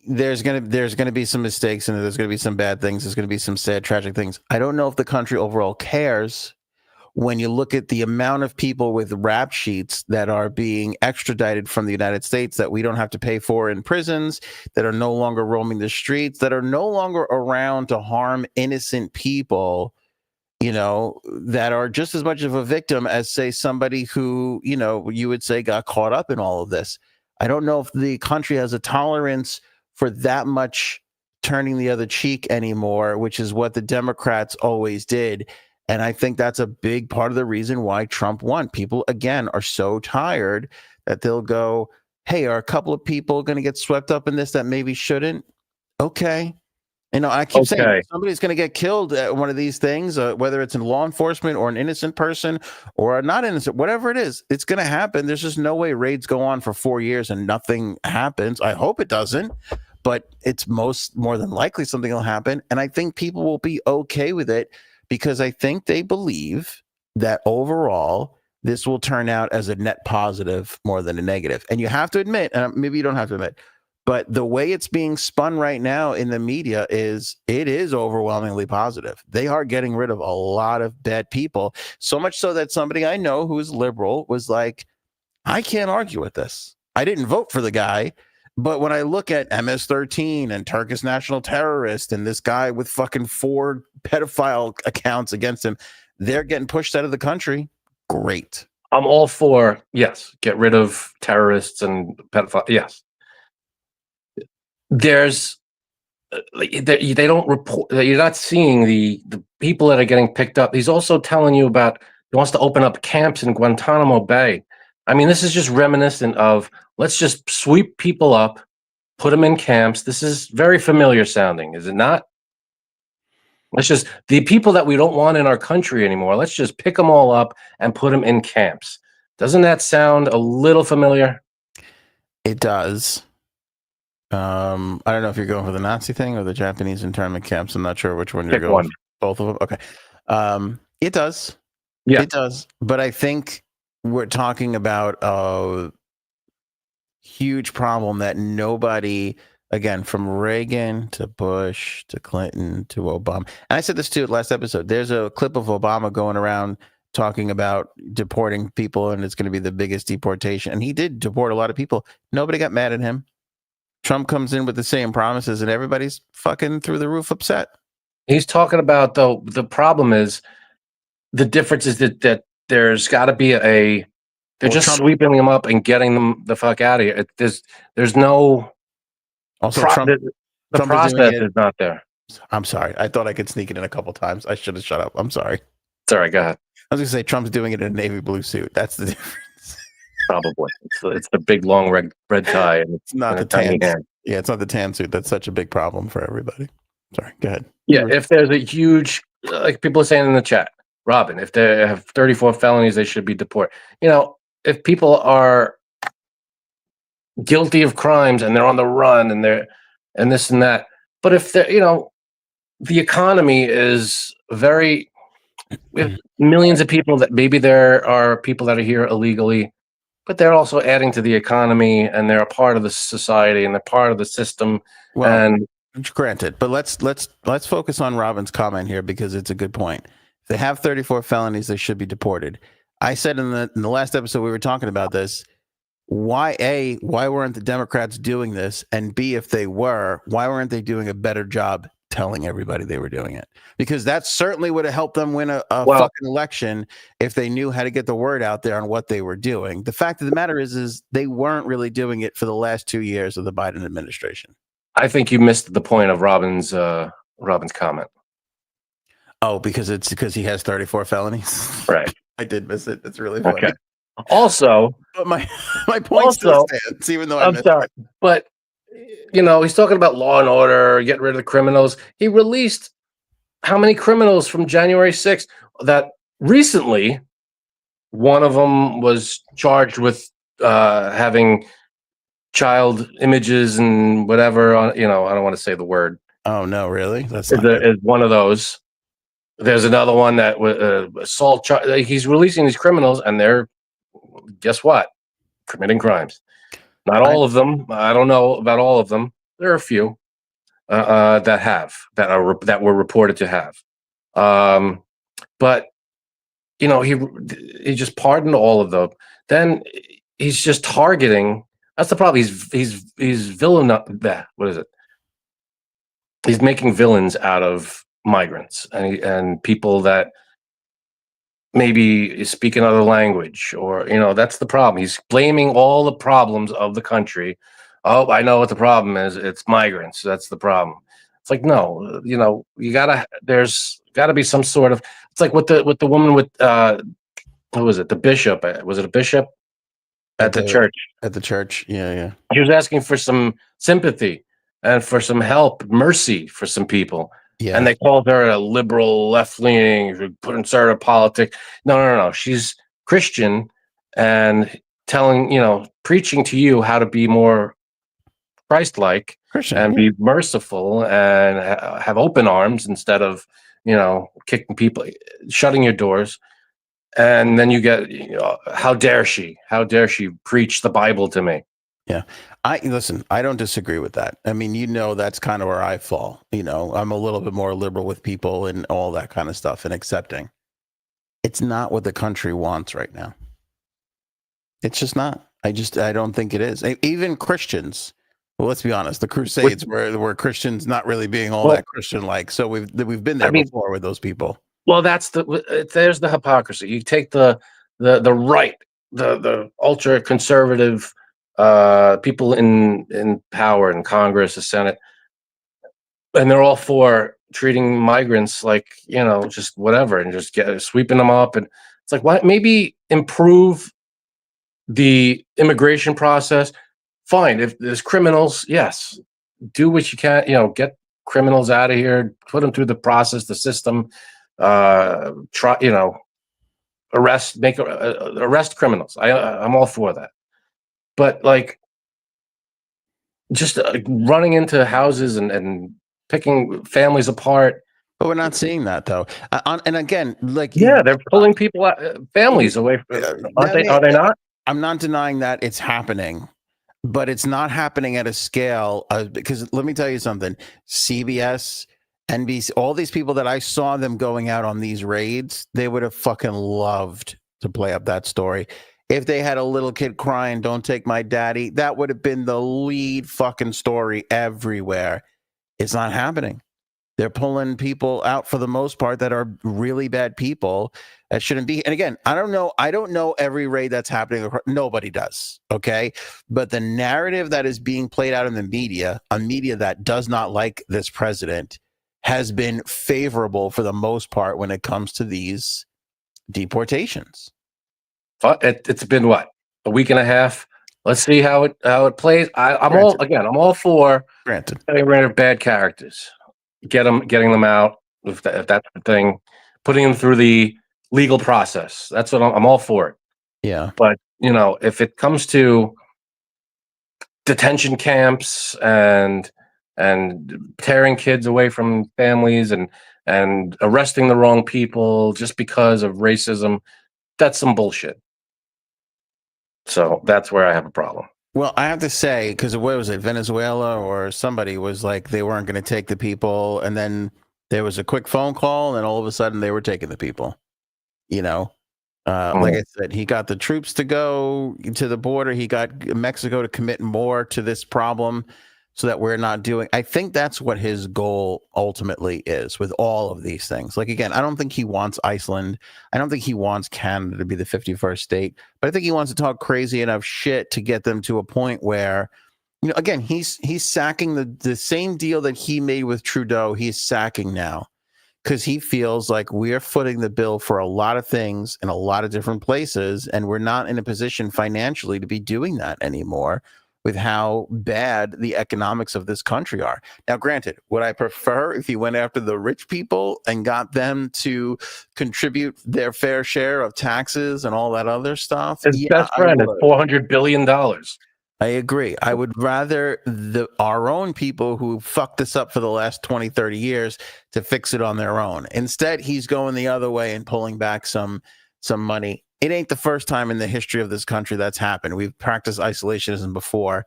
There's gonna be some mistakes, and there's gonna be some bad things. There's gonna be some sad, tragic things. I don't know if the country overall cares when you look at the amount of people with rap sheets that are being extradited from the United States that we don't have to pay for in prisons, that are no longer roaming the streets, that are no longer around to harm innocent people. That are just as much of a victim as, say, somebody who, you would say got caught up in all of this. I don't know if the country has a tolerance for that much turning the other cheek anymore, which is what the Democrats always did. And I think that's a big part of the reason why Trump won. People, again, are so tired that they'll go, hey, are a couple of people going to get swept up in this that maybe shouldn't? Okay. I keep saying somebody's going to get killed at one of these things, whether it's in law enforcement or an innocent person or not innocent, whatever it is, it's going to happen. There's just no way raids go on for 4 years and nothing happens. I hope it doesn't, but it's more than likely something will happen. And I think people will be okay with it because I think they believe that overall this will turn out as a net positive more than a negative. And you have to admit, maybe you don't have to admit, but the way it's being spun right now in the media it is overwhelmingly positive. They are getting rid of a lot of bad people, so much so that somebody I know who's liberal was like, I can't argue with this. I didn't vote for the guy, but when I look at MS-13 and Turkish national terrorist and this guy with fucking 4 pedophile accounts against him, they're getting pushed out of the country. Great. I'm all for, yes, get rid of terrorists and pedophiles. Yes. There's they don't report that you're not seeing the people that are getting picked up. He's also telling you about he wants to open up camps in Guantanamo Bay. I mean, this is just reminiscent of let's just sweep people up, put them in camps. This is very familiar sounding, is it not? Let's just the people that we don't want in our country anymore. Let's just pick them all up and put them in camps. Doesn't that sound a little familiar? It does. I don't know if you're going for the Nazi thing or the Japanese internment camps. I'm not sure which one you're going for. Both of them. Okay. It does. Yeah, it does. But I think we're talking about a huge problem that nobody, again, from Reagan to Bush to Clinton to Obama. And I said this too last episode. There's a clip of Obama going around talking about deporting people, and it's going to be the biggest deportation. And he did deport a lot of people. Nobody got mad at him. Trump comes in with the same promises and everybody's fucking through the roof upset. He's talking about, though, the problem is the difference is that there's got to be they're just sweeping them up and getting them the fuck out of here. There's no also the process is not there. I'm sorry. I thought I could sneak it in a couple times. I should have shut up. I'm sorry. Sorry, go ahead. I was going to say Trump's doing it in a navy blue suit. That's the difference. Probably it's the big long red tie, and it's not the tan. Yeah, it's not the tan suit. That's such a big problem for everybody. Sorry, go ahead. Yeah, if there's a huge, like people are saying in the chat, Robin, if they have 34 felonies, they should be deported. If people are guilty of crimes and they're on the run and this and that, but if they're, the economy is we have millions of people that maybe there are people that are here illegally. But they're also adding to the economy, and they're a part of the society, and they're part of the system. Well, and granted, but let's focus on Robin's comment here because it's a good point. If they have 34 felonies, they should be deported. I said in the last episode we were talking about this. why weren't the Democrats doing this? And B, if they were, why weren't they doing a better job telling everybody they were doing it? Because that certainly would have helped them win a fucking election if they knew how to get the word out there on what they were doing. The fact of the matter is they weren't really doing it for the last 2 years of the Biden administration. I think you missed the point of Robin's comment. Oh, because he has 34 felonies. Right. I did miss it. It's really funny. Okay. Also, but my point still stands, even though I'm sorry, but he's talking about law and order, getting rid of the criminals. He released how many criminals from January 6th that recently one of them was charged with having child images and whatever on, I don't want to say the word. Oh no, really? That's is one of those. There's another one that assault. He's releasing these criminals, and they're, guess what? Committing crimes. Not all of them. I don't know about all of them. There are a few that were reported to have. But he just pardoned all of them. Then he's just targeting. That's the problem. He's villain. What is it? He's making villains out of migrants and people that maybe speak another language, or that's the problem. He's blaming all the problems of the country. Oh, I know what the problem is. It's migrants. That's the problem. It's like, no, there's gotta be some sort of, it's like with the woman with who was it? The bishop. Was it a bishop at the church? At the church. Yeah. He was asking for some sympathy and for some help, mercy for some people. Yeah. And they called her a liberal, left-leaning, put inside her politics. No. She's Christian and preaching to you how to be more Christ-like and be merciful and have open arms instead of, kicking people, shutting your doors. And then you get, how dare she preach the Bible to me? Yeah. I don't disagree with that. I mean, that's kind of where I fall. I'm a little bit more liberal with people and all that kind of stuff and accepting. It's not what the country wants right now. It's just not. I don't think it is. Even Christians. Well, let's be honest. The Crusades were Christians not really being all that Christian-like. So we've been there before with those people. Well, there's the hypocrisy. You take the right, the ultra conservative people in power in Congress, the Senate, and they're all for treating migrants like, just whatever, and just sweeping them up. And it's like, what? Maybe improve the immigration process. Fine. If there's criminals, yes, do what you can, get criminals out of here, put them through the process, the system, arrest criminals. I'm all for that. But just running into houses and picking families apart. But we're not seeing that though. And again, they're pulling people families away from. Are they not? I'm not denying that it's happening, but it's not happening at a scale because let me tell you something. CBS, NBC, all these people that I saw them going out on these raids, they would have fucking loved to play up that story. If they had a little kid crying, "Don't take my daddy," that would have been the lead fucking story everywhere. It's not happening. They're pulling people out for the most part that are really bad people that shouldn't be. And again, I don't know every raid that's happening. Nobody does. Okay. But the narrative that is being played out in the media, a media that does not like this president, has been favorable for the most part when it comes to these deportations. It's been what, a week and a half. Let's see how it plays. I'm all for getting rid of bad characters, getting them out if that's the thing, putting them through the legal process. That's what I'm all for it. Yeah. But if it comes to detention camps and tearing kids away from families and arresting the wrong people just because of racism, that's some bullshit. So that's where I have a problem. Well, I have to say, because what was it, Venezuela or somebody was like they weren't going to take the people, and then there was a quick phone call, and all of a sudden they were taking the people. Like I said, he got the troops to go to the border. He got Mexico to commit more to this problem so that we're not doing. I think that's what his goal ultimately is with all of these things. Like, again, I don't think he wants Iceland. I don't think he wants Canada to be the 51st state, but I think he wants to talk crazy enough shit to get them to a point where, again, he's sacking the same deal that he made with Trudeau. He's sacking now, because he feels like we're footing the bill for a lot of things in a lot of different places, and we're not in a position financially to be doing that anymore with how bad the economics of this country are. Now, granted, would I prefer if he went after the rich people and got them to contribute their fair share of taxes and all that other stuff? His best friend is $400 billion. I agree. I would rather our own people who fucked this up for the last 20, 30 years to fix it on their own. Instead, he's going the other way and pulling back some money. It ain't the first time in the history of this country that's happened. We've practiced isolationism before.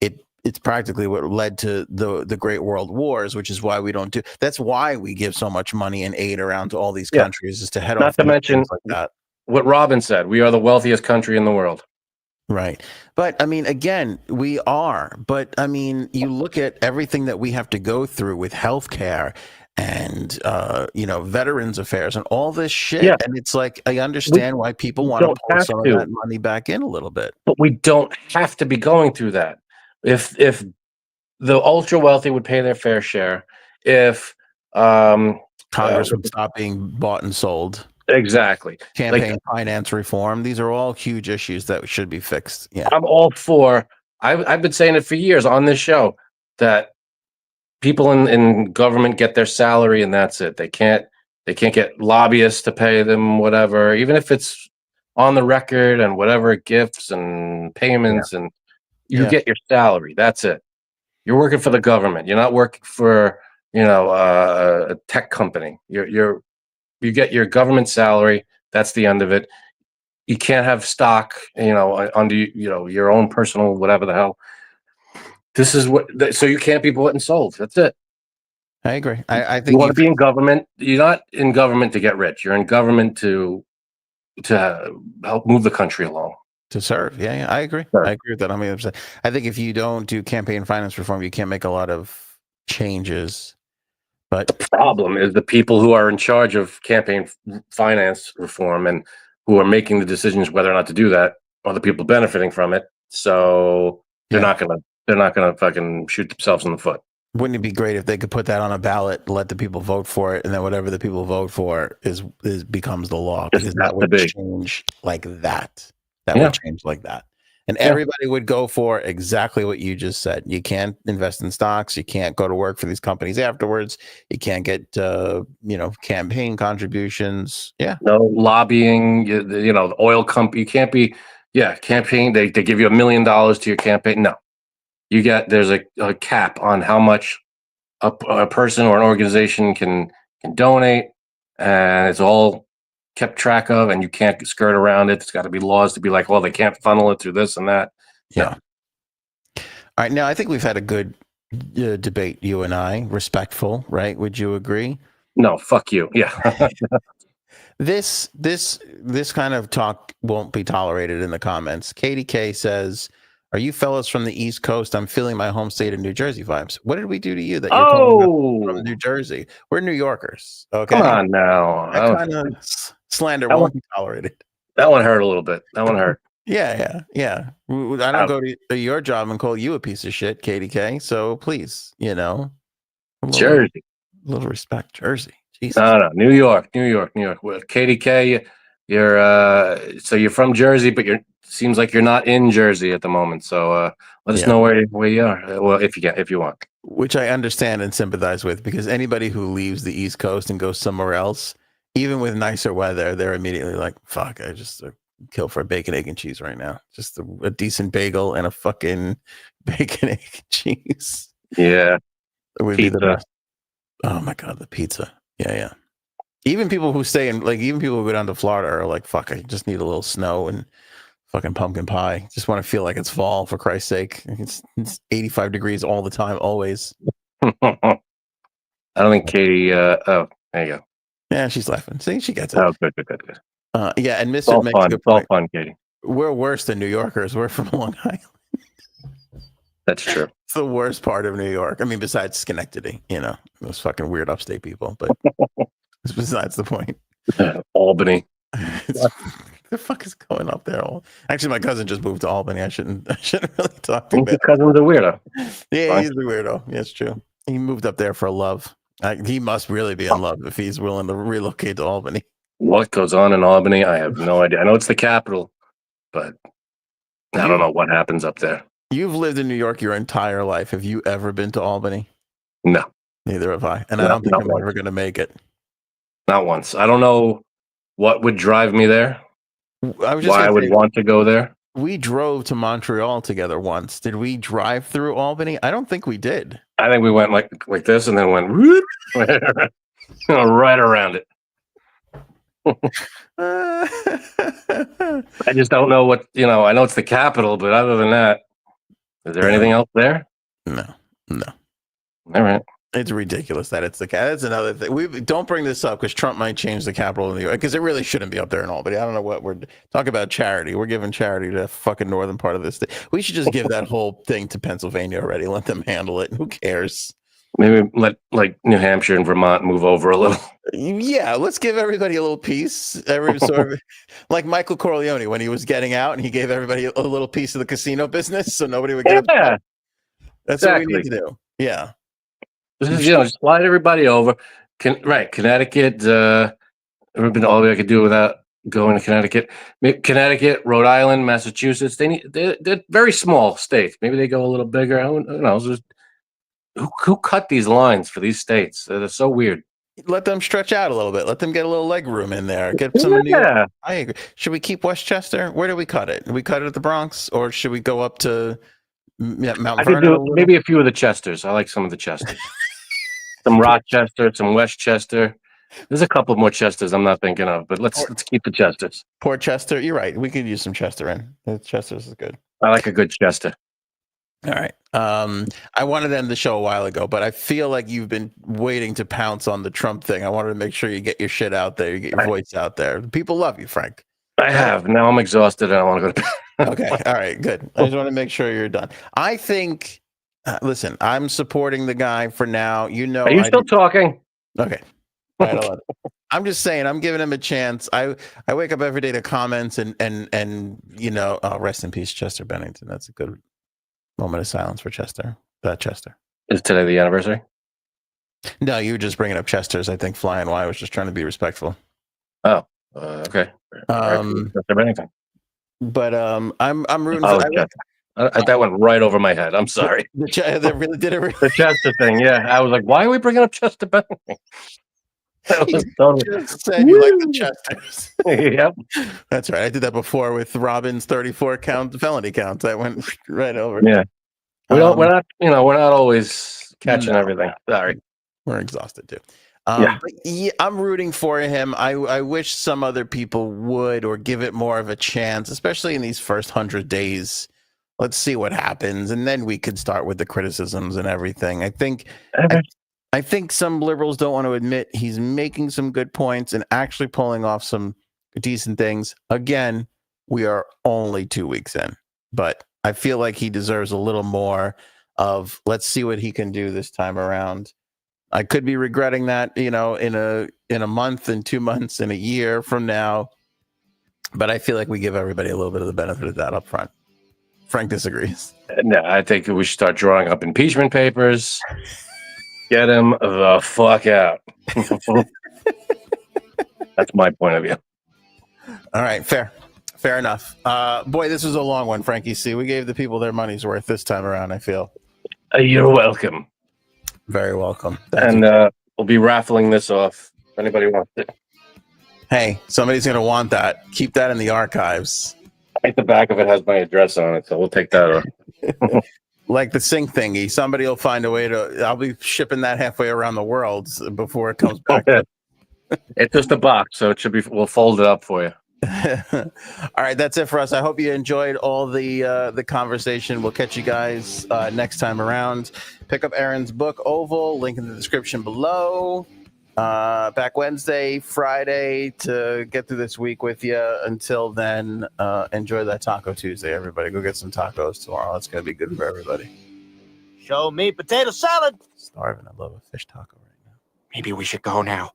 It's practically what led to the Great World Wars, which is why we don't do. That's why we give so much money and aid around to all these countries, is to head off. Not to mention like that. What Robin said. We are the wealthiest country in the world. Right. But I mean, again, we are. But I mean, you look at everything that we have to go through with healthcare and, veterans affairs and all this shit. Yeah. And it's like, I understand why people want to pull some of that money back in a little bit. But we don't have to be going through that. If the ultra wealthy would pay their fair share, if Congress would stop being bought and sold. Exactly. Campaign finance reform. These are all huge issues that should be fixed. Yeah. I'm all for, I've been saying it for years on this show, that people in government get their salary and that's it. They can't get lobbyists to pay them whatever, even if it's on the record and whatever gifts and payments and you get your salary. That's it. You're working for the government. You're not working for, a tech company. You get your government salary. That's the end of it. You can't have stock, under your own personal whatever the hell. This is so you can't be bought and sold. That's it. I agree. I think you want to be in government. You're not in government to get rich. You're in government to help move the country along. To serve. Yeah, I agree. Sure. I agree with that 100%. I think if you don't do campaign finance reform, you can't make a lot of changes. But the problem is the people who are in charge of campaign finance reform and who are making the decisions whether or not to do that are the people benefiting from it. So they're not gonna fucking shoot themselves in the foot. Wouldn't it be great if they could put that on a ballot, let the people vote for it, and then whatever the people vote for becomes the law? Because that would change like that. That would change like that. And everybody would go for exactly what you just said. You can't invest in stocks. You can't go to work for these companies afterwards. You can't get, campaign contributions. Yeah. No lobbying, the oil company. You can't be, campaign. They give you $1 million to your campaign. No. There's a cap on how much a person or an organization can donate. And it's all kept track of, and you can't skirt around it. It's got to be laws to be like, well, they can't funnel it through this and that. Yeah. All right. Now, I think we've had a good debate, you and I, respectful, right? Would you agree? No, fuck you. Yeah. This kind of talk won't be tolerated in the comments. Katie K says, "Are you fellas from the East Coast? I'm feeling my home state of New Jersey vibes. What did we do to you that you're calling from New Jersey? We're New Yorkers. Okay. Come on now. That kind of slander won't be tolerated. That one hurt a little bit. That one hurt. Yeah. I don't go to your job and call you a piece of shit, Katie K. So please, Jersey. A little respect, Jersey. Jesus. No, New York. Well, Katie K, you're from Jersey, but seems like you're not in Jersey at the moment. So let us know where you are. Well, if you want. Which I understand and sympathize with, because anybody who leaves the East Coast and goes somewhere else, even with nicer weather, they're immediately like, fuck, I just kill for a bacon, egg, and cheese right now. Just a decent bagel and a fucking bacon, egg, and cheese. Yeah. It would be the best. Oh my God, the pizza. Yeah. Even people who stay in, even people who go down to Florida are like, fuck, I just need a little snow and fucking pumpkin pie. Just want to feel like it's fall, for Christ's sake. It's 85 degrees all the time, always. I don't think Katie, there you go. Yeah, she's laughing. See, she gets it. Oh, good. Yeah, and It's Mr. all makes a fun. good It's all point. fun, Katie. We're worse than New Yorkers. We're from Long Island. That's true. It's the worst part of New York. I mean, besides Schenectady, those fucking weird upstate people. But it's besides the point. Albany. The fuck is going up there? Actually, my cousin just moved to Albany. I shouldn't really talk to him. His cousin's a weirdo. Yeah, Fine. he's a weirdo. Yeah, it's true. He moved up there for love. He must really be in love if he's willing to relocate to Albany. What goes on in Albany? I have no idea. I know it's the capital, but I don't know what happens up there. You've lived in New York your entire life. Have you ever been to Albany? No. Neither have I. And I don't think I'm ever going to make it. Not once. I don't know what would drive me there. Why I would want to go there. We drove to Montreal together once. Did we drive through Albany? I don't think we did. I think we went like this and then went whoop, right around it. I just don't know what, I know it's the capital, but other than that, is there anything else there? No. All right. It's ridiculous that it's the capital. That's another thing. We don't bring this up because Trump might change the capital of New York because it really shouldn't be up there in Albany. I don't know what we're talking about. Charity. We're giving charity to the fucking northern part of this state. We should just give that whole thing to Pennsylvania already. Let them handle it. Who cares? Maybe let New Hampshire and Vermont move over a little. Yeah, let's give everybody a little piece. Every sort of like Michael Corleone when he was getting out and he gave everybody a little piece of the casino business so nobody would get upset. That's exactly what we need to do. Yeah. Just slide everybody over. Connecticut. Never been all the way I could do without going to Connecticut. Connecticut, Rhode Island, Massachusetts. They're very small states. Maybe they go a little bigger. Who knows? Who cut these lines for these states? They're so weird. Let them stretch out a little bit. Let them get a little leg room in there. Get some new. I agree. Should we keep Westchester? Where do we cut it? Do we cut it at the Bronx, or should we go up to Mount Vernon? Maybe a few of the Chesters. I like some of the Chesters. Some Rochester, some Westchester. There's a couple more Chesters I'm not thinking of, but let's keep the Chesters. Port Chester. You're right. We could use some Chester in. The Chesters is good. I like a good Chester. All right. I wanted to end the show a while ago, but I feel like you've been waiting to pounce on the Trump thing. I wanted to make sure you get your shit out there. You get your voice out there. People love you, Frank. I have. Now I'm exhausted and I want to go to bed. Okay. All right. Good. I just want to make sure you're done. I think, listen, I'm supporting the guy for now. Are you still talking? Okay. All right, I'm just saying, I'm giving him a chance. I wake up every day to comments and rest in peace, Chester Bennington. That's a good moment of silence for Chester. Chester. Is today the anniversary? No, you were just bringing up Chester's. I think Flying Y was just trying to be respectful. Oh, okay. Chester Bennington. But I'm rooting for that went right over my head. I'm sorry. That really did it. The Chester thing, yeah. I was like, why are we bringing up Chester Bennington? Just said you like the Chesters. Yep. That's right. I did that before with Robin's 34 count felony counts. That went right over. Yeah. We're not always catching everything. Sorry. We're exhausted too. Yeah. But I'm rooting for him. I wish some other people would or give it more of a chance, especially in these first 100 days. Let's see what happens, and then we could start with the criticisms and everything. I think some liberals don't want to admit he's making some good points and actually pulling off some decent things. Again, we are only 2 weeks in, but I feel like he deserves a little more of let's see what he can do this time around. I could be regretting that, in a month and 2 months and a year from now, but I feel like we give everybody a little bit of the benefit of that up front. Frank disagrees. No, I think we should start drawing up impeachment papers. Get him the fuck out. That's my point of view. All right, fair enough. Boy, this was a long one, Frankie C. We gave the people their money's worth this time around, I feel. You're welcome. Very welcome. We'll be raffling this off if anybody wants it. Hey, somebody's going to want that. Keep that in the archives. I think the back of it has my address on it, so we'll take that off. Like the sync thingy. Somebody will find a way to... I'll be shipping that halfway around the world before it comes back. It's just a box, so it should be... We'll fold it up for you. All right, that's it for us. I hope you enjoyed all the conversation. We'll catch you guys next time around. Pick up Aaron's book, Oval. Link in the description below. Back Wednesday, Friday to get through this week with you. Until then, enjoy that Taco Tuesday, everybody. Go get some tacos tomorrow. It's going to be good for everybody. Show me potato salad. Starving. I love a fish taco right now. Maybe we should go now.